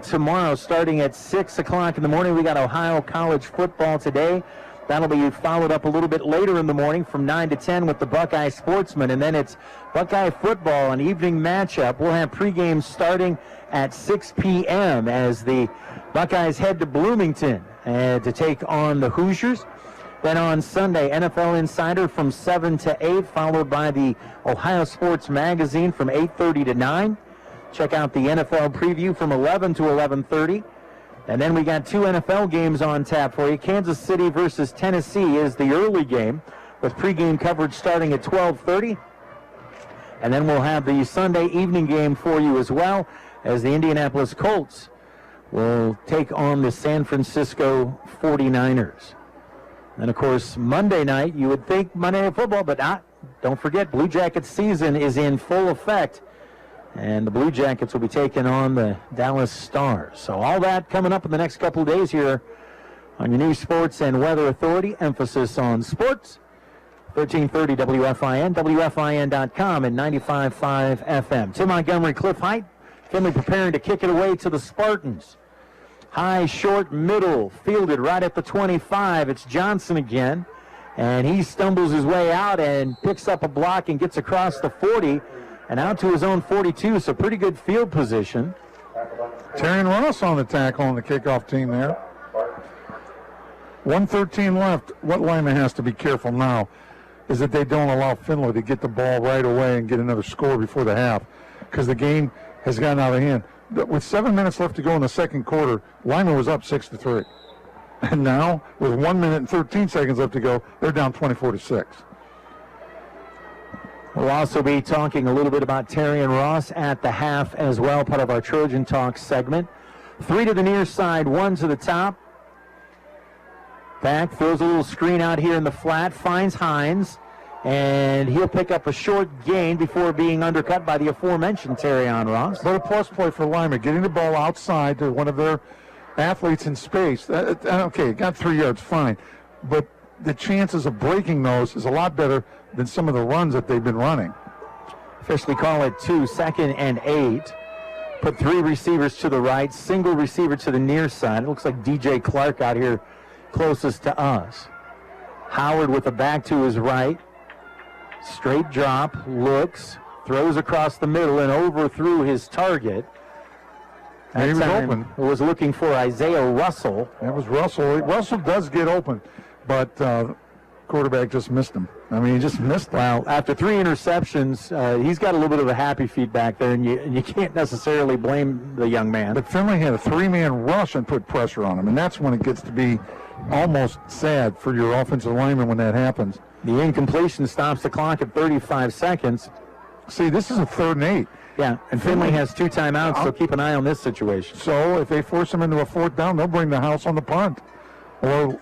[SPEAKER 2] tomorrow, starting at 6 o'clock in the morning. We got Ohio College football today. That'll be followed up a little bit later in the morning from 9 to 10 with the Buckeye Sportsman. And then it's Buckeye football, an evening matchup. We'll have pregame starting at 6 p.m. as the Buckeyes head to Bloomington to take on the Hoosiers. Then on Sunday, NFL Insider from 7 to 8, followed by the Ohio Sports Magazine from 8:30 to 9. Check out the NFL preview from 11 to 11:30. And then we got 2 NFL games on tap for you. Kansas City versus Tennessee is the early game, with pregame coverage starting at 12:30. And then we'll have the Sunday evening game for you as well, as the Indianapolis Colts will take on the San Francisco 49ers. And, of course, Monday night, you would think Monday Night Football, but not. Don't forget, Blue Jackets season is in full effect. And the Blue Jackets will be taking on the Dallas Stars. So all that coming up in the next couple of days here on your News, Sports, and Weather Authority. Emphasis on sports. 1330 WFIN, WFIN.com, and 95.5 FM. Tim Montgomery, Cliff Height. Findlay preparing to kick it away to the Spartans. High, short, middle, fielded right at the 25. It's Johnson again. And he stumbles his way out and picks up a block and gets across the 40 and out to his own 42. So pretty good field position.
[SPEAKER 3] Terrion Ross on the tackle on the kickoff team there. 1:13 left. What Lima has to be careful now is that they don't allow Findlay to get the ball right away and get another score before the half, because the game has gotten out of hand. With 7 minutes left to go in the second quarter, Lima was up 6-3. And now, with 1 minute and 13 seconds left to go, they're down 24-6.
[SPEAKER 2] We'll also be talking a little bit about Terrion Ross at the half as well, part of our Trojan Talk segment. 3 to the near side, 1 to the top. Back, throws a little screen out here in the flat, finds Hines, and he'll pick up a short gain before being undercut by the aforementioned Terrion Ross.
[SPEAKER 3] But a plus play for Lima, getting the ball outside to one of their athletes in space. Okay, got 3 yards, fine. But the chances of breaking those is a lot better than some of the runs that they've been running.
[SPEAKER 2] Officially call it 2, 2nd and 8. Put 3 receivers to the right, single receiver to the near side. It looks like DJ Clark out here closest to us. Howard with the back to his right. Straight drop, looks, throws across the middle and overthrew his target.
[SPEAKER 3] And he was open.
[SPEAKER 2] Was looking for Isaiah Russell.
[SPEAKER 3] That was Russell. Russell does get open, but quarterback just missed him. I mean, he just missed him.
[SPEAKER 2] Well, after 3 interceptions, he's got a little bit of a happy feet back there, and you can't necessarily blame the young man.
[SPEAKER 3] But Findlay had a 3-man rush and put pressure on him, and that's when it gets to be almost sad for your offensive lineman when that happens.
[SPEAKER 2] The incompletion stops the clock at 35 seconds.
[SPEAKER 3] See, this is a 3rd and 8.
[SPEAKER 2] Yeah, and Findlay has 2 timeouts, so keep an eye on this situation.
[SPEAKER 3] So if they force him into a 4th down, they'll bring the house on the punt. Or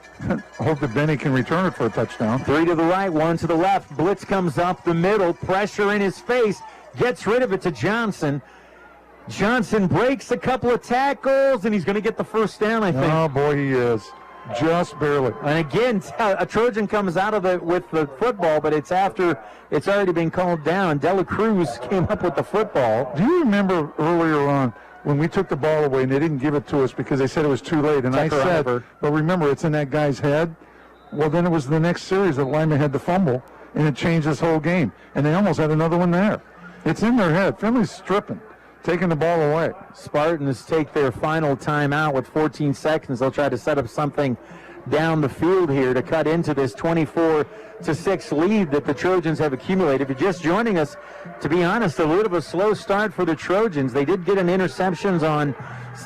[SPEAKER 3] hope that Benny can return it for a touchdown.
[SPEAKER 2] 3 to the right, 1 to the left. Blitz comes up the middle, pressure in his face, gets rid of it to Johnson. Johnson breaks a couple of tackles, and he's going to get the first down, I think.
[SPEAKER 3] Oh, boy, he is. Just barely.
[SPEAKER 2] And again, a Trojan comes out of it with the football, but it's after it's already been called down. Dela Cruz came up with the football.
[SPEAKER 3] Do you remember earlier on when we took the ball away and they didn't give it to us because they said it was too late? And I said, but remember, it's in that guy's head. Well, then it was the next series that Lima had the fumble, and it changed this whole game. And they almost had another one there. It's in their head. Findlay's stripping, taking the ball away.
[SPEAKER 2] Spartans take their final timeout with 14 seconds. They'll try to set up something down the field here to cut into this 24-6 lead that the Trojans have accumulated. If you're just joining us, to be honest, a little bit of a slow start for the Trojans. They did get an interceptions on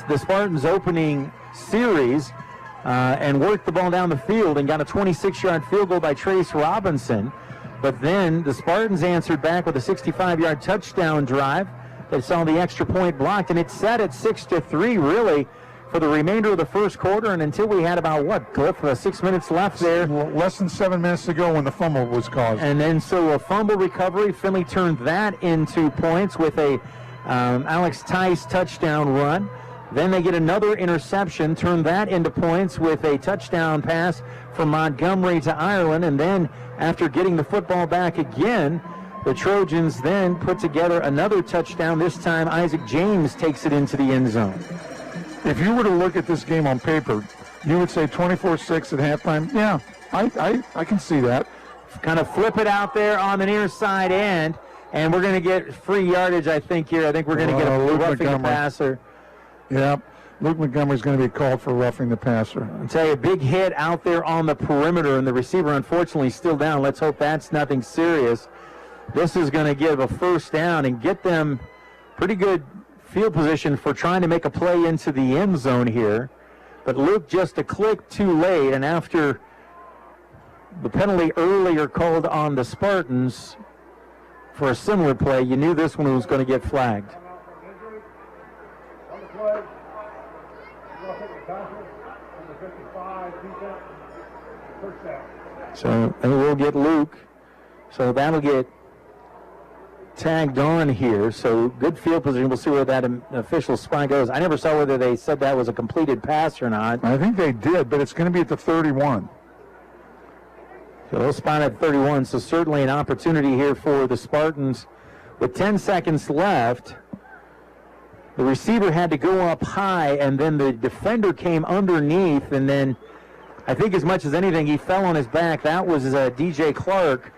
[SPEAKER 2] the Spartans' opening series and worked the ball down the field and got a 26-yard field goal by Trace Robinson. But then the Spartans answered back with a 65-yard touchdown drive. They saw the extra point blocked, and it's set at 6-3, really, for the remainder of the first quarter, and until we had about, Cliff, 6 minutes left there.
[SPEAKER 3] Less than 7 minutes to go when the fumble was caused.
[SPEAKER 2] And then so a fumble recovery. Findlay turned that into points with a Alex Tice touchdown run. Then they get another interception, turn that into points with a touchdown pass from Montgomery to Ireland. And then after getting the football back again, the Trojans then put together another touchdown. This time Isaac James takes it into the end zone.
[SPEAKER 3] If you were to look at this game on paper, you would say 24-6 at halftime. Yeah, I can see that.
[SPEAKER 2] Kind of flip it out there on the near side end, and we're going to get free yardage, I think, here. I think we're going to get a roughing the passer.
[SPEAKER 3] Yeah, Luke Montgomery's going to be called for roughing the passer.
[SPEAKER 2] I'll tell you, a big hit out there on the perimeter, and the receiver, unfortunately, still down. Let's hope that's nothing serious. This is going to give a first down and get them pretty good field position for trying to make a play into the end zone here. But Luke just a click too late, and after the penalty earlier called on the Spartans for a similar play, you knew this one was going to get flagged. So, and we'll get Luke. So that'll get tagged on here. So good field position. We'll see where that official spy goes. I never saw whether they said that was a completed pass or not.
[SPEAKER 3] I think they did, but it's going to be at the 31.
[SPEAKER 2] So they'll spot at 31. So certainly an opportunity here for the Spartans. With 10 seconds left, the receiver had to go up high, and then the defender came underneath, and then I think as much as anything, he fell on his back. That was DJ Clark,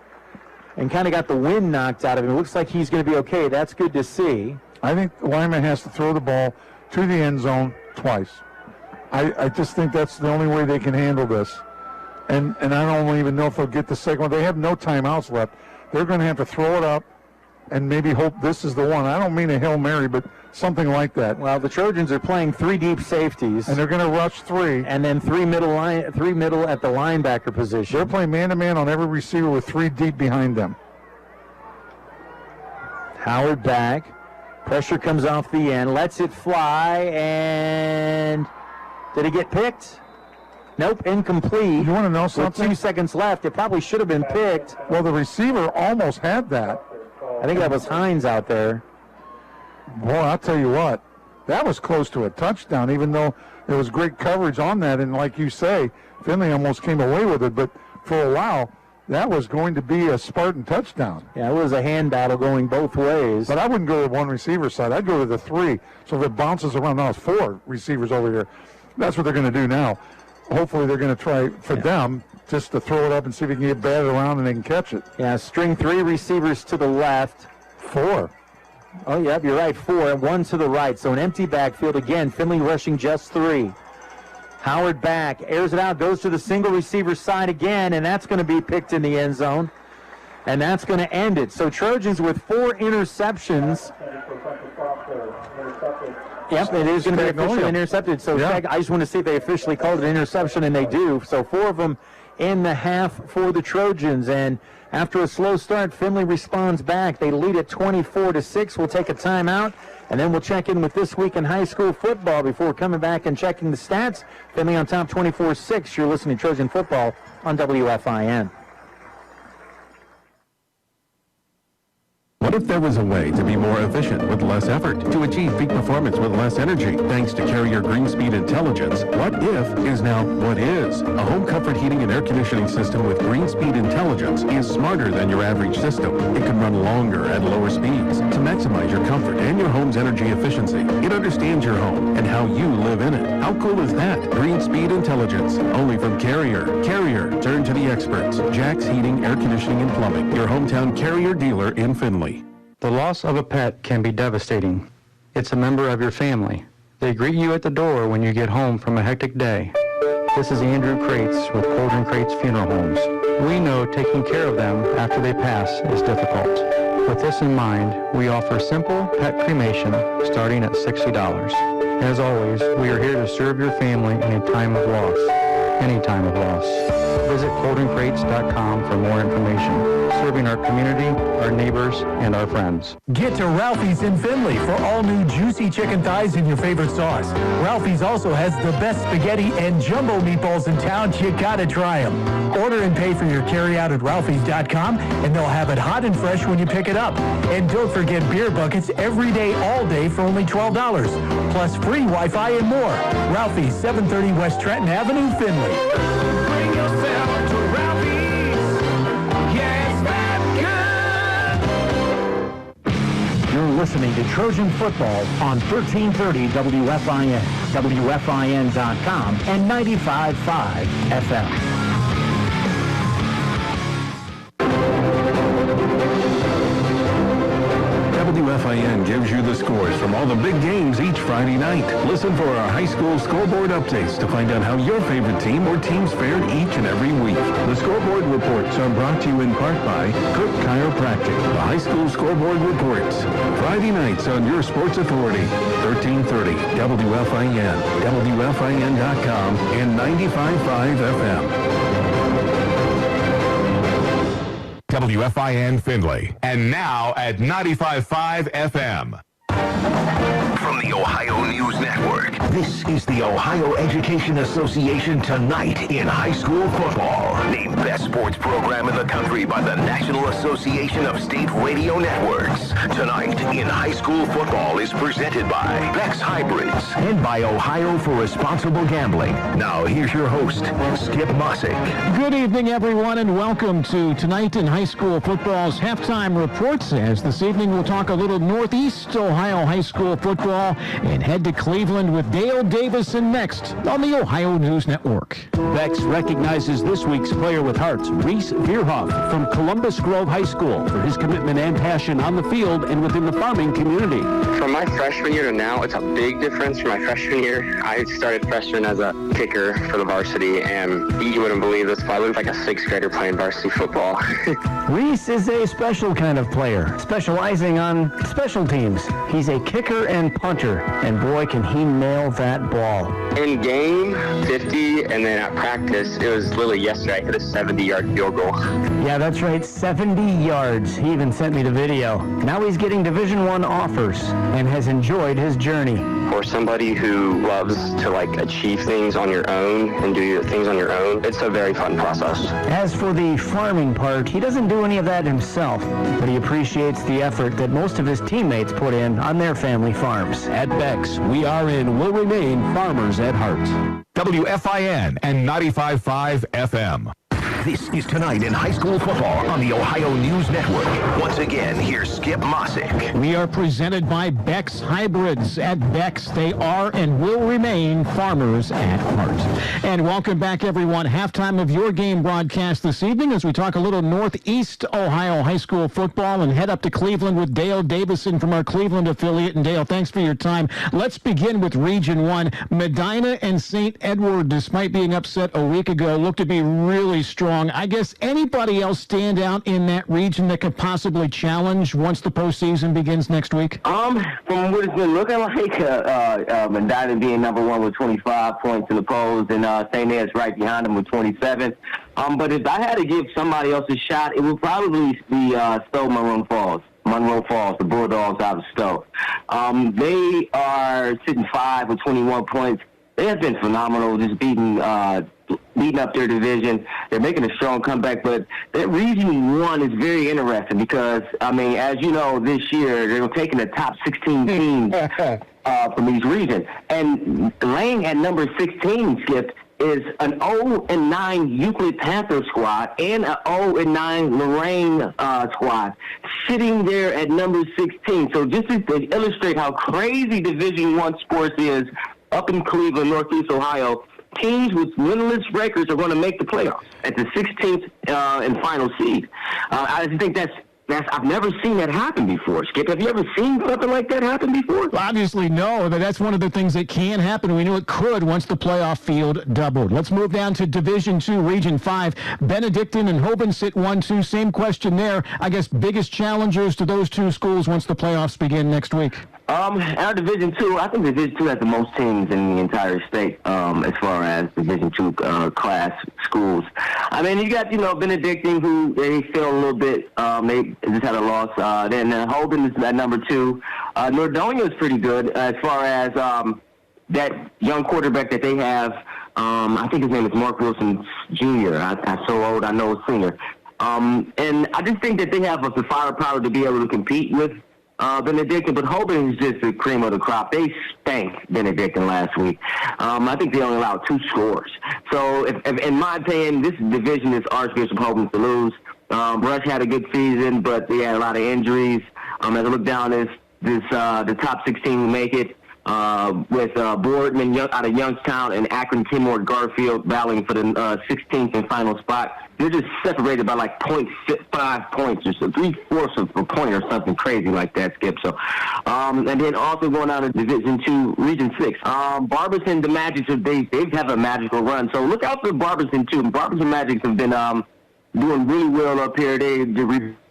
[SPEAKER 2] and kind of got the wind knocked out of him. It looks like he's going to be okay. That's good to see.
[SPEAKER 3] I think the lineman has to throw the ball to the end zone twice. I just think that's the only way they can handle this. And I don't even know if they'll get the second one. They have no timeouts left. They're going to have to throw it up and maybe hope this is the one. I don't mean a Hail Mary, but something like that.
[SPEAKER 2] Well, the Trojans are playing three deep safeties.
[SPEAKER 3] And they're going to rush three.
[SPEAKER 2] And then three middle at the linebacker position.
[SPEAKER 3] They're playing man-to-man on every receiver with three deep behind them.
[SPEAKER 2] Howard back. Pressure comes off the end. Lets it fly. And did it get picked? Nope, incomplete.
[SPEAKER 3] You want to know something?
[SPEAKER 2] With 2 seconds left, it probably should have been picked.
[SPEAKER 3] Well, the receiver almost had that.
[SPEAKER 2] I think that was Hines out there.
[SPEAKER 3] Boy, I'll tell you what, that was close to a touchdown, even though there was great coverage on that. And like you say, Findlay almost came away with it. But for a while, that was going to be a Spartan touchdown.
[SPEAKER 2] Yeah, it was a hand battle going both ways.
[SPEAKER 3] But I wouldn't go to one receiver side. I'd go to the three. So if it bounces around, now it's four receivers over here. That's what they're going to do now. Hopefully they're going to try for them just to throw it up and see if they can get batted around and they can catch it.
[SPEAKER 2] Yeah, string three receivers to the left.
[SPEAKER 3] Four.
[SPEAKER 2] Oh, yeah, you're right, four, and one to the right. So an empty backfield again. Findlay rushing just three. Howard back, airs it out, goes to the single receiver side again, and that's going to be picked in the end zone. And that's going to end it. So Trojans with 4 interceptions. Yep, it is going to be officially intercepted. So I just want to see if they officially called it an interception, and they do. So 4 of them in the half for the Trojans. And after a slow start, Findlay responds back. They lead at 24-6. We'll take a timeout, and then we'll check in with This Week in High School Football before coming back and checking the stats. Findlay on top 24-6. You're listening to Trojan Football on WFIN.
[SPEAKER 5] What if there was a way to be more efficient with less effort, to achieve peak performance with less energy, thanks to Carrier Green Speed Intelligence? What if is now what is. A home comfort heating and air conditioning system with Green Speed Intelligence is smarter than your average system. It can run longer at lower speeds to maximize your comfort and your home's energy efficiency. It understands your home and how you live in it. How cool is that? Green Speed Intelligence, only from Carrier. Carrier, turn to the experts. Jack's Heating, Air Conditioning, and Plumbing, your hometown Carrier dealer in Findlay.
[SPEAKER 10] The loss of a pet can be devastating. It's a member of your family. They greet you at the door when you get home from a hectic day. This is Andrew Kraetz with Coldren Kraetz Funeral Homes. We know taking care of them after they pass is difficult. With this in mind, we offer simple pet cremation starting at $60. As always, we are here to serve your family in a time of loss. any time of loss. Visit goldencrates.com for more information. Serving our community, our neighbors, and our friends.
[SPEAKER 6] Get to Ralphie's in Findlay for all new juicy chicken thighs in your favorite sauce. Ralphie's also has the best spaghetti and jumbo meatballs in town. You gotta try them. Order and pay for your carryout at ralphie's.com, and they'll have it hot and fresh when you pick it up. And don't forget beer buckets every day, all day for only $12. Plus free Wi-Fi and more. Ralphie's, 730 West Trenton Avenue, Findlay.
[SPEAKER 17] Bring yourself to Ralphie's. Yes, that's good.
[SPEAKER 15] You're listening to Trojan Football on 1330 WFIN, WFIN.com, and 95.5 FM.
[SPEAKER 5] WFIN gives you the scores from all the big games each Friday night. Listen for our high school scoreboard updates to find out how your favorite team or teams fared each and every week. The scoreboard reports are brought to you in part by Cook Chiropractic. The high school scoreboard reports. Friday nights on your sports authority. 1330 WFIN, WFIN.com, and 95.5 FM.
[SPEAKER 12] WFIN Findlay. And now at 95.5 FM.
[SPEAKER 18] From the Ohio News Network, this is the Ohio Education Association Tonight in High School Football. Named Best Sports Program in the Country by the National Association of State Radio Networks. Tonight in High School Football is presented by Beck's Hybrids and by Ohio for Responsible Gambling. Now here's your host, Skip Mossick.
[SPEAKER 15] Good evening, everyone, and welcome to Tonight in High School Football's halftime reports. As this evening we'll talk a little Northeast Ohio High School football and head to Cleveland with Dale Davison next on the Ohio News Network.
[SPEAKER 19] Bex recognizes this week's player with hearts, Reese Veerhoff from Columbus Grove High School, for his commitment and passion on the field and within the farming community.
[SPEAKER 20] From my freshman year to now, it's a big difference. From my freshman year, I started freshman as a kicker for the varsity, and you wouldn't believe this, but I looked like a sixth grader playing varsity football.
[SPEAKER 19] Reese is a special kind of player, specializing on special teams. He's a kicker and punter, and boy, can he nail that ball.
[SPEAKER 20] In game, 50, and then at practice, it was literally yesterday, I hit a 70-yard field goal.
[SPEAKER 19] Yeah, that's right, 70 yards. He even sent me the video. Now he's getting Division I offers and has enjoyed his journey.
[SPEAKER 20] For somebody who loves to achieve things on your own and do things on your own, it's a very fun process.
[SPEAKER 19] As for the farming part, he doesn't do any of that himself, but he appreciates the effort that most of his teammates put in on their family farms.
[SPEAKER 12] At Beck's, we are and will remain farmers at heart. WFIN and 95.5 FM.
[SPEAKER 18] This is Tonight in High School Football on the Ohio News Network. Once again, here's Skip Mossick.
[SPEAKER 15] We are presented by Beck's Hybrids. At Beck's, they are and will remain farmers at heart. And welcome back, everyone. Halftime of your game broadcast this evening as we talk a little Northeast Ohio high school football and head up to Cleveland with Dale Davison from our Cleveland affiliate. And Dale, thanks for your time. Let's begin with Region 1. Medina and St. Edward, despite being upset a week ago, look to be really strong. I guess anybody else stand out in that region that could possibly challenge once the postseason begins next week?
[SPEAKER 21] From what it's been looking like, Medina being number one with 25 points in the polls, and St. Ed's right behind them with 27. But if I had to give somebody else a shot, it would probably be Stowe Monroe Falls, the Bulldogs out of Stowe. They are sitting 5 with 21 points. They have been phenomenal, just beating up their division. They're making a strong comeback, but that Region 1 is very interesting because, as you know, this year they're taking the top 16 teams from each region. And laying at number 16, Skip, is an 0-9 Euclid Panther squad and an 0-9 Lorraine squad sitting there at number 16. So just to illustrate how crazy Division I sports is up in Cleveland, Northeast Ohio, teams with winless records are going to make the playoffs at the 16th and final seed. I think that's I've never seen that happen before. Skip, have you ever seen something like that happen before?
[SPEAKER 15] Well, obviously, no, but that's one of the things that can happen. We knew it could once the playoff field doubled. Let's move down to Division II, Region 5. Benedictine and Hoban sit 1-2. Same question there. I guess biggest challengers to those two schools once the playoffs begin next week.
[SPEAKER 21] Our Division II, I think Division II has the most teams in the entire state as far as Division II class schools. I mean, you got, Benedictine, who they feel a little bit. They just had a loss. Then Holden is at number 2. Nordonia is pretty good as far as that young quarterback that they have. I think his name is Mark Wilson Jr. I'm so old, I know a senior. And I just think that they have the firepower to be able to compete with Benedictine, but Holden is just the cream of the crop. They spanked Benedictine last week. I think they only allowed 2 scores. So, if, in my opinion, this division is Archbishop Holden to lose. Rush had a good season, but they had a lot of injuries. As I look down the top 16 will make it. With Boardman out of Youngstown and Akron Timor Garfield battling for the 16th and final spot. They're just separated by like 0.5 points or so, 3/4 of a point or something crazy like that, Skip. So, and then also going down to Division II, Region 6. Barbizon, the Magics, they have a magical run. So look out for Barbizon too. Barbizon Magics have been doing really well up here. They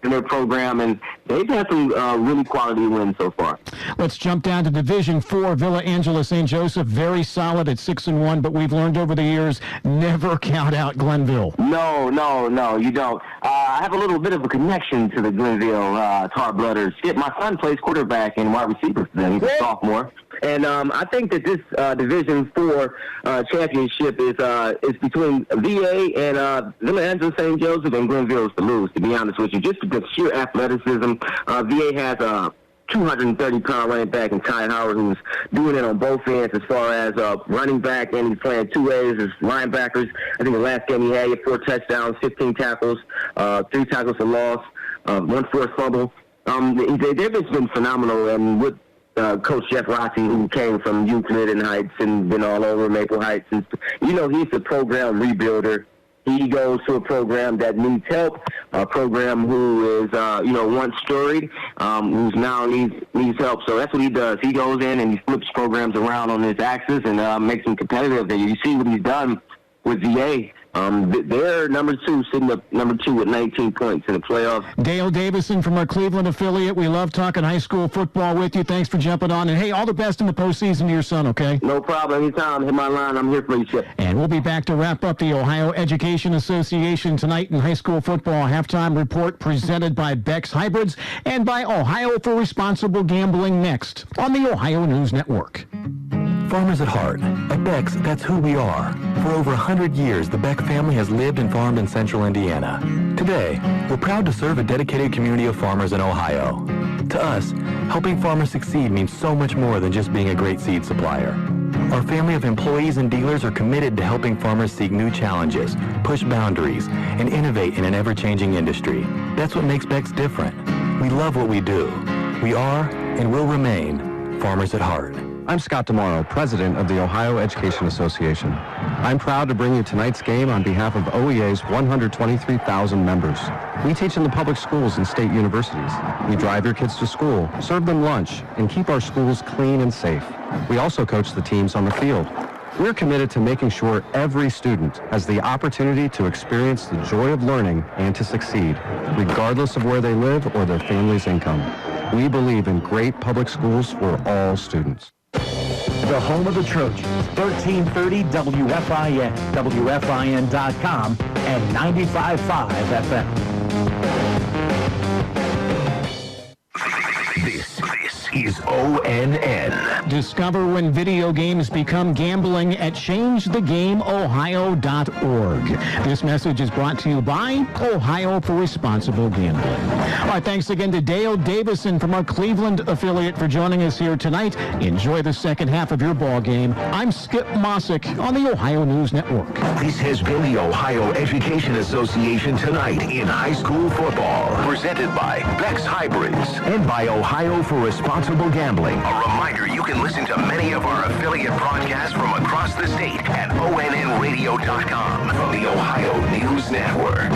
[SPEAKER 21] in their program, and they've had some really quality wins so far.
[SPEAKER 4] Let's jump down to Division 4. Villa Angela St. Joseph, very solid at 6-1, but we've learned over the years, never count out Glenville.
[SPEAKER 21] No, you don't. I have a little bit of a connection to the Glenville Tar Blooders. My son plays quarterback and wide receiver for them. He's a sophomore. And I think that this Division 4 championship is between VA and Lima Angela St. Joseph and Glenville to lose, to be honest with you, just because sheer athleticism. VA has a 230-pound running back in Ty Howard, who's doing it on both ends as far as running back, and he's playing 2 ways as linebackers. I think the last game he had 4 touchdowns, 15 tackles, 3 tackles for loss, 1 forced fumble. They've just been phenomenal, and with Coach Jeff Rossi, who came from Euclid and Heights and been all over Maple Heights, and he's a program rebuilder. He goes to a program that needs help, a program who is, once storied, who's now needs help. So that's what he does. He goes in and he flips programs around on his axis and makes them competitive. And you see what he's done with VA. They're number 2, sitting up number 2 with 19 points in the playoffs.
[SPEAKER 4] Dale Davison from our Cleveland affiliate. We love talking high school football with you. Thanks for jumping on. And, hey, all the best in the postseason to your son, okay?
[SPEAKER 21] No problem. Anytime. Hit my line. I'm here for you, Chip.
[SPEAKER 4] And we'll be back to wrap up the Ohio Education Association tonight in high school football halftime report presented by Beck's Hybrids and by Ohio for Responsible Gambling next on the Ohio News Network.
[SPEAKER 7] Farmers at heart. At Beck's, that's who we are. For over 100 years, the Beck family has lived and farmed in central Indiana. Today, we're proud to serve a dedicated community of farmers in Ohio. To us, helping farmers succeed means so much more than just being a great seed supplier. Our family of employees and dealers are committed to helping farmers seek new challenges, push boundaries, and innovate in an ever-changing industry. That's what makes Beck's different. We love what we do. We are and will remain farmers at heart.
[SPEAKER 22] I'm Scott DeMauro, president of the Ohio Education Association. I'm proud to bring you tonight's game on behalf of OEA's 123,000 members. We teach in the public schools and state universities. We drive your kids to school, serve them lunch, and keep our schools clean and safe. We also coach the teams on the field. We're committed to making sure every student has the opportunity to experience the joy of learning and to succeed, regardless of where they live or their family's income. We believe in great public schools for all students.
[SPEAKER 23] The home of the Trojans, 1330 WFIN, WFIN.com, and 95.5 FM.
[SPEAKER 18] This is ONN.
[SPEAKER 4] Discover when video games become gambling at ChangeTheGameOhio.org. This message is brought to you by Ohio for Responsible Gambling. All right, thanks again to Dale Davison from our Cleveland affiliate for joining us here tonight. Enjoy the second half of your ball game. I'm Skip Mossick on the Ohio News Network.
[SPEAKER 18] This has been the Ohio Education Association tonight in high school football. Presented by Beck's Hybrids and by Ohio for Responsible Gambling. A reminder, you can listen to many of our affiliate broadcasts from across the state at ONNradio.com from the Ohio News Network.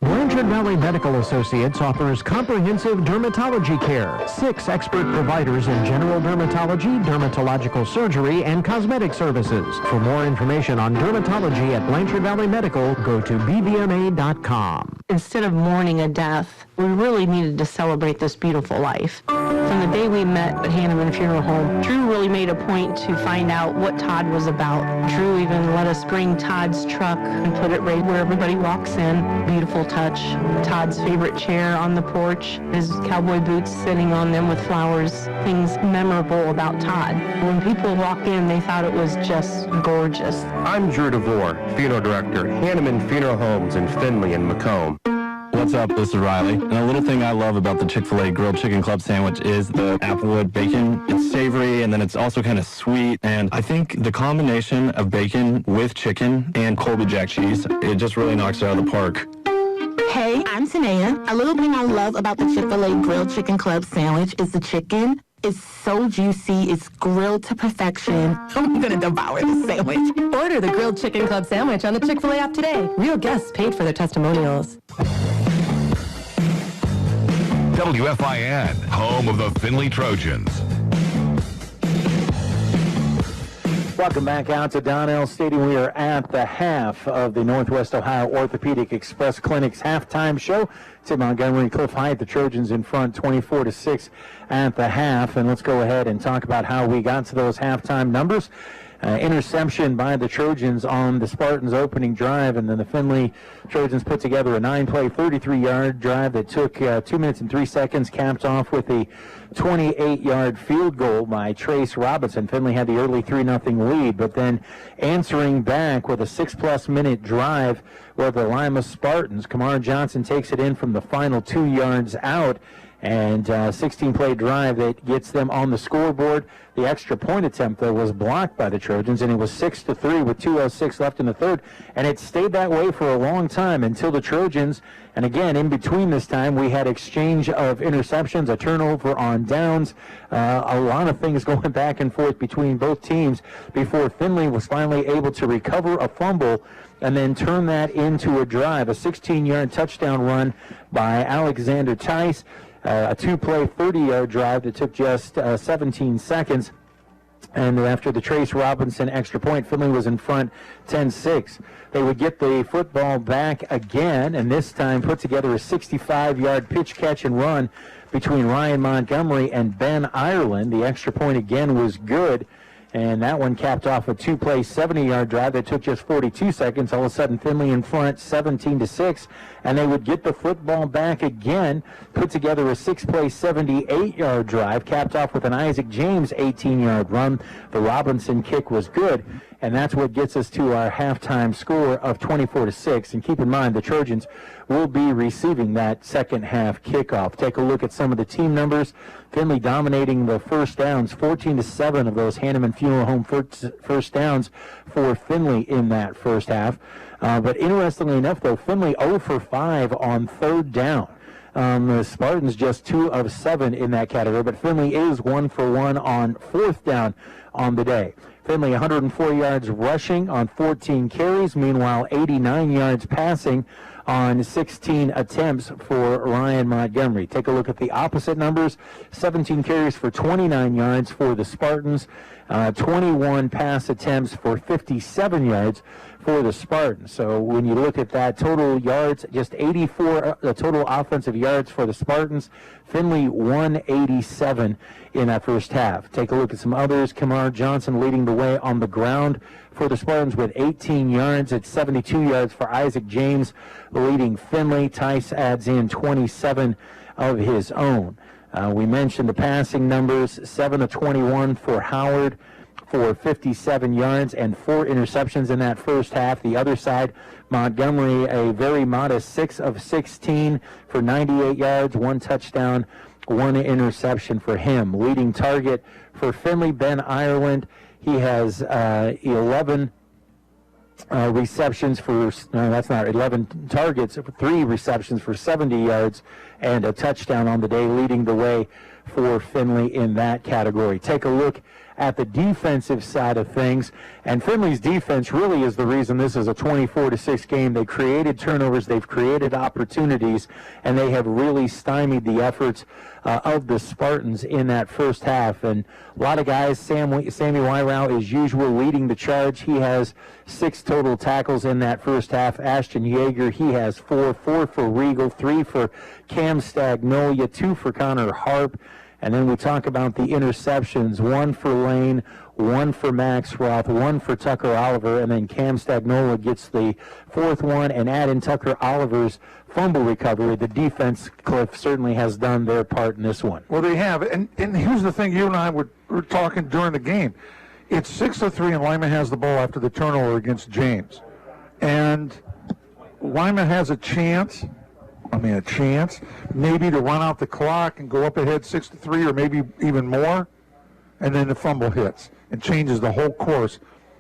[SPEAKER 15] We're Blanchard Valley Medical Associates offers comprehensive dermatology care. 6 expert providers in general dermatology, dermatological surgery, and cosmetic services. For more information on dermatology at Blanchard Valley Medical, go to bbma.com.
[SPEAKER 1] Instead of mourning a death, we really needed to celebrate this beautiful life. From the day we met at Hanneman Funeral Home, Drew really made a point to find out what Todd was about. Drew even let us bring Todd's truck and put it right where everybody walks in. Beautiful touch. Todd's favorite chair on the porch, his cowboy boots sitting on them with flowers, things memorable about Todd. When people walked in, they thought it was just gorgeous.
[SPEAKER 14] I'm Drew DeVore, funeral director at Hanneman Funeral Homes in Findlay and Macomb.
[SPEAKER 8] What's up? This is Riley. And a little thing I love about the Chick-fil-A Grilled Chicken Club sandwich is the applewood bacon. It's savory, and then it's also kind of sweet. And I think the combination of bacon with chicken and Colby Jack cheese, it just really knocks it out of the park.
[SPEAKER 13] Hey, I'm Tanea. A little thing I love about the Chick-fil-A Grilled Chicken Club sandwich is the chicken. It's so juicy. It's grilled to perfection. I'm going to devour this sandwich.
[SPEAKER 24] Order the Grilled Chicken Club sandwich on the Chick-fil-A app today. Real guests paid for their testimonials.
[SPEAKER 12] WFIN, home of the Findlay Trojans.
[SPEAKER 2] Welcome back out to Donnell Stadium. We are at the half of the Northwest Ohio Orthopedic Express Clinic's halftime show. Tim Montgomery, Cliff Hyatt, the Trojans in front 24-6 at the half. And let's go ahead and talk about how we got to those halftime numbers. Interception by the Trojans on the Spartans' opening drive, and then the Findlay Trojans put together a 9-play, 33-yard drive that took 2 minutes and 3 seconds, capped off with a 28-yard field goal by Trace Robinson. Findlay had the early 3-0 lead, but then answering back with a 6+ minute drive where the Lima Spartans, Kamar Johnson takes it in from the final 2 yards out, and 16-play drive that gets them on the scoreboard. The extra point attempt, though, was blocked by the Trojans, and it was 6-3 with 2:06 left in the third. And it stayed that way for a long time until the Trojans, and again, in between this time, we had exchange of interceptions, a turnover on downs, a lot of things going back and forth between both teams before Findlay was finally able to recover a fumble and then turn that into a drive, a 16-yard touchdown run by Alexander Tice. A 2-play, 30-yard drive that took just 17 seconds. And after the Trace Robinson extra point, Findlay was in front 10-6. They would get the football back again, and this time put together a 65-yard pitch, catch, and run between Ryan Montgomery and Ben Ireland. The extra point again was good, and that one capped off a 2-play, 70-yard drive that took just 42 seconds. All of a sudden, Findlay in front 17-6, and they would get the football back again, put together a 6-play, 78-yard drive, capped off with an Isaac James 18-yard run. The Robinson kick was good, and that's what gets us to our halftime score of 24-6. And keep in mind, the Trojans will be receiving that second half kickoff. Take a look at some of the team numbers. Findlay dominating the first downs, 14-7 of those Hanneman Funeral Home first downs for Findlay in that first half. But interestingly enough, though, Findlay 0 for 5 on third down. The Spartans just 2 of 7 in that category, but Findlay is 1 for 1 on fourth down on the day. Findlay 104 yards rushing on 14 carries, meanwhile 89 yards passing on 16 attempts for Ryan Montgomery. Take a look at the opposite numbers. 17 carries for 29 yards for the Spartans, 21 pass attempts for 57 yards for the Spartans. So when you look at that, total yards, just 84 total offensive yards for the Spartans. Findlay 187 in that first half. Take a look at some others. Kamar Johnson leading the way on the ground for the Spartans with 18 yards. It's 72 yards for Isaac James leading Findlay. Tice adds in 27 of his own. We mentioned the passing numbers, 7 of 21 for Howard for 57 yards and 4 interceptions in that first half. The other side, Montgomery, a very modest 6 of 16 for 98 yards, 1 touchdown, 1 interception for him. Leading target for Findlay, Ben Ireland. He has 11 receptions for, no, that's not 11 targets, 3 receptions for 70 yards and a touchdown on the day, leading the way for Findlay in that category. Take a look at the defensive side of things. And Findlay's defense really is the reason this is a 24-6 game. They created turnovers, they've created opportunities, and they have really stymied the efforts of the Spartans in that first half. And a lot of guys, Sammy Wyrau as usual leading the charge. He has 6 total tackles in that first half. Ashton Yeager, he has 4 for Regal, 3 for Cam Stagnolia, 2 for Connor Harp. And then we talk about the interceptions, 1 for Lane, 1 for Max Roth, 1 for Tucker Oliver, and then Cam Stagnola gets the 4th one, and add in Tucker Oliver's fumble recovery. The defense, Cliff, certainly has done their part in this one.
[SPEAKER 3] Well, they have. And here's the thing, you and I were talking during the game. It's 6-3, and Lima has the ball after the turnover against James. And Lima has a chance maybe to run out the clock and go up ahead 6-3 or maybe even more, and then the fumble hits and changes the whole course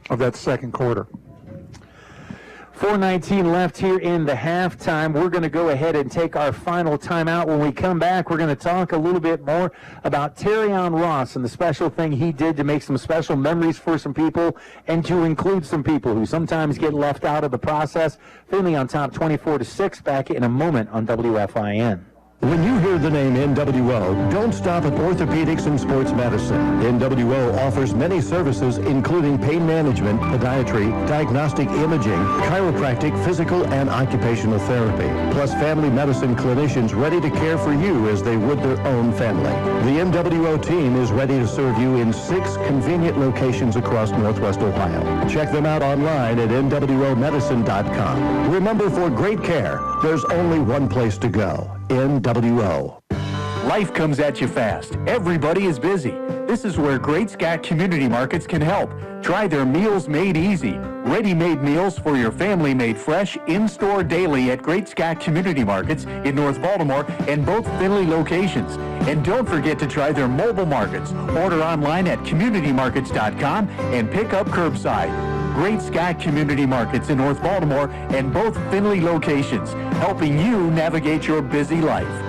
[SPEAKER 3] of that second quarter.
[SPEAKER 2] 4:19 left here in the halftime. We're going to go ahead and take our final timeout. When we come back, we're going to talk a little bit more about Terrion Ross and the special thing he did to make some special memories for some people and to include some people who sometimes get left out of the process. Findlay on top 24-6, back in a moment on WFIN.
[SPEAKER 7] When you hear the name NWO, don't stop at orthopedics and sports medicine. NWO offers many services including pain management, podiatry, diagnostic imaging, chiropractic, physical, and occupational therapy, plus family medicine clinicians ready to care for you as they would their own family. The NWO team is ready to serve you in 6 convenient locations across Northwest Ohio. Check them out online at nwomedicine.com. Remember, for great care, there's only one place to go. NWO.
[SPEAKER 6] Life comes at you fast. Everybody is busy. This is where Great Scott Community Markets can help. Try their Meals Made Easy. Ready-made meals for your family made fresh, in-store daily at Great Scott Community Markets in North Baltimore and both Findlay locations. And don't forget to try their mobile markets. Order online at communitymarkets.com and pick up curbside. Great Scott Community Markets in North Baltimore and both Findlay locations, helping you navigate your busy life.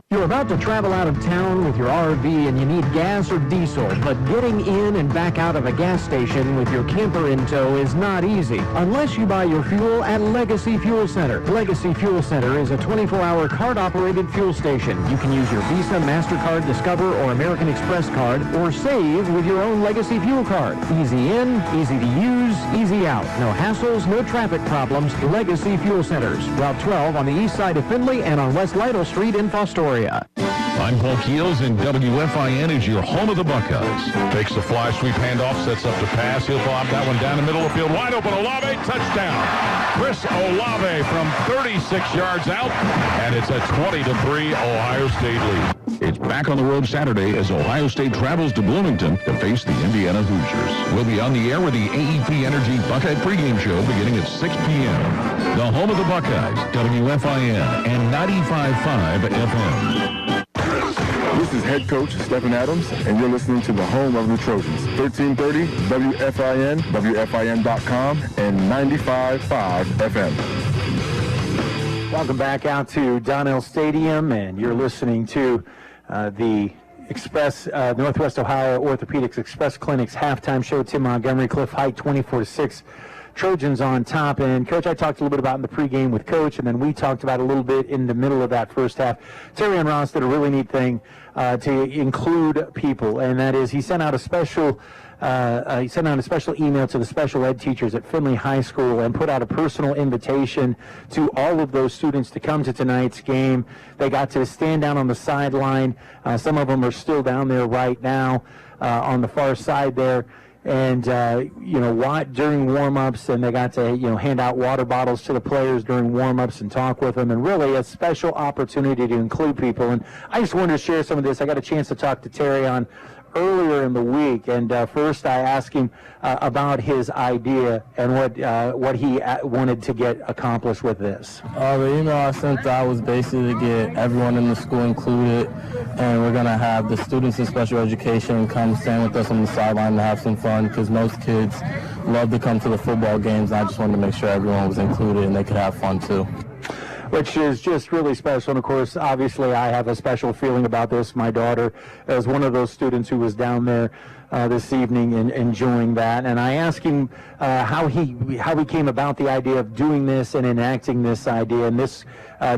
[SPEAKER 15] You're about to travel out of town with your RV and you need gas or diesel, but getting in and back out of a gas station with your camper in tow is not easy unless you buy your fuel at Legacy Fuel Center. Legacy Fuel Center is a 24-hour card-operated fuel station. You can use your Visa, MasterCard, Discover, or American Express card, or save with your own Legacy Fuel card. Easy in, easy to use, easy out. No hassles, no traffic problems. Legacy Fuel Centers, Route 12 on the east side of Findlay and on West Lytle Street in Fostoria.
[SPEAKER 12] I'm Paul Keels, and WFIN is your home of the Buckeyes. Takes the fly sweep handoff, sets up to pass. He'll lob that one down the middle of the field. Wide open, Olave, touchdown. Chris Olave from 36 yards out, and it's a 20-3 Ohio State lead. It's back on the road Saturday as Ohio State travels to Bloomington to face the Indiana Hoosiers. We'll be on the air with the AEP Energy Buckeye pregame show beginning at 6 p.m. The home of the Buckeyes, WFIN and 95.5 FM.
[SPEAKER 9] This is head coach Stephen Adams, and you're listening to the home of the Trojans. 1330 WFIN, WFIN.com, and 95.5 FM.
[SPEAKER 2] Welcome back out to Donnell Stadium, and you're listening to the Northwest Ohio Orthopedics Express Clinic's halftime show. Tim Montgomery, Cliff Height, 24-6. Trojans on top. And, Coach, I talked a little bit about in the pregame with Coach, and then we talked about a little bit in the middle of that first half. Terrion Ross did a really neat thing to include people, and that is he sent out a special email to the special ed teachers at Findlay High School and put out a personal invitation to all of those students to come to tonight's game. They got to stand down on the sideline. Some of them are still down there right now on the far side there. And, during warm-ups, and they got to, hand out water bottles to the players during warm-ups and talk with them, and really a special opportunity to include people. And I just wanted to share some of this. I got a chance to talk to Terrion earlier in the week, and first I asked him about his idea and what he wanted to get accomplished with this.
[SPEAKER 11] The email I sent out was basically to get everyone in the school included, and we're going to have the students in special education come stand with us on the sideline and have some fun, because most kids love to come to the football games, and I just wanted to make sure everyone was included and they could have fun too.
[SPEAKER 2] Which is just really special. And, of course, obviously I have a special feeling about this. My daughter is one of those students who was down there this evening and enjoying that. And I asked him how he came about the idea of doing this and enacting this idea. And this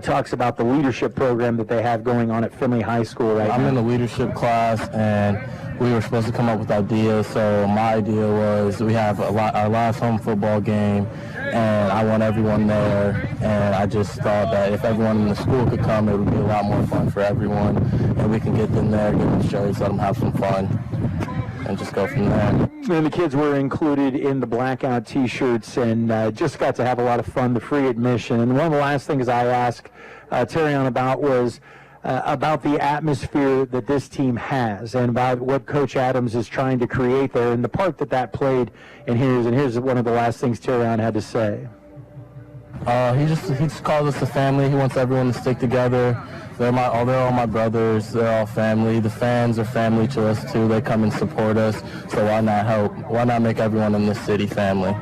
[SPEAKER 2] talks about the leadership program that they have going on at Findlay High School right now.
[SPEAKER 11] I'm in the leadership class, and we were supposed to come up with ideas. So my idea was we have our last home football game, and I want everyone there. And I just thought that if everyone in the school could come, it would be a lot more fun for everyone. And we can get them there, get them shirts, let them have some fun, and just go from there.
[SPEAKER 2] And the kids were included in the blackout T-shirts and just got to have a lot of fun, the free admission. And one of the last things I asked Terrion about was about the atmosphere that this team has and about what Coach Adams is trying to create there and the part that played in his. And here's one of the last things Terrion had to say.
[SPEAKER 11] He just calls us a family. He wants everyone to stick together. They're all my brothers. They're all family. The fans are family to us too. They come and support us. So why not help? Why not make everyone in this city family?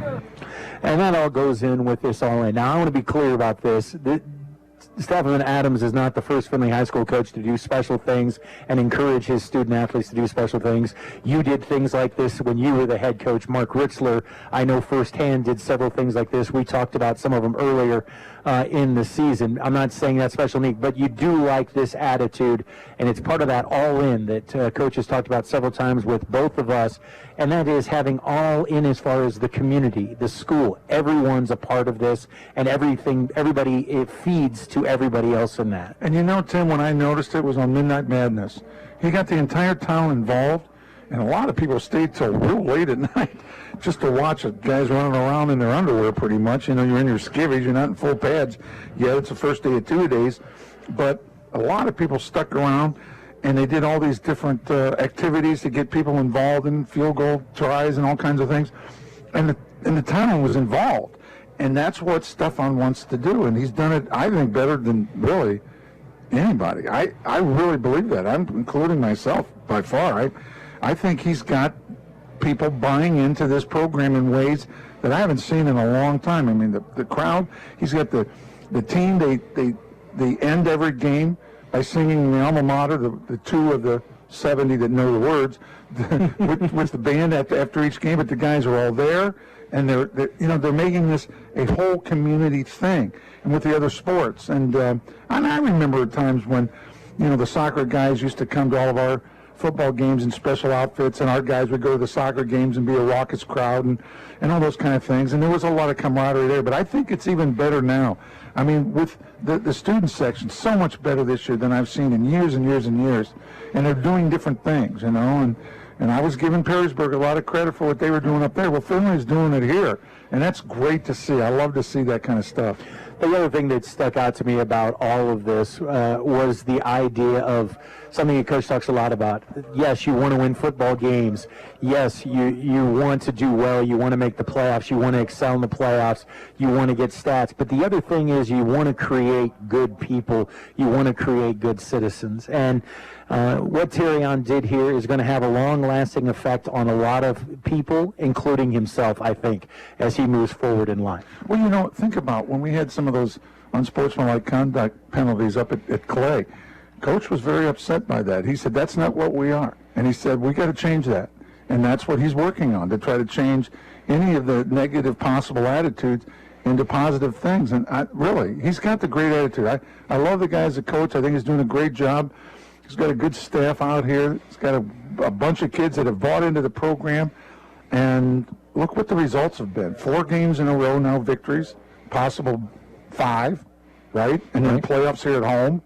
[SPEAKER 2] And that all goes in with this all in. Now I want to be clear about this. Stephen Adams is not the first Findlay High School coach to do special things and encourage his student athletes to do special things. You did things like this when you were the head coach. Mark Ritzler, I know firsthand, did several things like this. We talked about some of them earlier in the season. I'm not saying that's special need, but you do like this attitude, and it's part of that all-in that Coach has talked about several times with both of us, and that is having all in as far as the community, the school. Everyone's a part of this, and everybody, it feeds to everybody else in that.
[SPEAKER 3] And you know, Tim, when I noticed it was on Midnight Madness, he got the entire town involved, and a lot of people stayed till real late at night just to watch it. Guys running around in their underwear pretty much. You know, you're in your skivvies, you're not in full pads. Yeah, it's the first day of 2 days, but a lot of people stuck around, and they did all these different activities to get people involved in field goal tries and all kinds of things. And the town was involved. And that's what Stefan wants to do, and he's done it, I think, better than really anybody. I really believe that. I'm including myself by far. I think he's got people buying into this program in ways that I haven't seen in a long time. I mean, the crowd, he's got the team, they end every game by singing the alma mater, the two of the 70 that know the words, with the band after each game, but the guys are all there. And they're making this a whole community thing, and with the other sports. And I remember at times when, the soccer guys used to come to all of our football games in special outfits, and our guys would go to the soccer games and be a raucous crowd and all those kind of things. And there was a lot of camaraderie there. But I think it's even better now. I mean, with the student section, so much better this year than I've seen in years and years and years. And they're doing different things, And I was giving Perrysburg a lot of credit for what they were doing up there. Well, Findlay's doing it here, and that's great to see. I love to see that kind of stuff.
[SPEAKER 2] The other thing that stuck out to me about all of this was the idea of something that Coach talks a lot about. Yes, you want to win football games. Yes, you want to do well. You want to make the playoffs. You want to excel in the playoffs. You want to get stats. But the other thing is you want to create good people. You want to create good citizens. And what Terrion did here is going to have a long-lasting effect on a lot of people, including himself, I think, as he moves forward in life.
[SPEAKER 3] Well, think about when we had some of those unsportsmanlike conduct penalties up at Clay. Coach was very upset by that. He said, that's not what we are. And he said, we got to change that. And that's what he's working on, to try to change any of the negative possible attitudes into positive things. And really, he's got the great attitude. I love the guy as a coach. I think he's doing a great job. He's got a good staff out here. He's got a bunch of kids that have bought into the program. And look what the results have been. 4 games in a row now, victories, possible 5, right? And then playoffs here at home,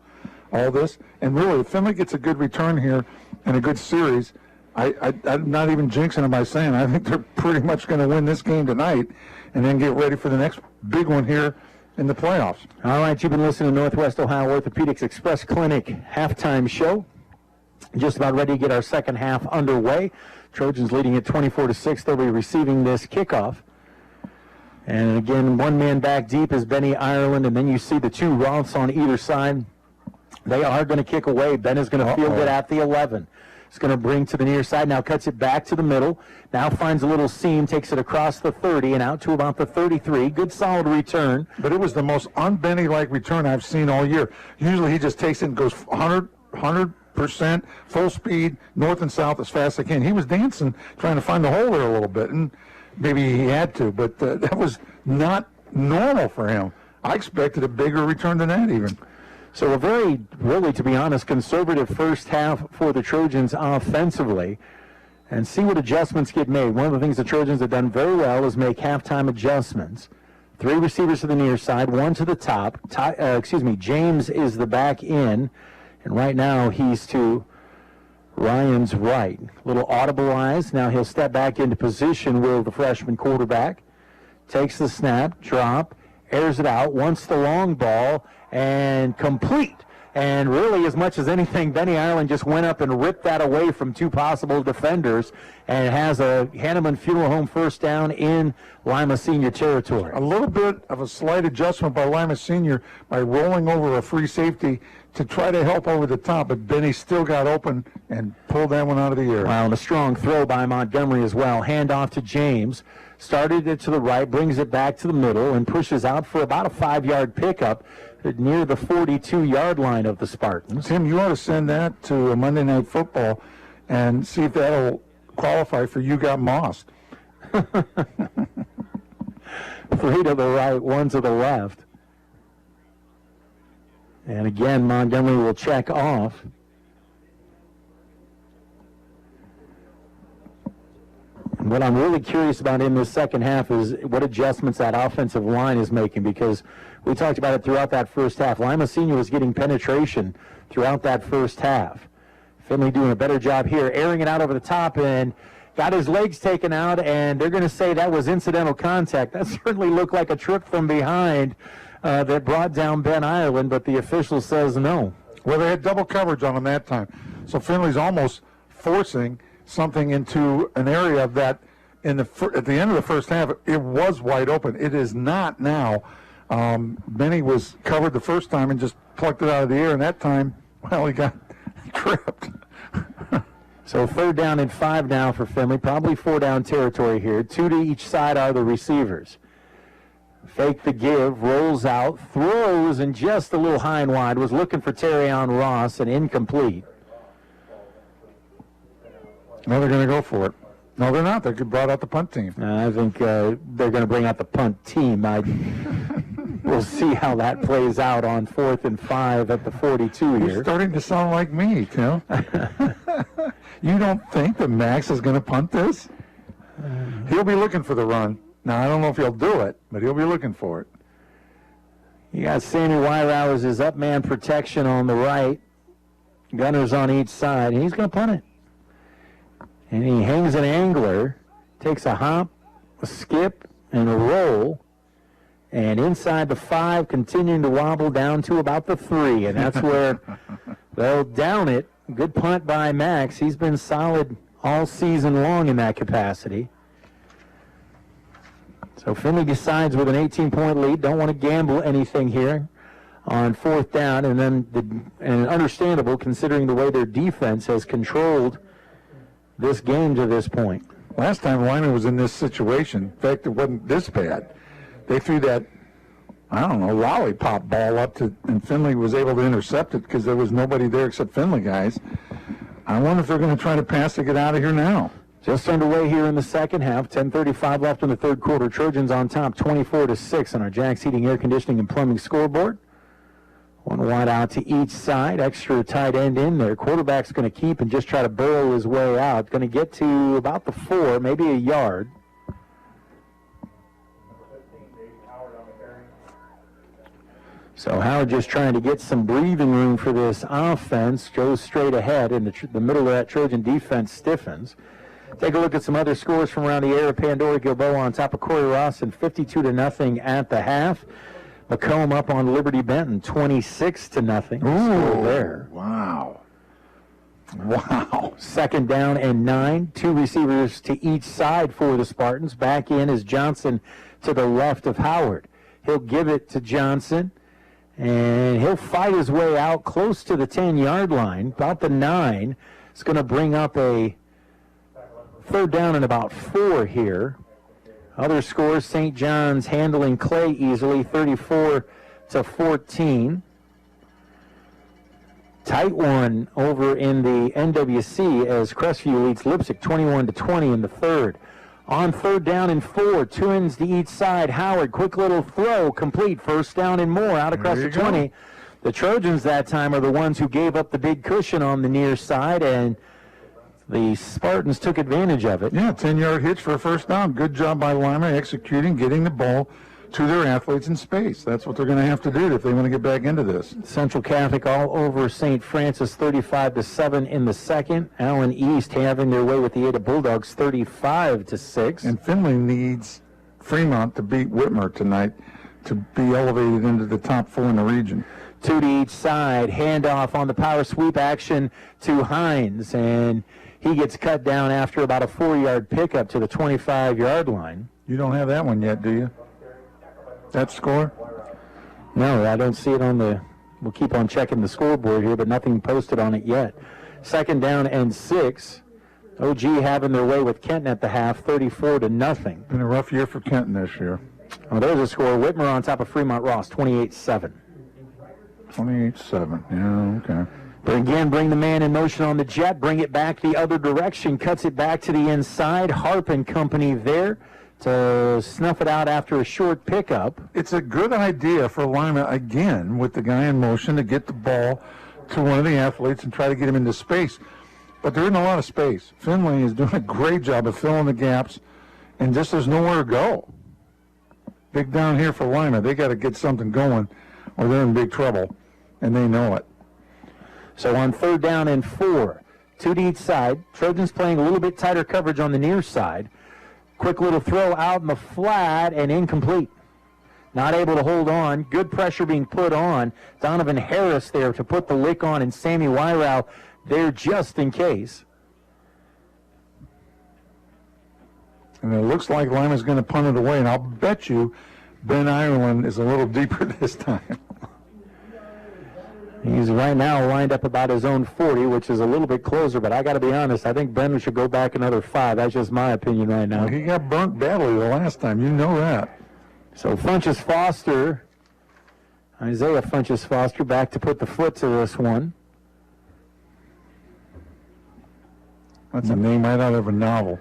[SPEAKER 3] all this. And really, if Findlay gets a good return here and a good series, I'm not even jinxing them by saying I think they're pretty much going to win this game tonight and then get ready for the next big one here in the playoffs.
[SPEAKER 2] All right, you've been listening to Northwest Ohio Orthopedics Express Clinic halftime show. Just about ready to get our second half underway. Trojans leading at 24-6. They'll be receiving this kickoff. And again, one man back deep is Benny Ireland, and then you see the 2 Roths on either side. They are going to kick away. Ben is going to field it at the 11. It's going to bring to the near side. Now cuts it back to the middle. Now finds a little seam, takes it across the 30 and out to about the 33. Good solid return.
[SPEAKER 3] But it was the most un-Benny-like return I've seen all year. Usually he just takes it and goes 100, 100%, full speed, north and south as fast as they can. He was dancing, trying to find the hole there a little bit, and maybe he had to, but that was not normal for him. I expected a bigger return than that even.
[SPEAKER 2] So a very, really, to be honest, conservative first half for the Trojans offensively. And see what adjustments get made. One of the things the Trojans have done very well is make halftime adjustments. 3 receivers to the near side, 1 to the top. James is the back in, and right now he's to Ryan's right. Little audible eyes. Now he'll step back into position with the freshman quarterback. Takes the snap, drop, airs it out, wants the long ball, and complete. And really, as much as anything, Benny Ireland just went up and ripped that away from 2 possible defenders and has a Hanneman Funeral Home first down in Lima Senior territory.
[SPEAKER 3] A little bit of a slight adjustment by Lima Senior by rolling over a free safety to try to help over the top, but Benny still got open and pulled that one out of the air.
[SPEAKER 2] Wow, and a strong throw by Montgomery as well. Handoff to James. Started it to the right, brings it back to the middle, and pushes out for about a 5-yard pickup near the 42-yard line of the Spartans.
[SPEAKER 3] Tim, you ought to send that to a Monday Night Football and see if that'll qualify for You Got Mossed.
[SPEAKER 2] 3 to the right, 1 to the left. And again, Montgomery will check off. And what I'm really curious about in this second half is what adjustments that offensive line is making, because we talked about it throughout that first half. Lima Senior was getting penetration throughout that first half. Findlay doing a better job here, airing it out over the top, and got his legs taken out, and they're going to say that was incidental contact. That certainly looked like a trip from behind that brought down Ben Ireland, but the official says no.
[SPEAKER 3] Well, they had double coverage on him that time. So Findlay's almost forcing something into an area that at the end of the first half, it was wide open. It is not now. Benny was covered the first time and just plucked it out of the air, and that time, well, he got tripped.
[SPEAKER 2] So 3rd down and 5 now for Findlay. Probably 4-down territory here. 2 to each side are the receivers. Fake the give, rolls out, throws, and just a little high and wide. Was looking for Terrion Ross, and incomplete.
[SPEAKER 3] No, they're going to go for it. No, they're not. They brought out the punt team.
[SPEAKER 2] I think they're going to bring out the punt team. We'll see how that plays out on 4th and 5 at the 42 here.
[SPEAKER 3] You're starting to sound like me, Tim. You don't think that Max is going to punt this? He'll be looking for the run. Now, I don't know if he'll do it, but he'll be looking for it.
[SPEAKER 2] You got Sammy Weirauer's his up man protection on the right. Gunners on each side, and he's going to punt it. And he hangs an angler, takes a hop, a skip, and a roll. And inside the 5, continuing to wobble down to about the 3. And that's where they'll down it. Good punt by Max. He's been solid all season long in that capacity. So Findlay decides with an 18-point lead. Don't want to gamble anything here on 4th down. And understandable considering the way their defense has controlled this game to this point.
[SPEAKER 3] Last time Lyman was in this situation, in fact, it wasn't this bad. They threw that, I don't know, lollipop ball up to, and Findlay was able to intercept it because there was nobody there except Findlay guys. I wonder if they're going to try to pass to get out of here now.
[SPEAKER 2] Just underway here in the second half. 10:35 left in the third quarter. Trojans on top, 24-6 on our Jack's Heating, Air Conditioning, and Plumbing scoreboard. 1 wide out to each side. Extra tight end in there. Quarterback's going to keep and just try to burrow his way out. Going to get to about the 4, maybe a yard. So Howard just trying to get some breathing room for this offense. Goes straight ahead, and the middle of that Trojan defense stiffens. Take a look at some other scores from around the area. Pandora Gilboa on top of Corey Ross and 52-0 at the half. Macomb up on Liberty Benton, 26-0. Ooh, there.
[SPEAKER 3] Wow.
[SPEAKER 2] 2nd down and 9. 2 receivers to each side for the Spartans. Back in is Johnson to the left of Howard. He'll give it to Johnson, and he'll fight his way out close to the 10-yard line, about the 9. It's going to bring up a 3rd down and about 4 here. Other scores, St. John's handling Clay easily, 34-14. Tight one over in the NWC as Crestview leads Lipsick 21-20 in the third. On third down and 4, 2 ends to each side. Howard, quick little throw, complete. First down and more, out across the 20. Go. The Trojans that time are the ones who gave up the big cushion on the near side, and the Spartans took advantage of it.
[SPEAKER 3] Yeah, 10-yard hitch for a first down. Good job by Lima executing, getting the ball to their athletes in space. That's what they're going to have to do if they want to get back into this.
[SPEAKER 2] Central Catholic all over St. Francis, 35-7 in the second. Allen East having their way with the Ada Bulldogs, 35-6.
[SPEAKER 3] And Findlay needs Fremont to beat Whitmer tonight to be elevated into the top 4 in the region.
[SPEAKER 2] 2 to each side. Handoff on the power sweep action to Hines, and he gets cut down after about a 4-yard pickup to the 25-yard line.
[SPEAKER 3] You don't have that one yet, do you? That score?
[SPEAKER 2] No, I don't see it on the... We'll keep on checking the scoreboard here, but nothing posted on it yet. Second down and 6. OG having their way with Kenton at the half, 34-0.
[SPEAKER 3] Been a rough year for Kenton this year.
[SPEAKER 2] Oh, there's a score. Whitmer on top of Fremont Ross, 28-7.
[SPEAKER 3] 28-7, yeah, okay.
[SPEAKER 2] But again, bring the man in motion on the jet, bring it back the other direction, cuts it back to the inside. Harp and company there to snuff it out after a short pickup.
[SPEAKER 3] It's a good idea for Lima, again, with the guy in motion, to get the ball to one of the athletes and try to get him into space. But there isn't a lot of space. Findlay is doing a great job of filling the gaps, and just there's nowhere to go. Big down here for Lima. They got to get something going, or they're in big trouble, and they know it.
[SPEAKER 2] So on third down and 4, 2 to each side. Trojans playing a little bit tighter coverage on the near side. Quick little throw out in the flat and incomplete. Not able to hold on. Good pressure being put on. Donovan Harris there to put the lick on, and Sammy Wyrow there just in case.
[SPEAKER 3] And it looks like Lima's going to punt it away, and I'll bet you Ben Ireland is a little deeper this time.
[SPEAKER 2] He's right now lined up about his own 40, which is a little bit closer, but I got to be honest, I think Ben should go back another 5. That's just my opinion right now.
[SPEAKER 3] Well, he got burnt badly the last time. You know that.
[SPEAKER 2] So Funchess Foster, Isaiah Funchess Foster, back to put the foot to this one.
[SPEAKER 3] That's a name right out of a novel.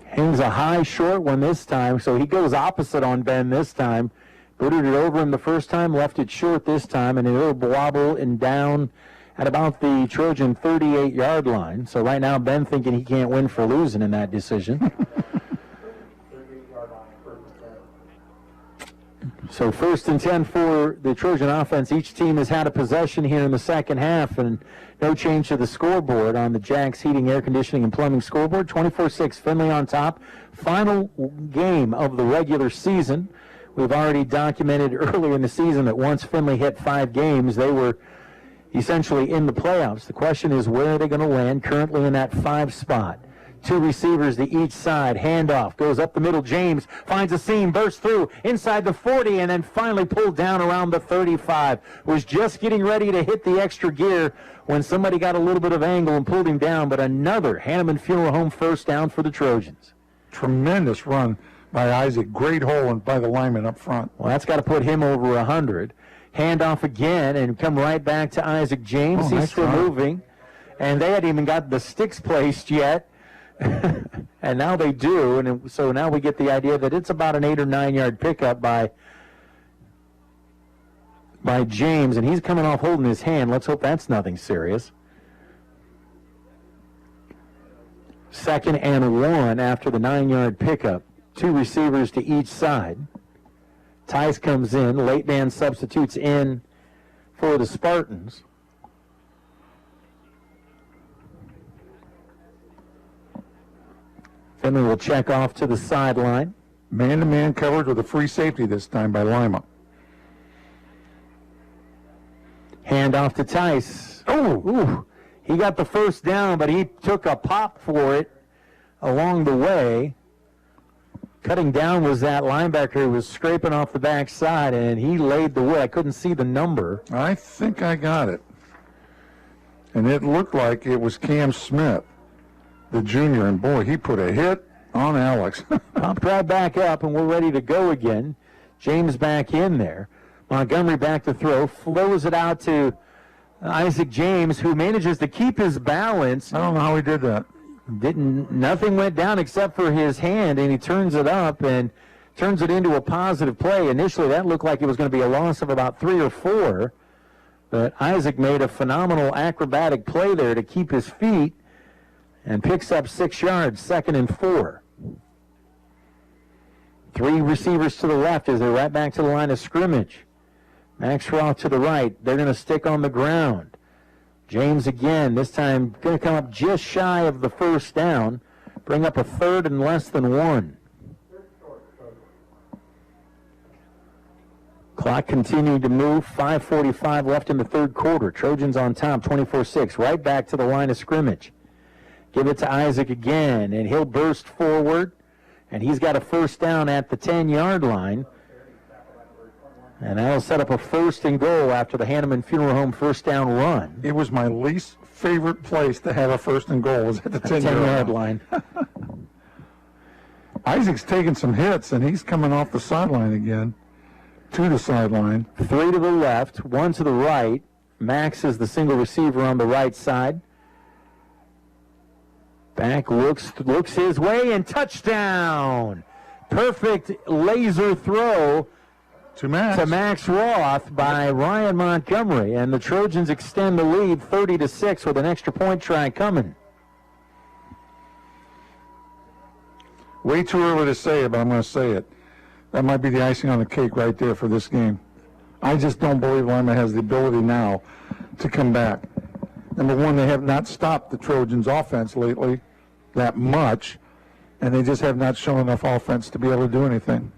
[SPEAKER 2] Hangs a high short one this time, so he goes opposite on Ben this time. Booted it over him the first time, left it short this time, and it'll wobble and down at about the Trojan 38-yard line. So right now, Ben thinking he can't win for losing in that decision. So 1st and 10 for the Trojan offense. Each team has had a possession here in the second half, and no change to the scoreboard on the Jack's Heating, Air Conditioning, and Plumbing scoreboard. 24-6, Findlay on top. Final game of the regular season. We've already documented earlier in the season that once Findlay hit 5 games, they were essentially in the playoffs. The question is, where are they going to land? Currently in that 5 spot. 2 receivers to each side. Handoff goes up the middle. James finds a seam, bursts through inside the 40, and then finally pulled down around the 35. Was just getting ready to hit the extra gear when somebody got a little bit of angle and pulled him down, but another Hanneman Funeral Home first down for the Trojans.
[SPEAKER 3] Tremendous run by Isaac. Great hole by the lineman up front.
[SPEAKER 2] Well, that's got to put him over 100. Handoff again and come right back to Isaac James. He's still moving. And they hadn't even got the sticks placed yet. And now they do. And so now we get the idea that it's about an 8 or 9 yard pickup by James. And he's coming off holding his hand. Let's hope that's nothing serious. 2nd and 1 after the 9 yard pickup. 2 receivers to each side. Tice comes in. Late man substitutes in for the Spartans. Finley will check off to the sideline.
[SPEAKER 3] Man-to-man coverage with a free safety this time by Lima.
[SPEAKER 2] Hand off to Tice. Oh, he got the first down, but he took a pop for it along the way. Cutting down was that linebacker who was scraping off the backside, and he laid the wood. I couldn't see the number.
[SPEAKER 3] I think I got it. And it looked like it was Cam Smith, the junior, and boy, he put a hit on Alex.
[SPEAKER 2] Popped right back up, and we're ready to go again. James back in there. Montgomery back to throw. Flows it out to Isaac James, who manages to keep his balance.
[SPEAKER 3] I don't know how he did that.
[SPEAKER 2] Nothing went down except for his hand, and he turns it up and turns it into a positive play. Initially, that looked like it was going to be a loss of about 3 or 4, but Isaac made a phenomenal acrobatic play there to keep his feet and picks up 6 yards, 2nd and 4. 3 receivers to the left as they're right back to the line of scrimmage. Max Roth to the right. They're going to stick on the ground. James again, this time going to come up just shy of the first down, bring up a 3rd and less than 1. Clock continuing to move, 5:45 left in the 3rd quarter. Trojans on top, 24-6, right back to the line of scrimmage. Give it to Isaac again, and he'll burst forward, and he's got a first down at the 10-yard line. And that'll set up a 1st and goal after the Hanneman Funeral Home first down run.
[SPEAKER 3] It was my least favorite place to have a 1st and goal, was at the
[SPEAKER 2] 10-yard line.
[SPEAKER 3] Isaac's taking some hits, and he's coming off the sideline again. To the sideline.
[SPEAKER 2] 3 to the left, 1 to the right. Max is the single receiver on the right side. Back looks his way, and touchdown! Perfect laser throw
[SPEAKER 3] to Max
[SPEAKER 2] Roth by Ryan Montgomery, and the Trojans extend the lead 30-6 with an extra point try coming.
[SPEAKER 3] Way too early to say it, but I'm going to say it. That might be the icing on the cake right there for this game. I just don't believe Lima has the ability now to come back. Number one, they have not stopped the Trojans' offense lately that much, and they just have not shown enough offense to be able to do anything.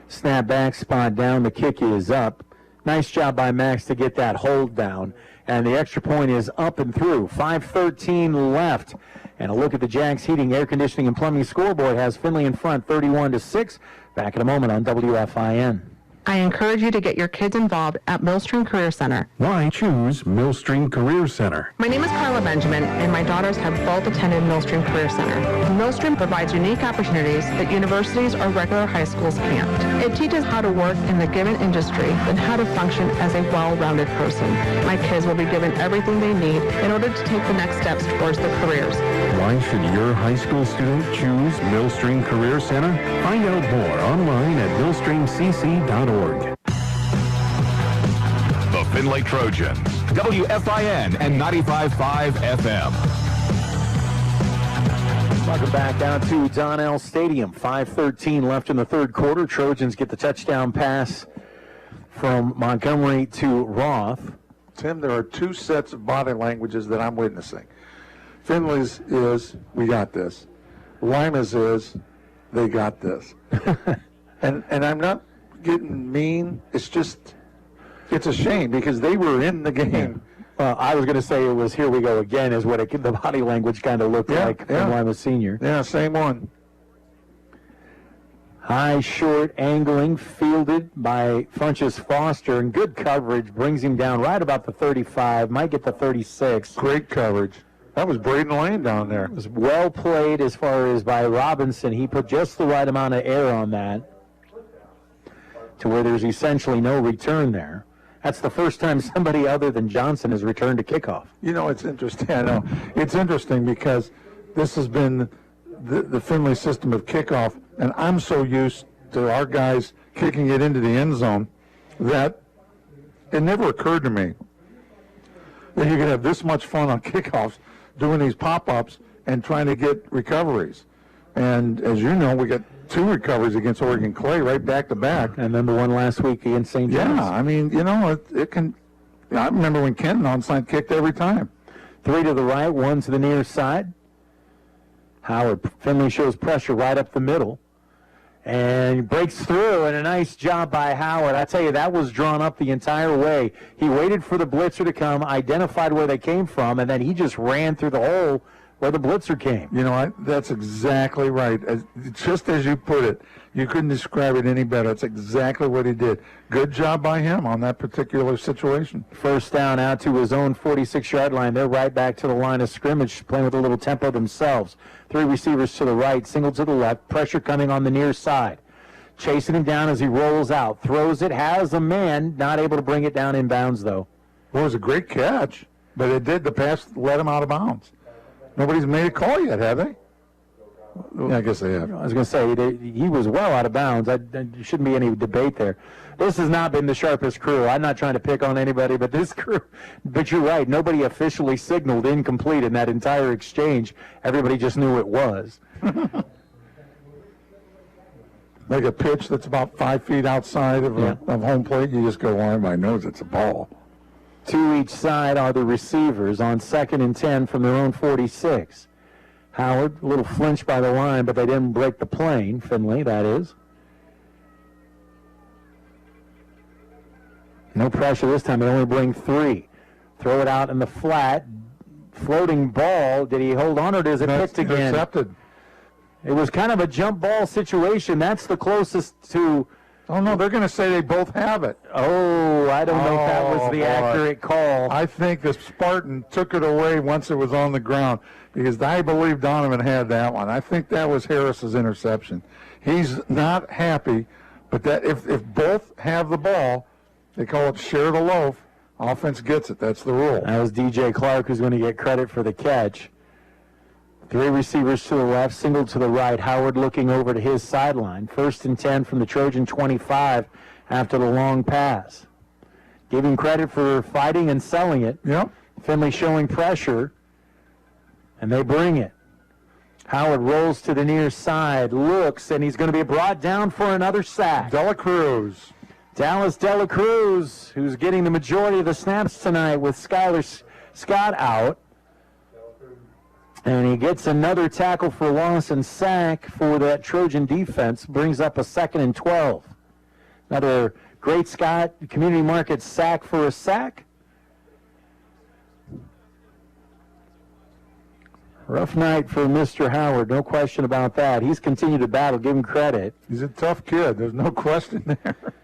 [SPEAKER 2] Snap back, spot down, the kick is up. Nice job by Max to get that hold down. And the extra point is up and through. 5:13 left. And a look at the Jags Heating, Air Conditioning, and Plumbing scoreboard has Findlay in front 31-6. Back in a moment on WFIN.
[SPEAKER 24] I encourage you to get your kids involved at Millstream Career Center.
[SPEAKER 7] Why choose Millstream Career Center?
[SPEAKER 24] My name is Carla Benjamin, and my daughters have both attended Millstream Career Center. Millstream provides unique opportunities that universities or regular high schools can't. It teaches how to work in the given industry and how to function as a well-rounded person. My kids will be given everything they need in order to take the next steps towards their careers.
[SPEAKER 7] Why should your high school student choose Millstream Career Center? Find out more online at millstreamcc.org.
[SPEAKER 12] The Findlay Trojans, WFIN and 95.5 FM.
[SPEAKER 2] Welcome back down to Donnell Stadium. 5:13 left in the 3rd quarter. Trojans get the touchdown pass from Montgomery to Roth.
[SPEAKER 3] Tim, there are 2 sets of body languages that I'm witnessing. Findlay's is, we got this. Lima's is, they got this. and I'm not getting mean. It's just, it's a shame because they were in the game.
[SPEAKER 2] Well, I was going to say it was here we go again is what the body language kind of looked like from Lima Senior.
[SPEAKER 3] Yeah, same one.
[SPEAKER 2] High, short, angling, fielded by Funchess Foster, and good coverage brings him down right about the 35, might get the 36.
[SPEAKER 3] Great coverage. That was Braden Lane down there.
[SPEAKER 2] It was well played as far as by Robinson. He put just the right amount of air on that to where there's essentially no return there. That's the first time somebody other than Johnson has returned a kickoff.
[SPEAKER 3] You know, it's interesting. I know. It's interesting because this has been the Findlay system of kickoff, and I'm so used to our guys kicking it into the end zone that it never occurred to me that you could have this much fun on kickoffs doing these pop-ups and trying to get recoveries. And as you know, we got 2 recoveries against Oregon Clay right back to back.
[SPEAKER 2] And then the one last week against St. John's.
[SPEAKER 3] Yeah, I mean, you know, it can. I remember when Kenton onside kicked every time.
[SPEAKER 2] 3 to the right, 1 to the near side. Howard, Findlay shows pressure right up the middle. And breaks through, and a nice job by Howard. I tell you, that was drawn up the entire way. He waited for the blitzer to come, identified where they came from, and then he just ran through the hole where the blitzer came.
[SPEAKER 3] You know, that's exactly right. Just as you put it, you couldn't describe it any better. That's exactly what he did. Good job by him on that particular situation.
[SPEAKER 2] First down out to his own 46-yard line. They're right back to the line of scrimmage, playing with a little tempo themselves. 3 receivers to the right, single to the left, pressure coming on the near side. chasing him down as he rolls out. Throws it, has a man, not able to bring it down in bounds, though.
[SPEAKER 3] Well, it was a great catch, but the pass let him out of bounds. Nobody's made a call yet, have they? Yeah, I guess they have.
[SPEAKER 2] I was going to say, he was well out of bounds. There shouldn't be any debate there. This has not been the sharpest crew. I'm not trying to pick on anybody, but this crew, but you're right, nobody officially signaled incomplete in that entire exchange. Everybody just knew it was.
[SPEAKER 3] Like a pitch that's about 5 feet outside of home plate, you just go, well, everybody knows it's a ball.
[SPEAKER 2] 2 each side are the receivers on 2nd and 10 from their own 46. Howard, a little flinch by the line, but they didn't break the plane. Findlay, that is. No pressure this time. They only bring 3. Throw it out in the flat. Floating ball. Did he hold on or does it picked again?
[SPEAKER 3] Intercepted.
[SPEAKER 2] It was kind of a jump ball situation. That's the closest to...
[SPEAKER 3] Oh, no, they're going to say they both have it.
[SPEAKER 2] Oh, I don't know if that was the accurate call.
[SPEAKER 3] I think the Spartan took it away once it was on the ground because I believe Donovan had that one. I think that was Harris's interception. He's not happy, but that if both have the ball, they call it share the loaf. Offense gets it. That's the rule.
[SPEAKER 2] That was DJ Clark who's going to get credit for the catch. 3 receivers to the left, single to the right. Howard looking over to his sideline. 1st and 10 from the Trojan 25 after the long pass. Give him credit for fighting and selling it.
[SPEAKER 3] Yep.
[SPEAKER 2] Findlay showing pressure, and they bring it. Howard rolls to the near side, looks, and he's going to be brought down for another sack.
[SPEAKER 3] Dela Cruz.
[SPEAKER 2] Dallas Dela Cruz, who's getting the majority of the snaps tonight with Skylar Scott out. And he gets another tackle for loss and sack for that Trojan defense. Brings up a 2nd and 12. Another Great Scott Community Market sack for a sack. Rough night for Mr. Howard, no question about that. He's continued to battle, give him credit.
[SPEAKER 3] He's a tough kid, there's no question there.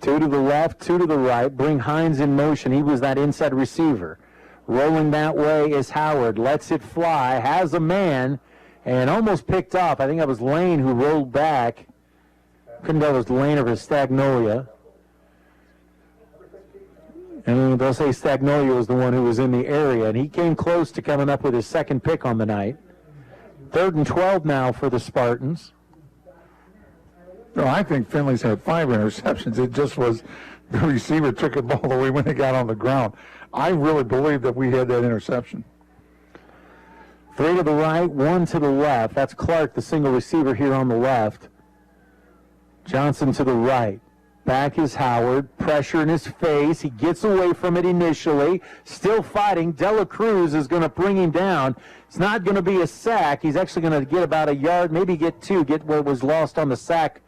[SPEAKER 2] 2 to the left, 2 to the right. Bring Hines in motion. He was that inside receiver. Rolling that way is Howard. Lets it fly. Has a man. And almost picked off. I think that was Lane who rolled back. Couldn't tell if it was Lane or Stagnolia. And they'll say Stagnolia was the one who was in the area. And he came close to coming up with his 2nd pick on the night. 3rd and 12 now for the Spartans.
[SPEAKER 3] No, I think Findlay's had 5 interceptions. It just was the receiver took the ball away when it got on the ground. I really believe that we had that interception.
[SPEAKER 2] 3 to the right, 1 to the left. That's Clark, the single receiver here on the left. Johnson to the right. Back is Howard. Pressure in his face. He gets away from it initially. Still fighting. Dela Cruz is going to bring him down. It's not going to be a sack. He's actually going to get about a yard, maybe get 2, get what was lost on the sack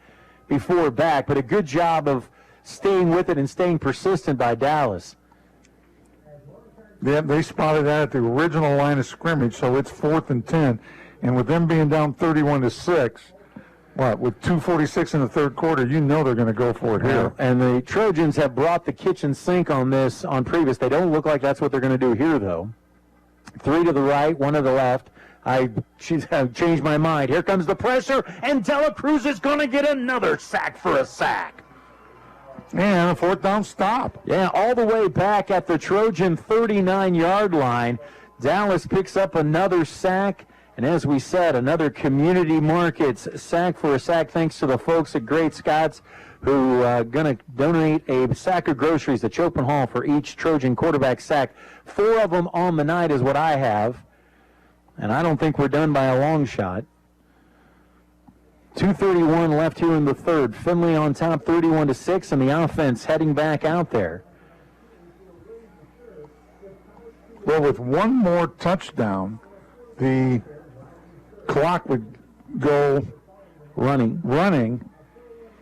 [SPEAKER 2] before back. But a good job of staying with it and staying persistent by Dallas.
[SPEAKER 3] They spotted that at the original line of scrimmage, so it's 4th and 10. And with them being down 31-6, with 2:46 in the 3rd quarter, you know they're going to go for it here.
[SPEAKER 2] And the Trojans have brought the kitchen sink on this on previous. They don't look like that's what they're going to do here, though. 3 to the right, 1 to the left. I've changed my mind. Here comes the pressure, and Dela Cruz is going to get another sack for a sack.
[SPEAKER 3] And a 4th down stop.
[SPEAKER 2] Yeah, all the way back at the Trojan 39-yard line. Dallas picks up another sack. And as we said, another Community Markets sack for a sack, thanks to the folks at Great Scott's who are going to donate a sack of groceries to Chopin Hall for each Trojan quarterback sack. 4 of them on the night is what I have. And I don't think we're done by a long shot. 2:31 left here in the 3rd. Findlay on top 31-6, and the offense heading back out there.
[SPEAKER 3] Well, with one more touchdown, the clock would go
[SPEAKER 2] running.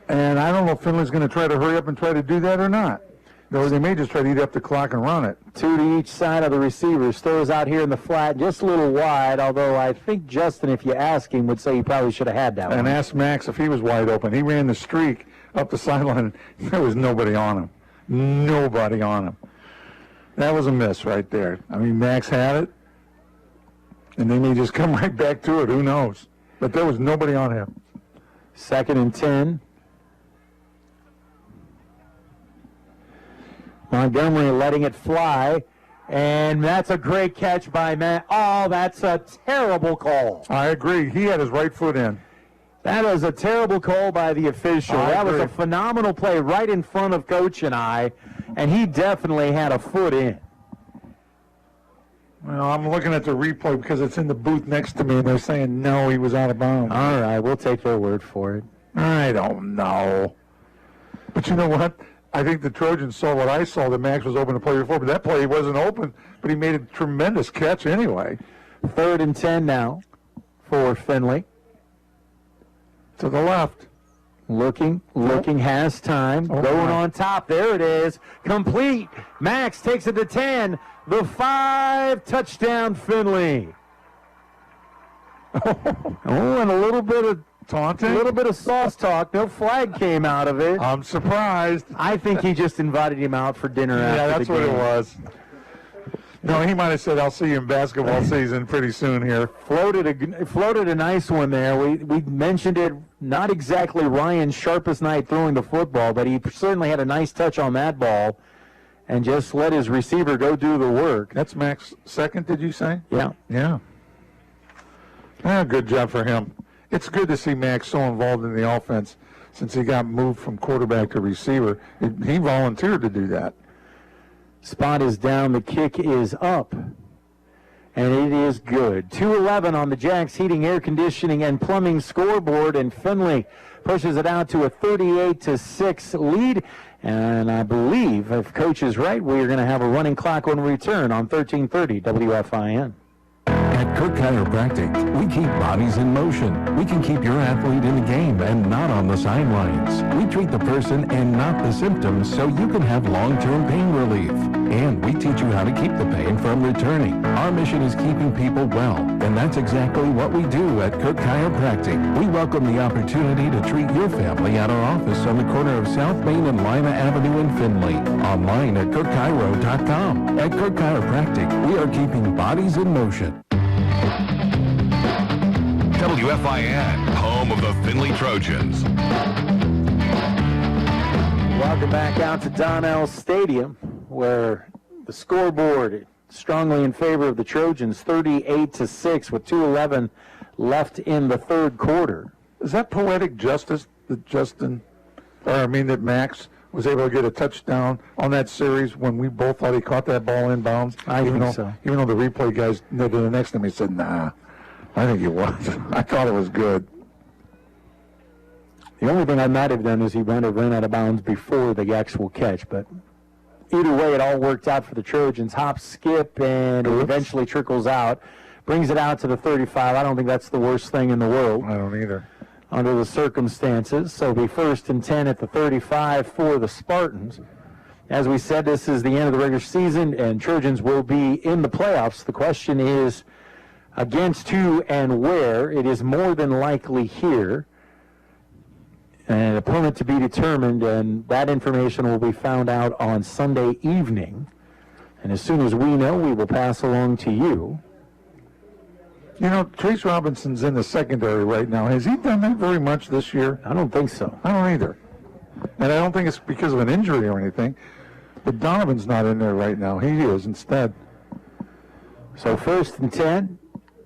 [SPEAKER 3] And I don't know if Findlay's going to try to hurry up and try to do that or not. Though they may just try to eat up the clock and run it.
[SPEAKER 2] 2 to each side of the receivers. Throws out here in the flat, just a little wide, although I think Justin, if you ask him, would say he probably should have had that one.
[SPEAKER 3] And ask Max if he was wide open. He ran the streak up the sideline. There was nobody on him. Nobody on him. That was a miss right there. I mean, Max had it, and they may just come right back to it. Who knows? But there was nobody on him.
[SPEAKER 2] 2nd and 10. Montgomery letting it fly, and that's a great catch by Matt. Oh, that's a terrible call.
[SPEAKER 3] I agree. He had his right foot in.
[SPEAKER 2] That was a terrible call by the official. That was
[SPEAKER 3] agree.
[SPEAKER 2] a phenomenal play right in front of Coach and I, and he definitely had a foot in.
[SPEAKER 3] Well, I'm looking at the replay because it's in the booth next to me, and they're saying no, he was out of bounds.
[SPEAKER 2] All right, we'll take their word for it.
[SPEAKER 3] I don't know. But you know what? I think the Trojans saw what I saw, that Max was open to play before, but that play he wasn't open, but he made a tremendous catch anyway.
[SPEAKER 2] 3rd and 10 now for Findlay.
[SPEAKER 3] To the left.
[SPEAKER 2] Looking, has time. Going on top. There it is. Complete. Max takes it to 10. The 5, touchdown Findlay. And a little bit of
[SPEAKER 3] taunting.
[SPEAKER 2] A little bit of sauce talk. No flag came out of it.
[SPEAKER 3] I'm surprised.
[SPEAKER 2] I think he just invited him out for dinner after the game.
[SPEAKER 3] Yeah, that's what it was. No, he might have said, I'll see you in basketball season pretty soon here.
[SPEAKER 2] Floated a nice one there. We mentioned it, not exactly Ryan's sharpest night throwing the football, but he certainly had a nice touch on that ball and just let his receiver go do the work.
[SPEAKER 3] That's Max 2nd, did you say?
[SPEAKER 2] Yeah.
[SPEAKER 3] Yeah. Good job for him. It's good to see Max so involved in the offense since he got moved from quarterback to receiver. He volunteered to do that.
[SPEAKER 2] Spot is down. The kick is up. And it is good. 2:11 on the Jacks Heating, Air Conditioning, and Plumbing scoreboard. And Findlay pushes it out to a 38-6 lead. And I believe, if Coach is right, we are going to have a running clock when we return on 1330 WFIN.
[SPEAKER 7] At Kirk Chiropractic, we keep bodies in motion. We can keep your athlete in the game and not on the sidelines. We treat the person and not the symptoms so you can have long-term pain relief. And we teach you how to keep the pain from returning. Our mission is keeping people well, and that's exactly what we do at Kirk Chiropractic. We welcome the opportunity to treat your family at our office on the corner of South Main and Lima Avenue in Findlay. Online at KirkChiro.com. At Kirk Chiropractic, we are keeping bodies in motion.
[SPEAKER 12] WFIN, home of the Findlay Trojans.
[SPEAKER 2] Welcome back out to Donnell Stadium, where the scoreboard strongly in favor of the Trojans, 38-6 with 2:11 left in the third quarter.
[SPEAKER 3] Is that poetic justice that that Max was able to get a touchdown on that series when we both thought he caught that ball in bounds? Even though the replay guys to the next to me said, nah, I think it was. I thought it was good.
[SPEAKER 2] The only thing I might have done is he ran out of bounds before the actual catch, but either way, it all worked out for the Trojans. Hop, skip, and it eventually trickles out. Brings it out to the 35. I don't think that's the worst thing in the world.
[SPEAKER 3] I don't either.
[SPEAKER 2] Under the circumstances. So it'll be 1st and 10 at the 35 for the Spartans. As we said, this is the end of the regular season, and Trojans will be in the playoffs. The question is against who and where. It is more than likely here. An opponent to be determined, and that information will be found out on Sunday evening. And as soon as we know, we will pass along to you.
[SPEAKER 3] You know, Trace Robinson's in the secondary right now. Has he done that very much this year?
[SPEAKER 2] I don't think so.
[SPEAKER 3] I don't either. And I don't think it's because of an injury or anything. But Donovan's not in there right now. He is instead.
[SPEAKER 2] So 1st and 10.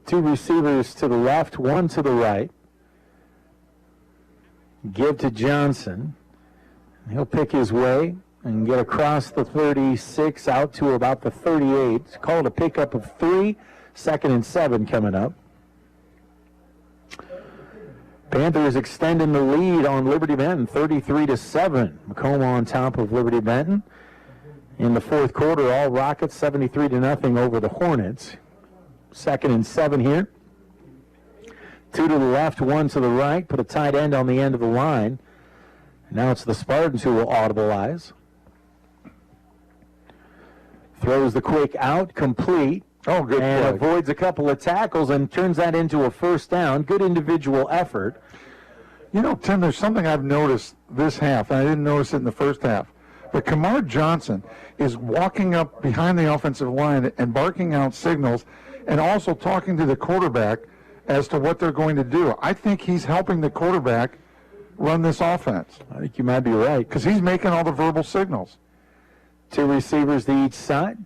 [SPEAKER 2] 2 receivers to the left, 1 to the right. Give to Johnson. He'll pick his way and get across the 36 out to about the 38. It's called a pickup of 3. 2nd and 7 coming up. Panthers extending the lead on Liberty Benton, 33-7. Macomb on top of Liberty Benton. In the fourth quarter, all Rockets 73-0 over the Hornets. 2nd and 7 here. 2 to the left, 1 to the right. Put a tight end on the end of the line. And now it's the Spartans who will audibilize. Throws the quick out, complete.
[SPEAKER 3] Oh, good
[SPEAKER 2] and
[SPEAKER 3] play.
[SPEAKER 2] Avoids a couple of tackles and turns that into a first down. Good individual effort.
[SPEAKER 3] You know, Tim, there's something I've noticed this half, and I didn't notice it in the first half. But Kamar Johnson is walking up behind the offensive line and barking out signals and also talking to the quarterback as to what they're going to do. I think he's helping the quarterback run this offense.
[SPEAKER 2] I think you might be right.
[SPEAKER 3] Because he's making all the verbal signals.
[SPEAKER 2] 2 receivers to each side.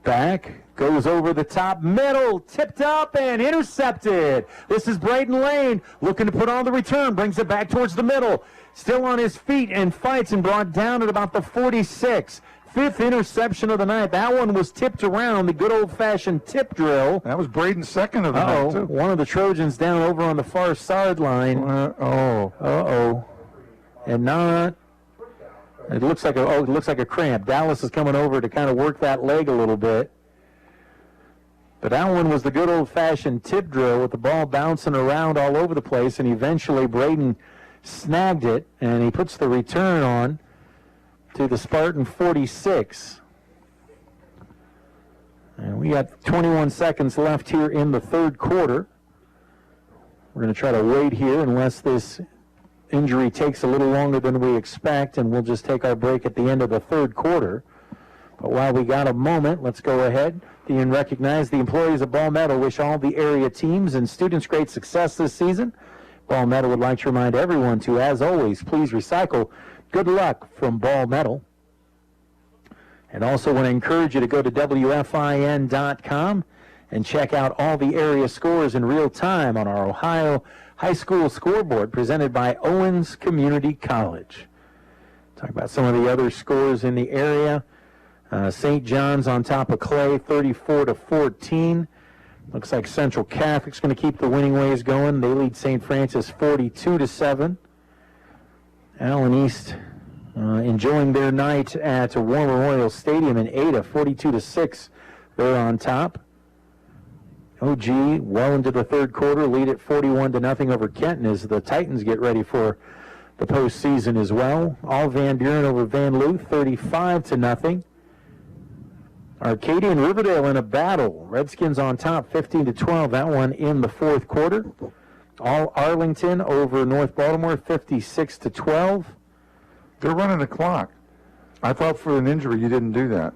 [SPEAKER 2] Back, goes over the top, middle, tipped up and intercepted. This is Braden Lane looking to put on the return, brings it back towards the middle. Still on his feet and fights and brought down at about the 46. 5th interception of the night. That one was tipped around, the good old-fashioned tip drill.
[SPEAKER 3] That was Braden's second of the night, too.
[SPEAKER 2] One of the Trojans down over on the far sideline. And not... It looks like a cramp. Dallas is coming over to kind of work that leg a little bit. But that one was the good old-fashioned tip drill with the ball bouncing around all over the place, and eventually Braden snagged it, and he puts the return on to the Spartan 46. And we got 21 seconds left here in the third quarter. We're going to try to wait here unless this injury takes a little longer than we expect, and we'll just take our break at the end of the third quarter. But while we got a moment, let's go ahead and recognize the employees of Ball Meadow. Wish all the area teams and students great success this season. Ball Meadow would like to remind everyone to, as always, please recycle. Good luck from Ball Meadow. And also want to encourage you to go to WFIN.com and check out all the area scores in real time on our Ohio High School scoreboard presented by Owens Community College. Talk about some of the other scores in the area. St. John's on top of Clay, 34-14. Looks like Central Catholic's going to keep the winning ways going. They lead St. Francis 42-7. Allen East enjoying their night at War Memorial Stadium in Ada, 42-6. They're on top. OG well into the third quarter, lead at 41-0 over Kenton as the Titans get ready for the postseason as well. All Van Buren over Van Loo, 35-0. Arcadia and Riverdale in a battle. Redskins on top, 15-12. That one in the fourth quarter. All Arlington over North Baltimore, 56-12.
[SPEAKER 3] They're running the clock. I thought for an injury you didn't do that.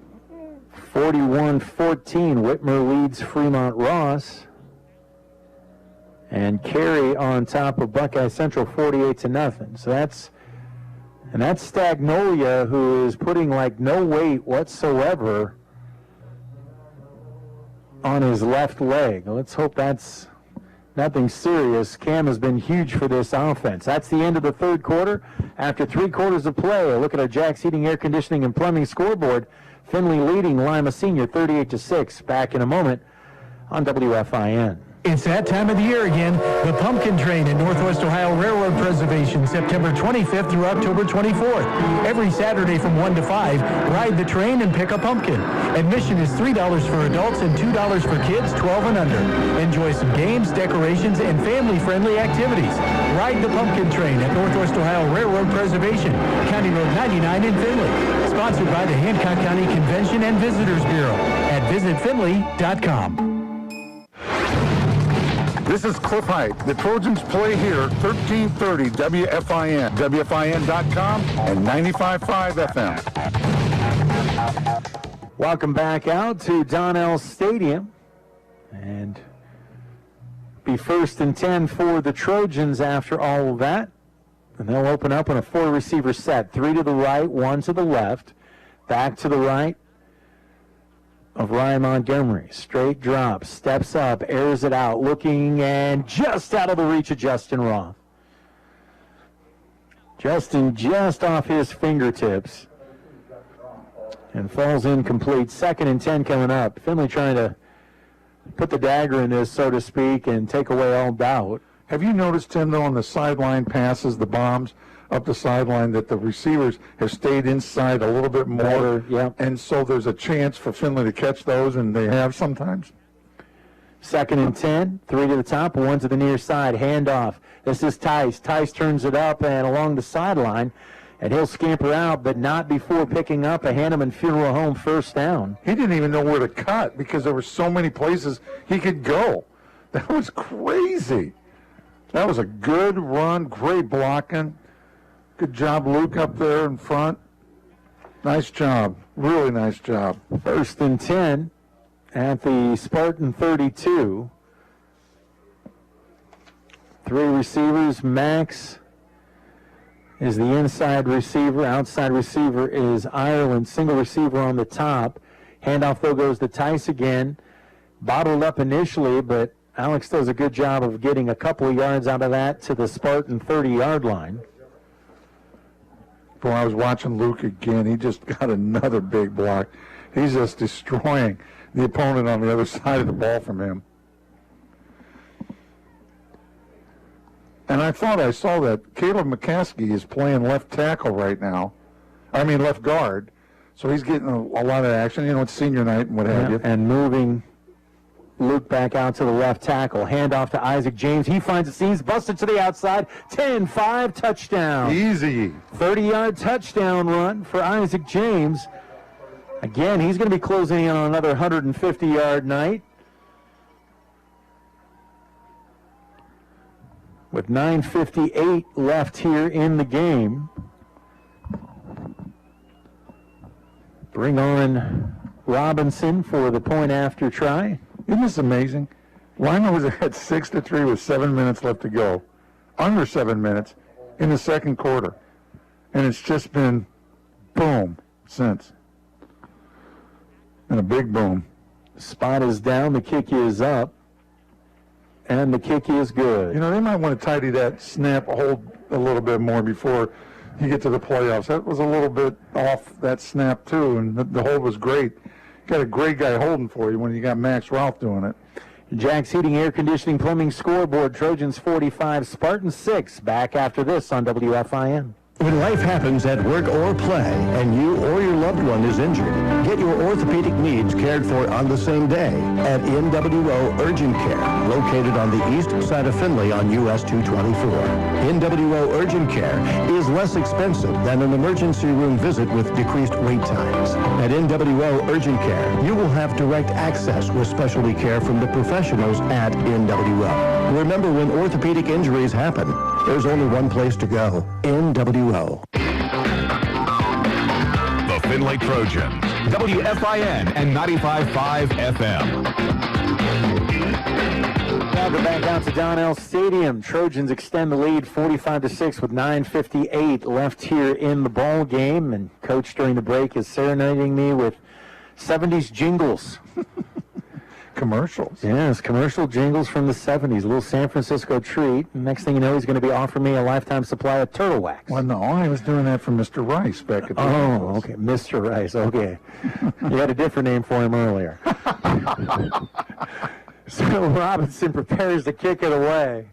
[SPEAKER 2] 41-14. Whitmer leads Fremont Ross. And Cary on top of Buckeye Central, 48-0. So that's Stagnolia, who is putting like no weight whatsoever on his left leg. Let's hope that's nothing serious. Cam has been huge for this offense. That's the end of the third quarter. After 3 quarters of play, a look at our Jack's Heating, Air Conditioning, and Plumbing scoreboard. Findlay leading Lima Senior 38-6. Back in a moment on WFIN.
[SPEAKER 6] It's that time of the year again. The Pumpkin Train at Northwest Ohio Railroad Preservation, September 25th through October 24th. Every Saturday from 1 to 5, ride the train and pick a pumpkin. Admission is $3 for adults and $2 for kids 12 and under. Enjoy some games, decorations, and family-friendly activities. Ride the Pumpkin Train at Northwest Ohio Railroad Preservation, County Road 99 in Findlay. Sponsored by the Hancock County Convention and Visitors Bureau at visitfindlay.com.
[SPEAKER 3] This is Cliff Height. The Trojans play here, 1330 WFIN, WFIN.com, and 95.5 FM.
[SPEAKER 2] Welcome back out to Donnell Stadium. And be 1st and 10 for the Trojans after all of that. And they'll open up on a 4-receiver set. 3 to the right, 1 to the left. Back to the right of Ryan Montgomery. Straight drop, steps up, airs it out, looking, and just out of the reach of Justin Roth. Justin just off his fingertips and falls incomplete. 2nd and 10 coming up. Findlay trying to put the dagger in this, so to speak, and take away all doubt.
[SPEAKER 3] Have you noticed, Tim, though, on the sideline passes, the bombs up the sideline, that the receivers have stayed inside a little bit more?
[SPEAKER 2] Yeah.
[SPEAKER 3] And so there's a chance for Findlay to catch those, and they have sometimes.
[SPEAKER 2] 2nd and 10, 3 to the top, 1 to the near side, handoff. This is Tice. Tice turns it up and along the sideline, and he'll scamper out, but not before picking up a Hanneman Funeral Home first down.
[SPEAKER 3] He didn't even know where to cut because there were so many places he could go. That was crazy. That was a good run, great blocking. Good job, Luke, up there in front. Nice job. Really nice job.
[SPEAKER 2] 1st and 10 at the Spartan 32. 3 receivers, Max, is the inside receiver. Outside receiver is Ireland. Single receiver on the top. Handoff, though, goes to Tice again. Bottled up initially, but Alex does a good job of getting a couple of yards out of that to the Spartan 30-yard line.
[SPEAKER 3] Boy, I was watching Luke again. He just got another big block. He's just destroying the opponent on the other side of the ball from him. And I thought I saw that Caleb McCaskey is playing left tackle right now. I mean left guard. So he's getting a lot of action. You know, it's senior night and what have you.
[SPEAKER 2] And moving Luke back out to the left tackle. Handoff to Isaac James. He finds the seams, busted to the outside. 10-5 touchdown.
[SPEAKER 3] Easy.
[SPEAKER 2] 30-yard touchdown run for Isaac James. Again, he's going to be closing in on another 150-yard night. With 9:58 left here in the game. Bring on Robinson for the point after try.
[SPEAKER 3] Isn't this amazing? Lima was ahead 6-3 with 7 minutes left to go. Under 7 minutes in the second quarter. And it's just been boom since. And a big boom.
[SPEAKER 2] Spot is down, the kick is up, and the kick is good.
[SPEAKER 3] You know, they might want to tidy that snap hold a little bit more before you get to the playoffs. That was a little bit off that snap, too, and the hold was great. Got a great guy holding for you when you got Max Ralph doing it.
[SPEAKER 2] Jack's Heating, Air Conditioning, Plumbing scoreboard. Trojans 45, Spartans 6. Back after this on WFIN.
[SPEAKER 5] When life happens at work or play and you or your loved one is injured, get your orthopedic needs cared for on the same day at NWO Urgent Care, located on the east side of Findlay on US 224. NWO Urgent Care is less expensive than an emergency room visit with decreased wait times. At NWO Urgent Care, you will have direct access with specialty care from the professionals at NWO. Remember, when orthopedic injuries happen, there's only one place to go, NWO.
[SPEAKER 12] The Findlay Trojans, WFIN and 95.5 FM.
[SPEAKER 2] Welcome back out to Donnell Stadium. Trojans extend the lead 45-6 with 9:58 left here in the ball game. And Coach during the break is serenading me with 70s jingles.
[SPEAKER 3] Commercials.
[SPEAKER 2] Yes, commercial jingles from the 70s. A little San Francisco treat. Next thing you know, he's going to be offering me a lifetime supply of turtle wax.
[SPEAKER 3] Well, no, I was doing that for Mr. Rice back at the
[SPEAKER 2] Oh, okay. Mr. Rice. Okay. You had a different name for him earlier. So Robinson prepares to kick it away.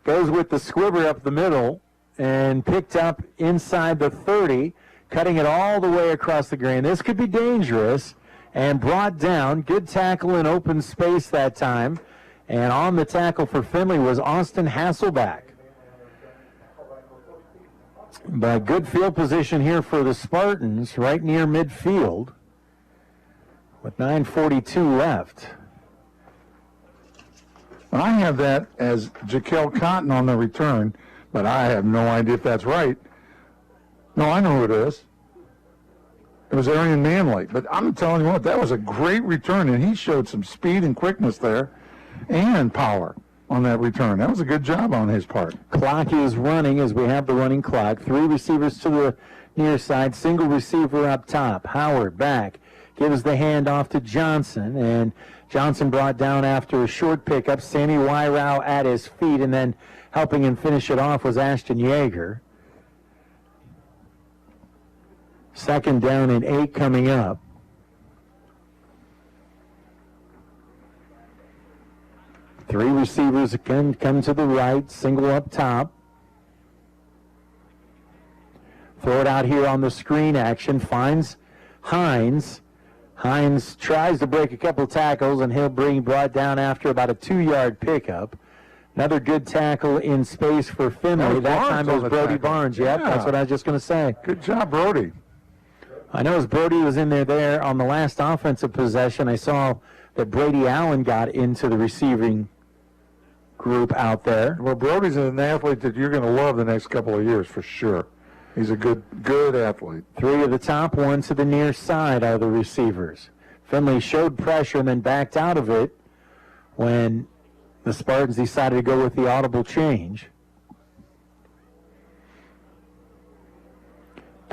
[SPEAKER 2] Goes with the squibber up the middle and picked up inside the 30, cutting it all the way across the green. This could be dangerous. And brought down. Good tackle in open space that time. And on the tackle for Findlay was Austin Hasselback. But good field position here for the Spartans, right near midfield, with 9:42 left.
[SPEAKER 3] I have that as Jaquel Cotton on the return, but I have no idea if that's right. No, I know who it is. It was Arian Manley. But I'm telling you what, that was a great return, and he showed some speed and quickness there and power on that return. That was a good job on his part.
[SPEAKER 2] Clock is running as we have the running clock. 3 receivers to the near side, single receiver up top. Howard back, gives the handoff to Johnson, and Johnson brought down after a short pickup. Sammy Wyrau at his feet, and then helping him finish it off was Ashton Yeager. Second down and 8 coming up. Three receivers again come to the right, single up top. Throw it out here on the screen action, finds Hines. Hines tries to break a couple tackles, and he'll be brought down after about a 2-yard pickup. Another good tackle in space for Findlay. That time it was Brody Barnes. Yep, that's what I was just going to say.
[SPEAKER 3] Good job, Brody.
[SPEAKER 2] I know as Brody was in there on the last offensive possession, I saw that Brady Allen got into the receiving group out there.
[SPEAKER 3] Well, Brody's an athlete that you're going to love the next couple of years for sure. He's a good athlete.
[SPEAKER 2] 3 to the top, 1 to the near side are the receivers. Findlay showed pressure and then backed out of it when the Spartans decided to go with the audible change.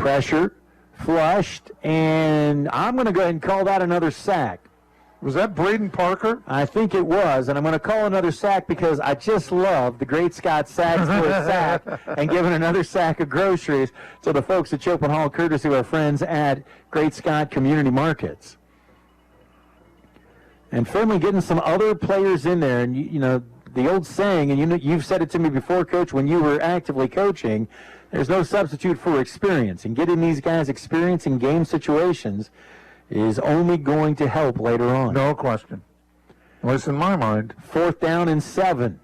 [SPEAKER 2] Pressure, flushed, and I'm going to go ahead and call that another sack.
[SPEAKER 3] Was that Braden Parker?
[SPEAKER 2] I think it was, and I'm going to call another sack because I just love the Great Scott Sacks for a sack and giving another sack of groceries to the folks at Chopin Hall, courtesy of our friends at Great Scott Community Markets. And Findlay getting some other players in there, and you know the old saying, and you've said it to me before, Coach, when you were actively coaching, there's no substitute for experience, and getting these guys experience in game situations is only going to help later on.
[SPEAKER 3] No question. At least in my mind.
[SPEAKER 2] 4th down and 7.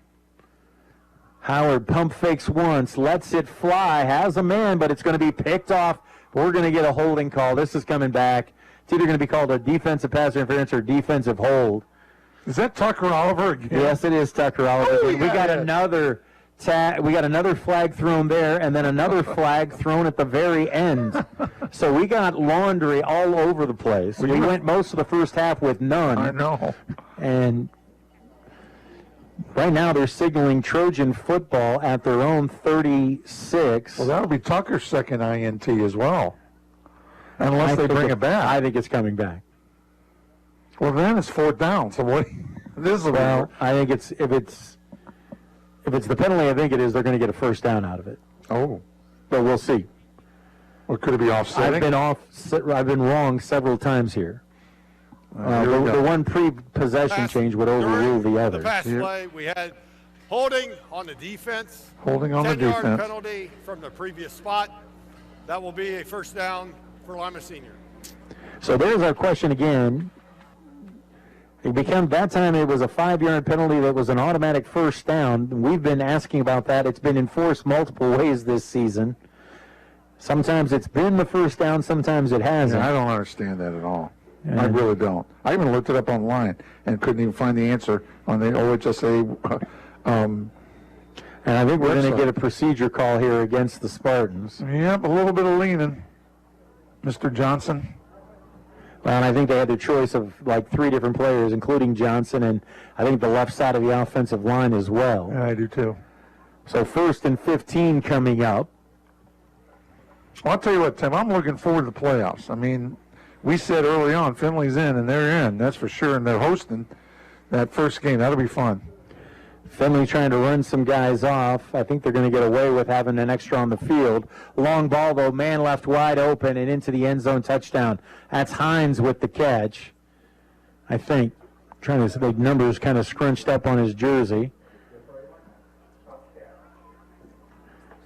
[SPEAKER 2] Howard pump fakes once, lets it fly, has a man, but it's going to be picked off. We're going to get a holding call. This is coming back. It's either going to be called a defensive pass interference or defensive hold.
[SPEAKER 3] Is that Tucker Oliver again?
[SPEAKER 2] Yes, it is Tucker Oliver.
[SPEAKER 3] Oh,
[SPEAKER 2] we got another flag thrown there, and then another flag thrown at the very end. So we got laundry all over the place. We went most of the first half with none.
[SPEAKER 3] I know.
[SPEAKER 2] And right now they're signaling Trojan football at their own 36.
[SPEAKER 3] Well, that'll be Tucker's second INT as well, unless they bring it back.
[SPEAKER 2] I think it's coming back.
[SPEAKER 3] Well, then it's 4th down. So what? This is
[SPEAKER 2] I think if it's the penalty, I think it is. They're going to get a first down out of it.
[SPEAKER 3] Oh,
[SPEAKER 2] but we'll see.
[SPEAKER 3] Or could it be offsetting?
[SPEAKER 2] I've been wrong several times here. The one pre-possession change would overrule the other.
[SPEAKER 10] The pass play, we had holding on the defense.
[SPEAKER 3] Holding on the
[SPEAKER 10] 10-yard
[SPEAKER 3] defense.
[SPEAKER 10] penalty from the previous spot. That will be a first down for Lima Senior.
[SPEAKER 2] So there's our question again. That time it was a 5-yard penalty that was an automatic first down. We've been asking about that. It's been enforced multiple ways this season. Sometimes it's been the first down, sometimes it hasn't.
[SPEAKER 3] Yeah, I don't understand that at all. I really don't. I even looked it up online and couldn't even find the answer on the OHSA.
[SPEAKER 2] And I think we're going to get a procedure call here against the Spartans.
[SPEAKER 3] Yep, a little bit of leaning, Mr. Johnson.
[SPEAKER 2] Well, and I think they had their choice of like 3 different players, including Johnson, and I think the left side of the offensive line as well.
[SPEAKER 3] Yeah, I do too.
[SPEAKER 2] So 1st and 15 coming up.
[SPEAKER 3] Well, I'll tell you what, Tim, I'm looking forward to the playoffs. I mean, we said early on, Findlay's in, and they're in, that's for sure, and they're hosting that first game. That'll be fun.
[SPEAKER 2] Findlay trying to run some guys off. I think they're going to get away with having an extra on the field. Long ball, though, man left wide open and into the end zone touchdown. That's Hines with the catch. I think. Trying to see the numbers kind of scrunched up on his jersey.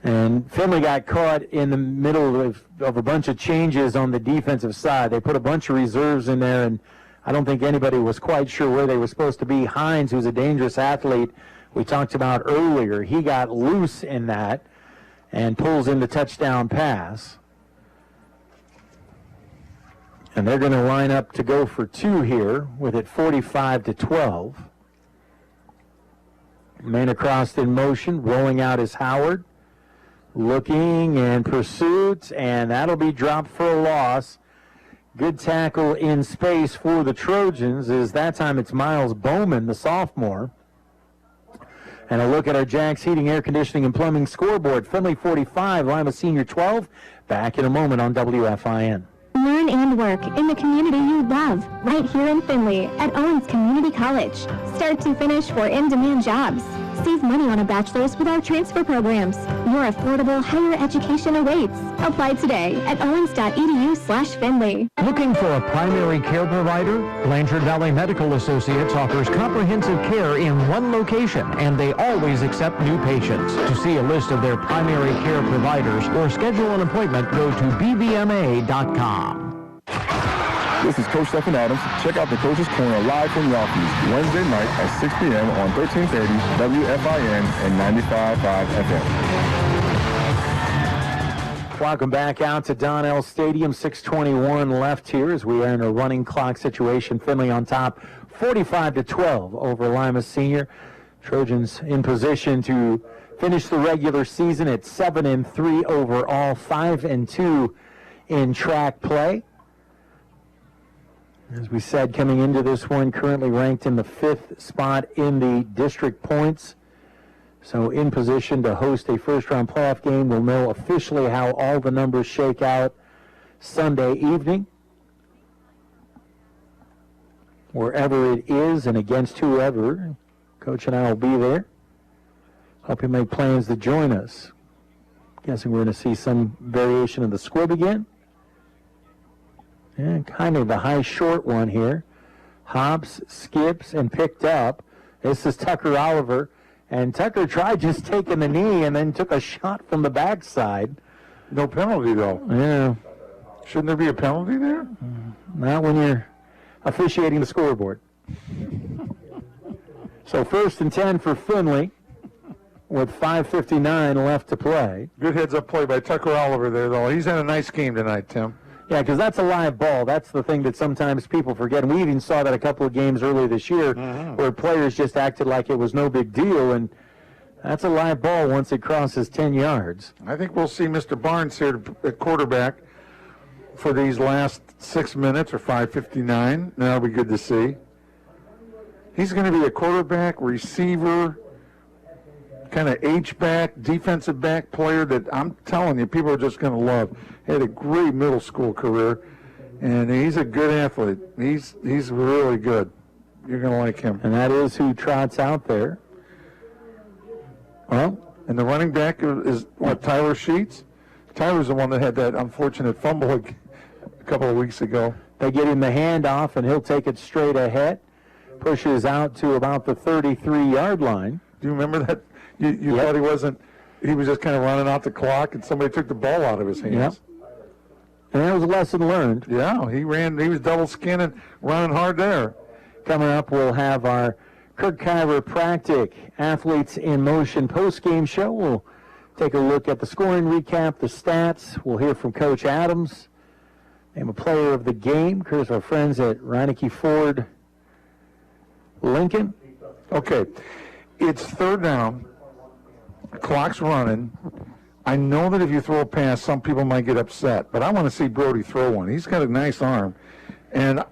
[SPEAKER 2] And Findlay got caught in the middle of a bunch of changes on the defensive side. They put a bunch of reserves in there, and I don't think anybody was quite sure where they were supposed to be. Hines, who's a dangerous athlete, we talked about earlier, he got loose in that and pulls in the touchdown pass. And they're going to line up to go for 2 here with it 45-12. Man across in motion, rolling out is Howard. Looking and pursuit, and that'll be dropped for a loss. Good tackle in space for the Trojans, as that time it's Miles Bowman, the sophomore. And a look at our Jack's Heating, Air Conditioning, and Plumbing scoreboard. Findlay 45, Lima Senior 12. Back in a moment on WFIN.
[SPEAKER 16] Learn and work in the community you love, right here in Findlay at Owens Community College. Start to finish for in-demand jobs. Save money on a bachelor's with our transfer programs. Your affordable higher education awaits. Apply today at owens.edu/Findlay.
[SPEAKER 15] Looking for a primary care provider? Blanchard Valley Medical Associates offers comprehensive care in one location, and they always accept new patients. To see a list of their primary care providers or schedule an appointment, go to bbma.com.
[SPEAKER 9] This is Coach Stephen Adams. Check out the Coach's Corner live from Ralphie's Wednesday night at 6 p.m. on 1330 WFIN and 95.5 FM.
[SPEAKER 2] Welcome back out to Donnell Stadium. 6:21 left here as we are in a running clock situation. Findlay on top, 45-12 over Lima Senior. Trojans in position to finish the regular season at 7-3 overall, 5-2 in track play. As we said, coming into this one, currently ranked in the 5th spot in the district points. So in position to host a first-round playoff game. We'll know officially how all the numbers shake out Sunday evening, wherever it is and against whoever. Coach and I will be there. Hope you make plans to join us. Guessing we're going to see some variation of the squib again. And kind of the high-short one here. Hops, skips, and picked up. This is Tucker Oliver. And Tucker tried just taking the knee and then took a shot from the backside.
[SPEAKER 3] No penalty, though.
[SPEAKER 2] Yeah.
[SPEAKER 3] Shouldn't there be a penalty there?
[SPEAKER 2] Not when you're officiating the scoreboard. So 1st and 10 for Findlay with 5:59 left to play.
[SPEAKER 3] Good heads-up play by Tucker Oliver there, though. He's had a nice game tonight, Tim.
[SPEAKER 2] Yeah, because that's a live ball. That's the thing that sometimes people forget. And we even saw that a couple of games earlier this year where players just acted like it was no big deal. And that's a live ball once it crosses 10 yards.
[SPEAKER 3] I think we'll see Mr. Barnes here at quarterback for these last 6 minutes or 5:59. That'll be good to see. He's going to be a quarterback, receiver, kind of H-back, defensive back player that I'm telling you, people are just going to love. He had a great middle school career, and he's a good athlete. He's really good. You're going to like him.
[SPEAKER 2] And that is who trots out there.
[SPEAKER 3] Well, and the running back is, what, Tyler Sheets? Tyler's the one that had that unfortunate fumble a couple of weeks ago.
[SPEAKER 2] They get him the handoff, and he'll take it straight ahead. Pushes out to about the 33-yard line.
[SPEAKER 3] Do you remember that? You thought he was just kind of running out the clock, and somebody took the ball out of his hands.
[SPEAKER 2] Yep. And that was a lesson learned.
[SPEAKER 3] Yeah, he was double skinning, running hard there.
[SPEAKER 2] Coming up, we'll have our Kirk Chiropractic Athletes in Motion postgame show. We'll take a look at the scoring recap, the stats. We'll hear from Coach Adams. Name a player of the game. Courtesy of our friends at Reineke Ford Lincoln.
[SPEAKER 3] Okay, it's 3rd down. Clock's running. I know that if you throw a pass, some people might get upset, but I want to see Brody throw one. He's got a nice arm, and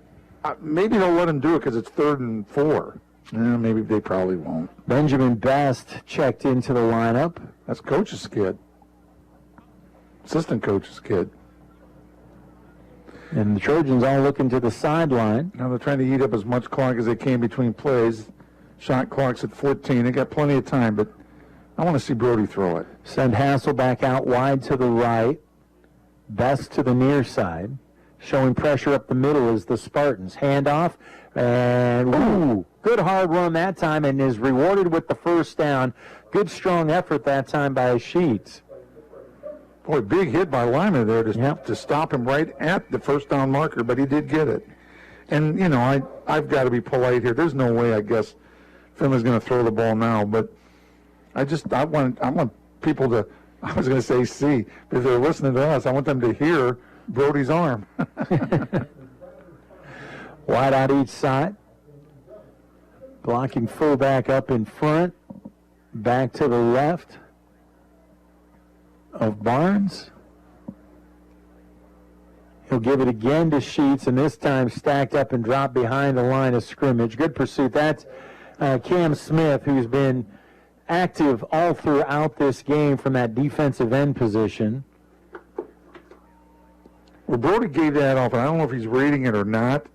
[SPEAKER 3] maybe they'll let him do it because it's 3rd and 4. Maybe they probably won't.
[SPEAKER 2] Benjamin Best checked into the lineup.
[SPEAKER 3] That's coach's kid. Assistant coach's kid.
[SPEAKER 2] And the Trojans all looking to the sideline.
[SPEAKER 3] Now they're trying to eat up as much clock as they can between plays. Shot clock's at 14. They got plenty of time, but I want to see Brody throw it.
[SPEAKER 2] Send Hassel back out wide to the right. Best to the near side. Showing pressure up the middle is the Spartans. Handoff. And, good hard run that time and is rewarded with the first down. Good strong effort that time by Sheets.
[SPEAKER 3] Boy, big hit by Lima there to stop him right at the first down marker, but he did get it. And, you know, I've got to be polite here. There's no way, I guess, Findlay's going to throw the ball now, but I want people to, I was going to say see, but if they're listening to us, I want them to hear Brody's arm.
[SPEAKER 2] Wide out each side. Blocking fullback up in front. Back to the left of Barnes. He'll give it again to Sheets, and this time stacked up and dropped behind the line of scrimmage. Good pursuit. That's Cam Smith, who's been active all throughout this game from that defensive end position.
[SPEAKER 3] Well, Brody gave that off, and I don't know if he's reading it or not,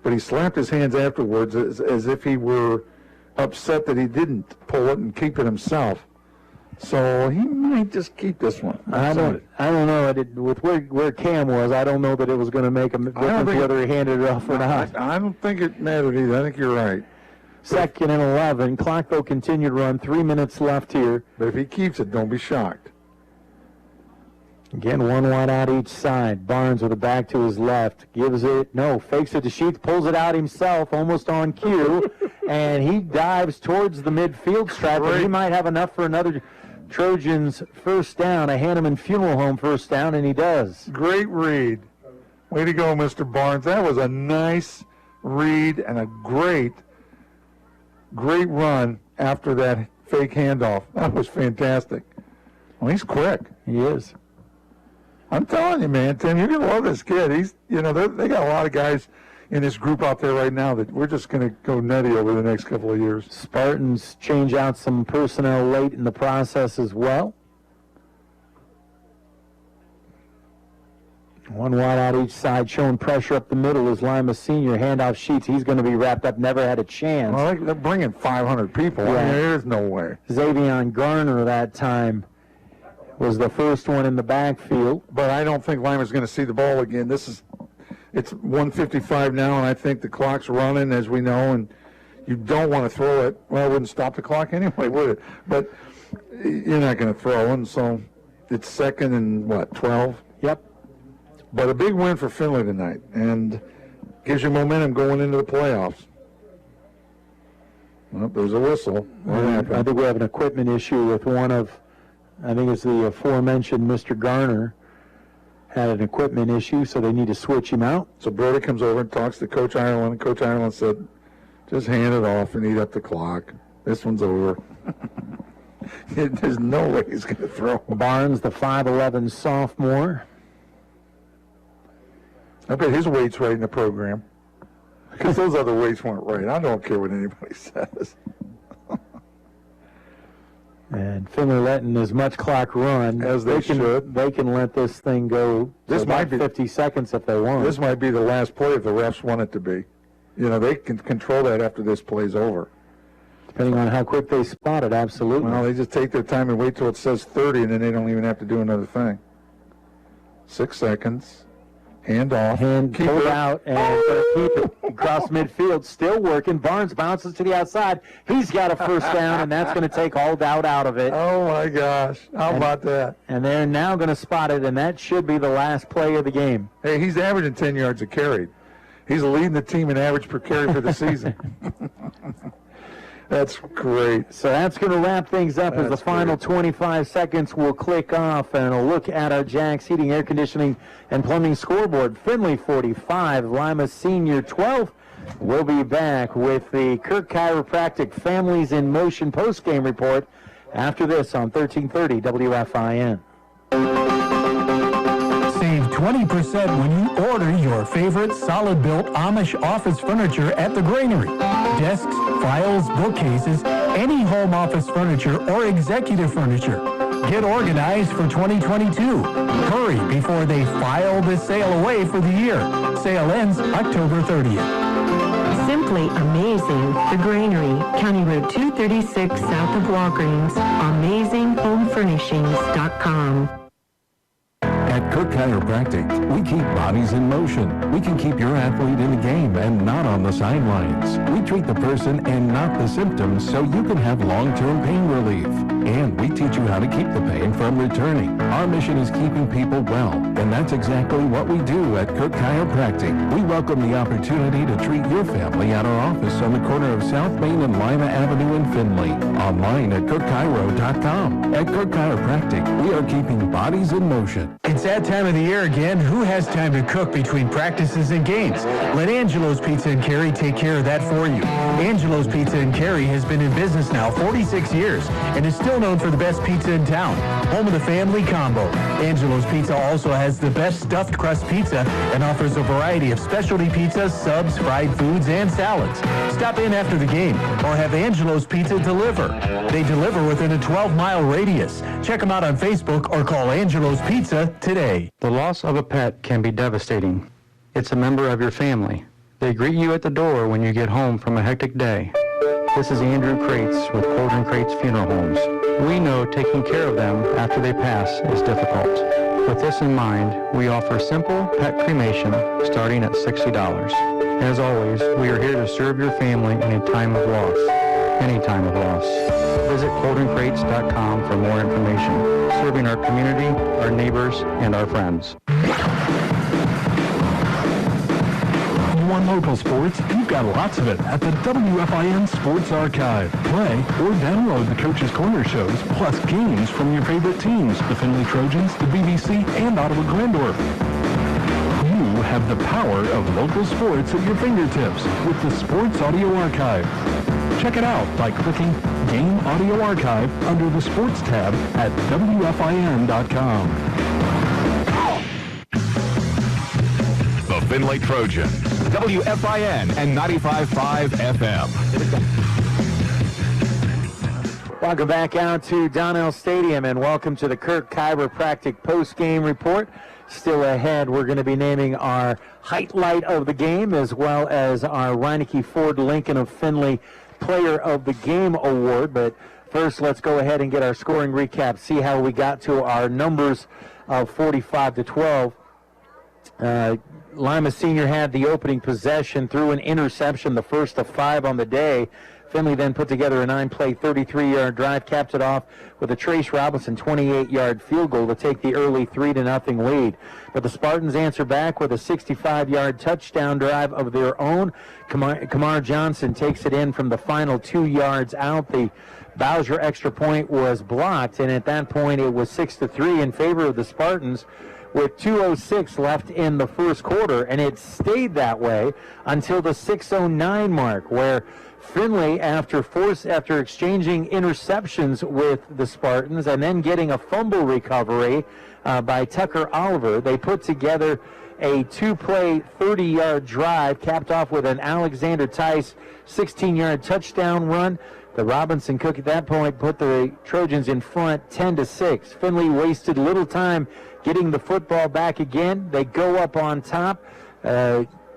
[SPEAKER 3] but he slapped his hands afterwards as if he were upset that he didn't pull it and keep it himself. So he might just keep this one.
[SPEAKER 2] I don't know. With where Cam was, I don't know that it was going to make a difference whether he handed it off or not.
[SPEAKER 3] I don't think it mattered either. I think you're right.
[SPEAKER 2] 2nd and 11. Clock, though, continued to run. 3 minutes left here.
[SPEAKER 3] But if he keeps it, don't be shocked.
[SPEAKER 2] Again, one wide out each side. Barnes with a back to his left. Fakes it to Sheets, pulls it out himself, almost on cue, and he dives towards the midfield stripe, and he might have enough for another Trojans first down, a Hanneman Funeral Home first down, and he does.
[SPEAKER 3] Great read. Way to go, Mr. Barnes. That was a nice read and a great run after that fake handoff. That was fantastic. Well, he's quick.
[SPEAKER 2] He is.
[SPEAKER 3] I'm telling you, man, Tim, you're going to love this kid. He's, they got a lot of guys, in this group out there right now that we're just going to go nutty over the next couple of years.
[SPEAKER 2] Spartans change out some personnel late in the process as well. One wide out each side, showing pressure up the middle is Lima Senior. Handoff Sheets. He's going to be wrapped up. Never had a chance.
[SPEAKER 3] Well, they're bringing 500 people.
[SPEAKER 2] Yeah.
[SPEAKER 3] I mean, there's no way.
[SPEAKER 2] Xavion Garner that time was the first one in the backfield.
[SPEAKER 3] But I don't think Lima's going to see the ball again. It's 1:55 now, and I think the clock's running, as we know, and you don't want to throw it. Well, it wouldn't stop the clock anyway, would it? But you're not going to throw, and so it's 2nd and, 12?
[SPEAKER 2] Yep.
[SPEAKER 3] But a big win for Findlay tonight, and gives you momentum going into the playoffs. Well, there's a whistle.
[SPEAKER 2] I think we have an equipment issue with one of, I think it's the aforementioned Mr. Garner, had an equipment issue, so they need to switch him out.
[SPEAKER 3] So Brody comes over and talks to Coach Ireland, and Coach Ireland said, just hand it off and eat up the clock. This one's over. There's no way he's going to throw.
[SPEAKER 2] Barnes, the 5'11 sophomore.
[SPEAKER 3] I bet his weight's right in the program. Because those other weights weren't right. I don't care what anybody says.
[SPEAKER 2] And Findlay letting as much clock run
[SPEAKER 3] as they should.
[SPEAKER 2] They can let this thing go. This might be 50 seconds if they want.
[SPEAKER 3] This might be the last play if the refs want it to be. You know, they can control that after this play's over.
[SPEAKER 2] Depending on how quick they spot it, absolutely.
[SPEAKER 3] Well, they just take their time and wait till it says 30, and then they don't even have to do another thing. 6 seconds. Hand off.
[SPEAKER 2] Hand pulled out and keep it across midfield. Still working. Barnes bounces to the outside. He's got a first down, and that's going to take all doubt out of it.
[SPEAKER 3] Oh, my gosh. How about that?
[SPEAKER 2] And they're now going to spot it, and that should be the last play of the game.
[SPEAKER 3] Hey, he's averaging 10 yards a carry. He's leading the team in average per carry for the season. That's great.
[SPEAKER 2] So that's going to wrap things up as the final 25 seconds will click off, and a look at our Jack's Heating, Air Conditioning, and Plumbing scoreboard. Findlay 45, Lima Senior 12. We'll be back with the Kirk Chiropractic Families in Motion postgame report after this on 1330 WFIN.
[SPEAKER 6] Save 20% when you order your favorite solid-built Amish office furniture at the Granary. Desks, files, bookcases, any home office furniture or executive furniture. Get organized for 2022. Hurry before they file this sale away for the year. Sale ends October 30th.
[SPEAKER 1] Simply amazing. The Granary, County Road 236 south of Walgreens. AmazingHomeFurnishings.com.
[SPEAKER 7] At Cook Chiropractic, we keep bodies in motion. We can keep your athlete in the game and not on the sidelines. We treat the person and not the symptoms so you can have long-term pain relief. And we teach you how to keep the pain from returning. Our mission is keeping people well, and that's exactly what we do at Cook Chiropractic. We welcome the opportunity to treat your family at our office on the corner of South Main and Lima Avenue in Findlay. Online at cookchiro.com. At Cook Chiropractic, we are keeping bodies in motion.
[SPEAKER 6] It's that time of the year again. Who has time to cook between practices and games? Let Angelo's Pizza and Carry take care of that for you. Angelo's Pizza and Carry has been in business now 46 years and is still known for the best pizza in town. Home of the family combo. Angelo's Pizza also has the best stuffed crust pizza and offers a variety of specialty pizzas, subs, fried foods, and salads. Stop in after the game or have Angelo's Pizza deliver. They deliver within a 12-mile radius. Check them out on Facebook or call Angelo's Pizza today.
[SPEAKER 17] The loss of a pet can be devastating. It's a member of your family. They greet you at the door when you get home from a hectic day. This is Andrew Crates with Coldren Crates Funeral Homes. We know taking care of them after they pass is difficult. With this in mind, we offer simple pet cremation starting at $60. As always, we are here to serve your family in a time of loss. Any time of loss. Visit ColdrenCrates.com for more information. Serving our community, our neighbors, and our friends.
[SPEAKER 7] You want local sports? You've got lots of it at the WFIN Sports Archive. Play or download the Coach's Corner shows, plus games from your favorite teams, the Findlay Trojans, the BBC, and Ottawa Glendorf. You have the power of local sports at your fingertips with the Sports Audio Archive. Check it out by clicking Game Audio Archive under the Sports tab at WFIN.com.
[SPEAKER 12] The Findlay Trojans. WFIN and 95.5 FM.
[SPEAKER 2] Welcome back out to Donnell Stadium, and welcome to the Kirk Chiropractic post-game report. Still ahead, we're going to be naming our highlight of the game, as well as our Reineke Ford Lincoln of Findlay Player of the Game award. But first, let's go ahead and get our scoring recap, see how we got to our numbers of 45-12. Lima Senior had the opening possession through an interception, the first of 5 on the day. Findlay then put together a 9-play, 33-yard drive, capped it off with a Trace Robinson 28-yard field goal to take the early 3-0 lead. But the Spartans answer back with a 65-yard touchdown drive of their own. Kamar Johnson takes it in from the final 2 yards out. The Bowser extra point was blocked, and at that point it was 6-3 in favor of the Spartans, with 2:06 left in the first quarter, and it stayed that way until the 6:09 mark, where Findlay, after exchanging interceptions with the Spartans and then getting a fumble recovery by Tucker Oliver, they put together a 2-play, 30-yard drive, capped off with an Alexander Tice 16-yard touchdown run. The Robinson Cook at that point put the Trojans in front 10-6. Findlay wasted little time getting the football back again. They go up on top.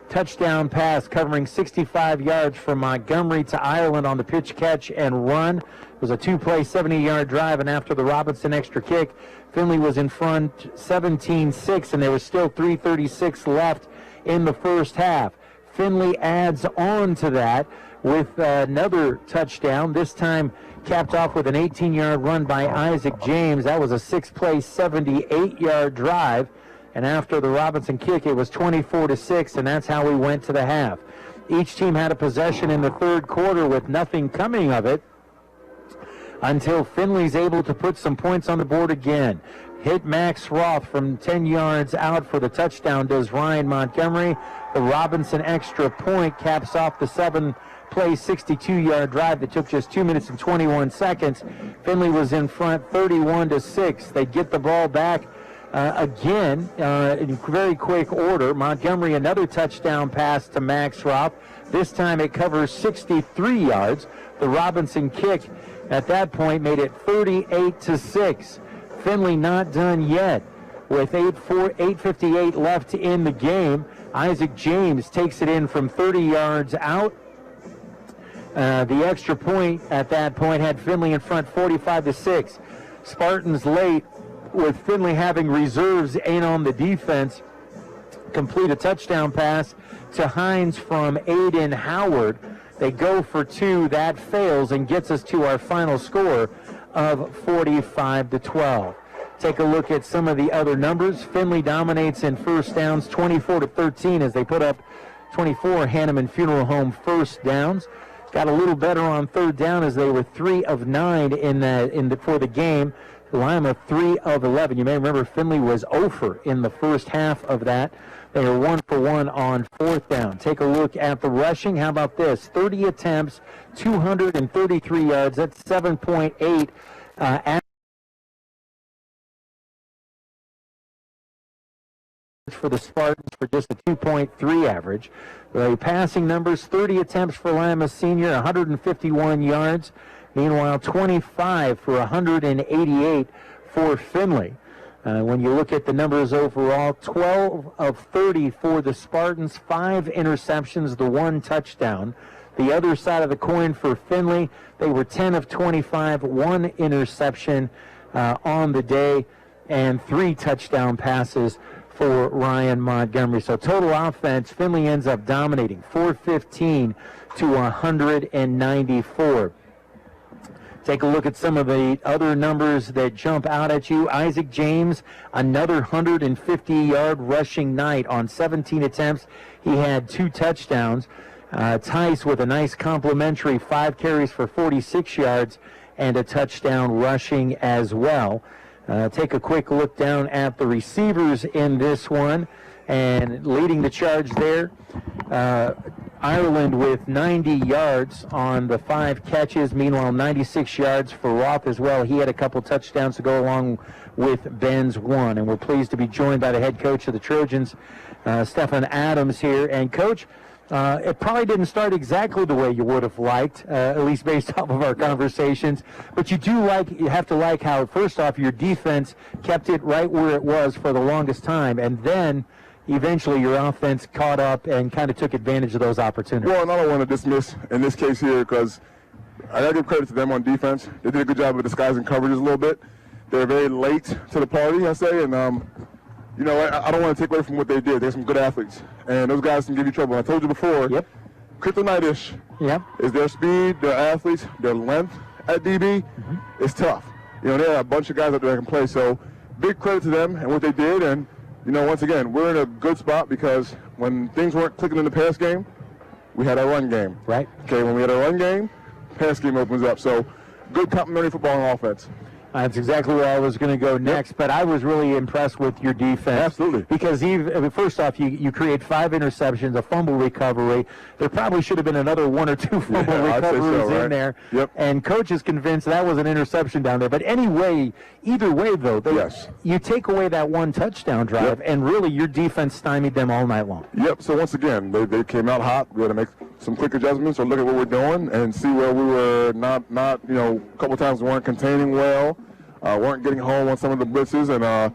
[SPEAKER 2] Touchdown pass covering 65 yards from Montgomery to Ireland on the pitch, catch, and run. It was a 2-play, 70-yard drive, and after the Robinson extra kick, Findlay was in front 17-6, and there was still 3:36 left in the first half. Findlay adds on to that with another touchdown, this time capped off with an 18-yard run by Isaac James. That was a 6-play, 78-yard drive. And after the Robinson kick, it was 24-6, and that's how we went to the half. Each team had a possession in the third quarter with nothing coming of it until Findlay's able to put some points on the board again. Hit Max Roth from 10 yards out for the touchdown, does Ryan Montgomery. The Robinson extra point caps off the 7-play, 62-yard drive that took just 2 minutes and 21 seconds. Findlay was in front 31-6. They get the ball back again in very quick order. Montgomery, another touchdown pass to Max Roth. This time it covers 63 yards. The Robinson kick at that point made it 38-6. Findlay not done yet. With 8:58 left in the game, Isaac James takes it in from 30 yards out. The extra point at that point had Findlay in front 45-6. Spartans late, with Findlay having reserves in on the defense, complete a touchdown pass to Hines from Aiden Howard. They go for 2. That fails and gets us to our final score of 45-12. Take a look at some of the other numbers. Findlay dominates in first downs 24-13 as they put up 24 Hanneman Funeral Home first downs. Got a little better on third down as they were 3 of 9 for the game. Lima 3 of 11. You may remember Findlay was 0 in the first half of that. They are 1 for 1 on fourth down. Take a look at the rushing. How about this? 30 attempts, 233 yards. That's 7.8 for the Spartans for just a 2.3 average. The passing numbers, 30 attempts for Lima Senior, 151 yards. Meanwhile, 25 for 188 for Findlay. When you look at the numbers overall, 12 of 30 for the Spartans, 5 interceptions, the 1 touchdown. The other side of the coin for Findlay, they were 10 of 25, 1 interception on the day, and 3 touchdown passes for Ryan Montgomery. So total offense, Findlay ends up dominating 415 to 194. Take a look at some of the other numbers that jump out at you. Isaac James, another 150-yard rushing night on 17 attempts. He had 2 touchdowns. Tice with a nice complimentary 5 carries for 46 yards and a touchdown rushing as well. Take a quick look down at the receivers in this one, and leading the charge there, Ireland with 90 yards on the 5 catches. Meanwhile, 96 yards for Roth as well. He had a couple touchdowns to go along with Ben's one. And we're pleased to be joined by the head coach of the Trojans, Stephen Adams here. And, Coach, it probably didn't start exactly the way you would have liked, at least based off of our conversations. But you have to like how, first off, your defense kept it right where it was for the longest time. And then eventually your offense caught up and kind of took advantage of those opportunities.
[SPEAKER 9] Well, and I don't want to dismiss in this case here because I got to give credit to them on defense. They did a good job of disguising coverages a little bit. They're very late to the party, I say, and you know, I don't want to take away from what they did. They're some good athletes, and those guys can give you trouble. I told you before, kryptonite-ish is their speed, their athletes, their length at DB. It's tough. You know, there are a bunch of guys out there that can play, so big credit to them and what they did. And you know, once again, we're in a good spot because when things weren't clicking in the pass game, we had our run game.
[SPEAKER 2] Right.
[SPEAKER 9] Okay, when we had our run game, pass game opens up. So good complementary football and offense.
[SPEAKER 2] That's exactly where I was going to go next, but I was really impressed with your defense.
[SPEAKER 9] Absolutely.
[SPEAKER 2] Because first off, you create 5 interceptions, a fumble recovery. There probably should have been another 1 or 2 fumble recoveries in there.
[SPEAKER 9] Yep.
[SPEAKER 2] And Coach is convinced that was an interception down there. But anyway, either way, though, you take away that 1 touchdown drive, and really your defense stymied them all night long.
[SPEAKER 9] Yep. So once again, they came out hot. We had to make some quick adjustments or look at what we're doing and see where we were not you know, a couple times we weren't containing well. Weren't getting home on some of the blitzes, and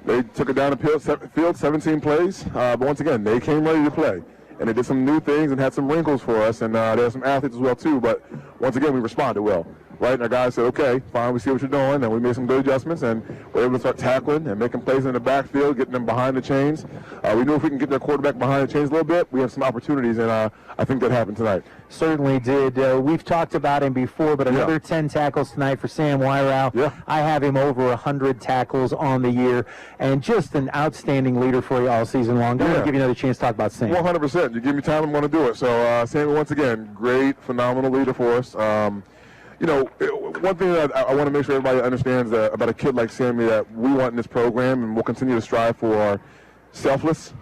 [SPEAKER 9] they took it down the field, 17 plays. But once again, they came ready to play, and they did some new things and had some wrinkles for us, and there were some athletes as well too. But once again, we responded well, right? And our guys said, "Okay, fine, we see what you're doing," and we made some good adjustments, and we're able to start tackling and making plays in the backfield, getting them behind the chains. We knew if we can get their quarterback behind the chains a little bit, we have some opportunities, and I think that happened tonight.
[SPEAKER 2] Certainly did. We've talked about him before, but another 10 tackles tonight for Sam Wyrow. I have him over 100 tackles on the year, and just an outstanding leader for you all season long. I'm going to give you another chance to talk about Sam.
[SPEAKER 9] 100%. You give me time, I'm going to do it. So, Sam, once again, great, phenomenal leader for us. You know, one thing that I want to make sure everybody understands about a kid like Sammy that we want in this program and we'll continue to strive for are selfless,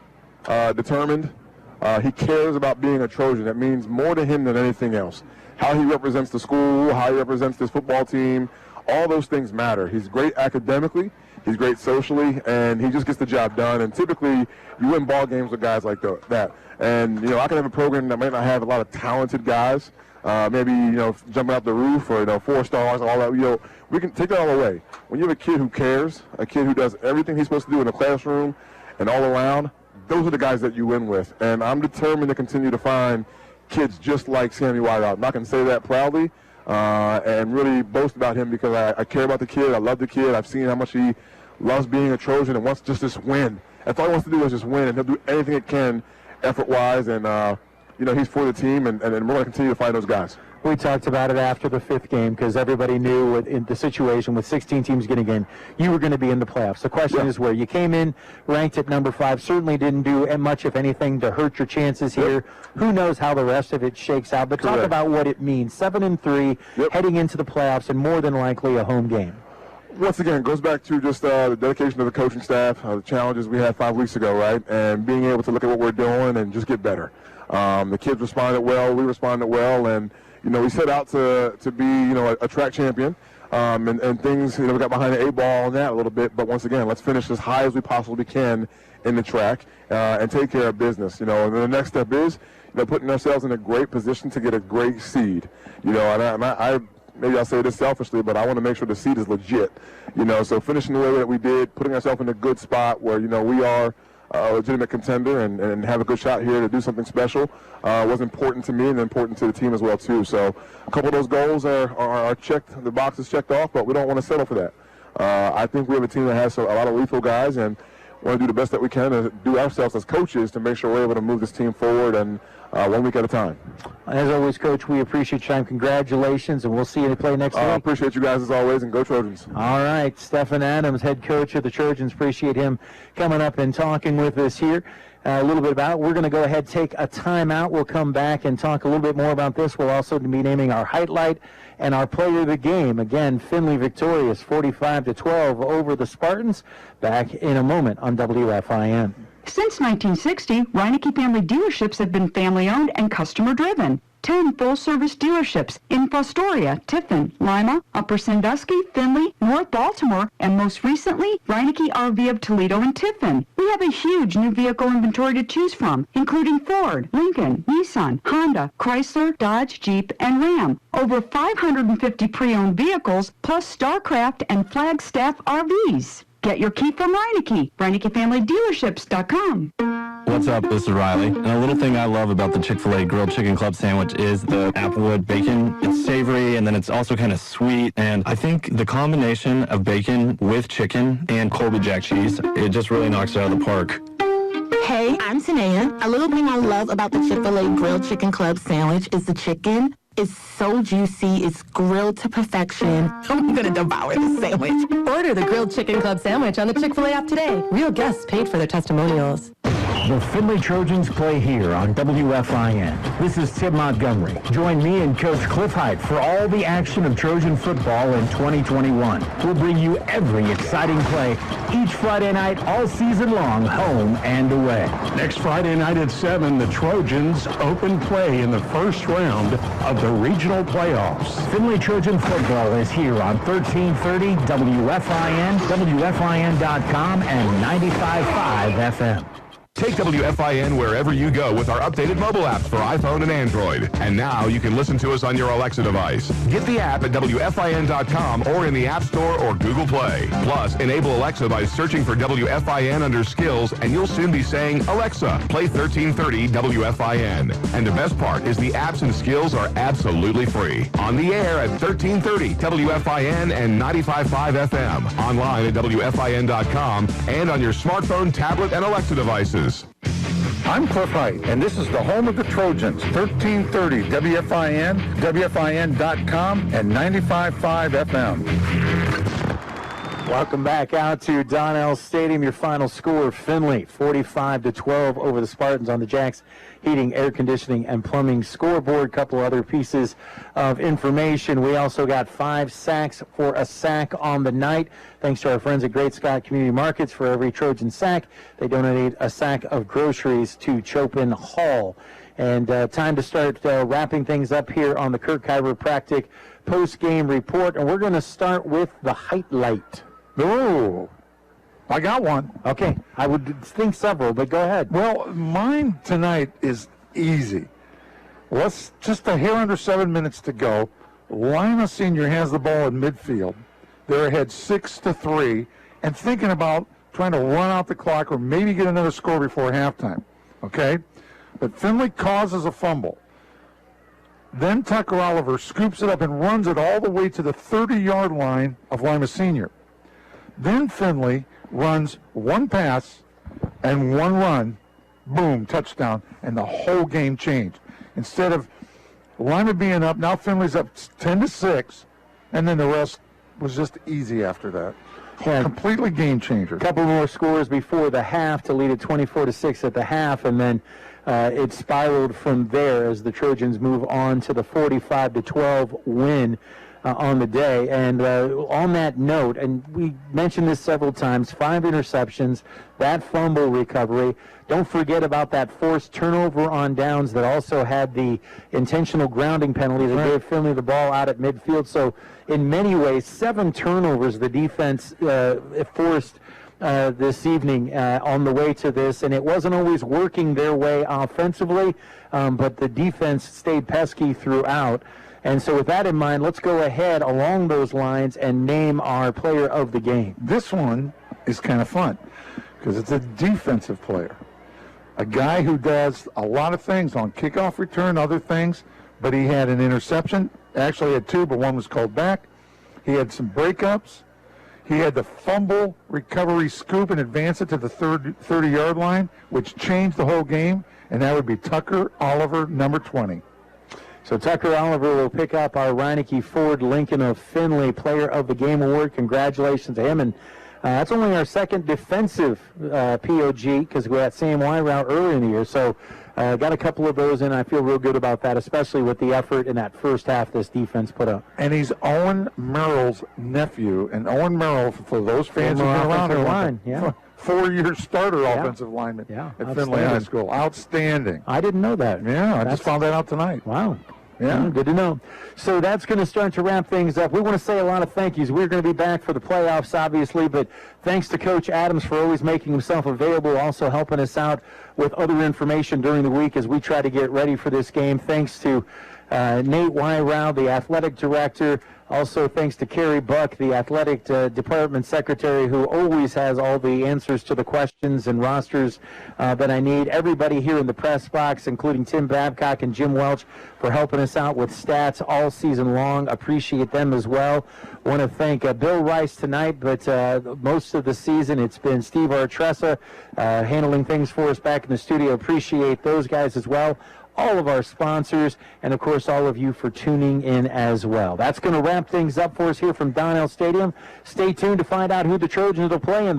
[SPEAKER 9] determined. He cares about being a Trojan. That means more to him than anything else. How he represents the school, how he represents this football team, all those things matter. He's great academically, he's great socially, and he just gets the job done. And typically, you win ball games with guys like that. And, you know, I can have a program that might not have a lot of talented guys, maybe, you know, jumping out the roof or, you know, 4 stars, all that. You know, we can take that all away. When you have a kid who cares, a kid who does everything he's supposed to do in the classroom and all around, those are the guys that you win with. And I'm determined to continue to find kids just like Sammy Wyrow. I'm not going to say that proudly and really boast about him because I care about the kid. I love the kid. I've seen how much he loves being a Trojan and wants just this win. That's all he wants to do is just win, and he'll do anything it can effort-wise. And, you know, he's for the team, and we're going to continue to find those guys.
[SPEAKER 2] We talked about it after the 5th game because everybody knew in the situation with 16 teams getting in, you were going to be in the playoffs. The question is where you came in, ranked at number 5, certainly didn't do much, if anything, to hurt your chances here. Who knows how the rest of it shakes out, but talk about what it means. 7-3, heading into the playoffs, and more than likely a home game.
[SPEAKER 9] Once again, it goes back to just the dedication of the coaching staff, the challenges we had 5 weeks ago, right, and being able to look at what we're doing and just get better. The kids responded well, we responded well, and you know, we set out to be, you know, a track champion, and things, you know, we got behind the 8 ball on that a little bit, but once again, let's finish as high as we possibly can in the track and take care of business, you know. And then the next step is, you know, putting ourselves in a great position to get a great seed, you know. And I maybe I'll say this selfishly, but I want to make sure the seed is legit, you know. So finishing the way that we did, putting ourselves in a good spot where, you know, we are a legitimate contender and have a good shot here to do something special was important to me and important to the team as well too. So a couple of those goals are checked, the boxes checked off, but we don't want to settle for that. I think we have a team that has a lot of lethal guys, and want to do the best that we can to do ourselves as coaches to make sure we're able to move this team forward and 1 week at a time.
[SPEAKER 2] As always, Coach, we appreciate your time. Congratulations, and we'll see you play next week.
[SPEAKER 9] I appreciate you guys as always, and go Trojans.
[SPEAKER 2] All right, Stephen Adams, head coach of the Trojans. Appreciate him coming up and talking with us here. A little bit about it. We're going to go ahead and take a timeout. We'll come back and talk a little bit more about this. We'll also be naming our highlight and our player of the game. Again, Findlay victorious 45-12 over the Spartans. Back in a moment on WFIN.
[SPEAKER 19] Since 1960, Reineke family dealerships have been family-owned and customer-driven. 10 full-service dealerships in Fostoria, Tiffin, Lima, Upper Sandusky, Findlay, North Baltimore, and most recently, Reineke RV of Toledo and Tiffin. We have a huge new vehicle inventory to choose from, including Ford, Lincoln, Nissan, Honda, Chrysler, Dodge, Jeep, and Ram. Over 550 pre-owned vehicles, plus StarCraft and Flagstaff RVs. Get your key from Reineke, ReinekeFamilyDealerships.com.
[SPEAKER 8] What's up? This is Riley. And a little thing I love about the Chick-fil-A Grilled Chicken Club sandwich is the applewood bacon. It's savory, and then it's also kind of sweet. And I think the combination of bacon with chicken and Colby Jack cheese, it just really knocks it out of the park.
[SPEAKER 13] Hey, I'm Tanea. A little thing I love about the Chick-fil-A Grilled Chicken Club sandwich is the chicken. It's so juicy, it's grilled to perfection. I'm gonna devour this sandwich.
[SPEAKER 20] Order the Grilled Chicken Club sandwich on the Chick-fil-A app today. Real guests paid for their testimonials.
[SPEAKER 23] The Findlay Trojans play here on WFIN. This is Tim Montgomery. Join me and Coach Cliff Height for all the action of Trojan football in 2021. We'll bring you every exciting play each Friday night all season long, home and away.
[SPEAKER 21] Next Friday night at 7, the Trojans open play in the first round of the regional playoffs.
[SPEAKER 23] Findlay Trojan football is here on 1330 WFIN, WFIN.com, and 95.5 FM.
[SPEAKER 22] Take WFIN wherever you go with our updated mobile apps for iPhone and Android. And now you can listen to us on your Alexa device. Get the app at WFIN.com or in the App Store or Google Play. Plus, enable Alexa by searching for WFIN under Skills, and you'll soon be saying, Alexa, play 1330 WFIN. And the best part is the apps and skills are absolutely free. On the air at 1330 WFIN and 95.5 FM. Online at WFIN.com and on your smartphone, tablet, and Alexa devices.
[SPEAKER 3] I'm Cliff Height, and this is the home of the Trojans, 1330 WFIN, WFIN.com, and 95.5 FM.
[SPEAKER 2] Welcome back out to Donnell Stadium. Your final score, Findlay, 45-12 over the Spartans on the Jacks Heating, Air Conditioning, and Plumbing scoreboard. Couple other pieces of information. We also got 5 sacks for a sack on the night. Thanks to our friends at Great Scott Community Markets. For every Trojan sack, they donate a sack of groceries to Chopin Hall. And time to start wrapping things up here on the Kirk Chiropractic post-game report. And we're going to start with the highlight.
[SPEAKER 3] Oh, I got one.
[SPEAKER 2] Okay, I would think several, but go ahead.
[SPEAKER 3] Well, mine tonight is easy. Let's just a hair under 7 minutes to go. Lima Senior has the ball in midfield. They're ahead 6-3, and thinking about trying to run out the clock or maybe get another score before halftime. Okay, but Findlay causes a fumble. Then Tucker Oliver scoops it up and runs it all the way to the 30-yard line of Lima Senior. Then Findlay runs one pass and one run, boom, touchdown, and the whole game changed. Instead of Lima being up, now Findlay's up 10-6, and then the rest was just easy after that.
[SPEAKER 2] Yeah.
[SPEAKER 3] Completely game changer.
[SPEAKER 2] A couple more scores before the half to lead it 24-6 at the half, and then it spiraled from there as the Trojans move on to the 45-12 win on the day. And on that note, and we mentioned this several times, 5 interceptions, that fumble recovery. Don't forget about that forced turnover on downs that also had the intentional grounding penalty that gave Findlay the ball out at midfield. So in many ways, 7 turnovers the defense forced this evening on the way to this, and it wasn't always working their way offensively, but the defense stayed pesky throughout. And so with that in mind, let's go ahead along those lines and name our player of the game.
[SPEAKER 3] This one is kind of fun because it's a defensive player. A guy who does a lot of things on kickoff return, other things, but he had an interception. Actually had 2, but one was called back. He had some breakups. He had the fumble recovery scoop and advance it to the 30-yard line, which changed the whole game, and that would be Tucker Oliver, number 20.
[SPEAKER 2] So Tucker Oliver will pick up our Reineke Ford Lincoln of Findlay Player of the Game Award. Congratulations to him. And That's only our second defensive POG because we had Sam Wyrout earlier in the year. So got a couple of those in. I feel real good about that, especially with the effort in that first half this defense put up.
[SPEAKER 3] And he's Owen Merrill's nephew. And Owen Merrill, for those fans who've been around here,
[SPEAKER 2] line, yeah.
[SPEAKER 3] 4-year starter offensive lineman at Findlay High School. Outstanding.
[SPEAKER 2] I didn't know that.
[SPEAKER 3] Yeah, I just found that out tonight.
[SPEAKER 2] Wow.
[SPEAKER 3] Yeah.
[SPEAKER 2] Good to know. So that's going to start to wrap things up. We want to say a lot of thank yous. We're going to be back for the playoffs, obviously, but thanks to Coach Adams for always making himself available, also helping us out with other information during the week as we try to get ready for this game. Thanks to Nate Wyrout, the athletic director. Also, thanks to Carrie Buck, the athletic department secretary, who always has all the answers to the questions and rosters that I need. Everybody here in the press box, including Tim Babcock and Jim Welch, for helping us out with stats all season long. Appreciate them as well. Want to thank Bill Rice tonight, but most of the season it's been Steve Artressa handling things for us back in the studio. Appreciate those guys as well. All of our sponsors, and of course all of you for tuning in as well. That's going to wrap things up for us here from Donnell Stadium. Stay tuned to find out who the Trojans will play in the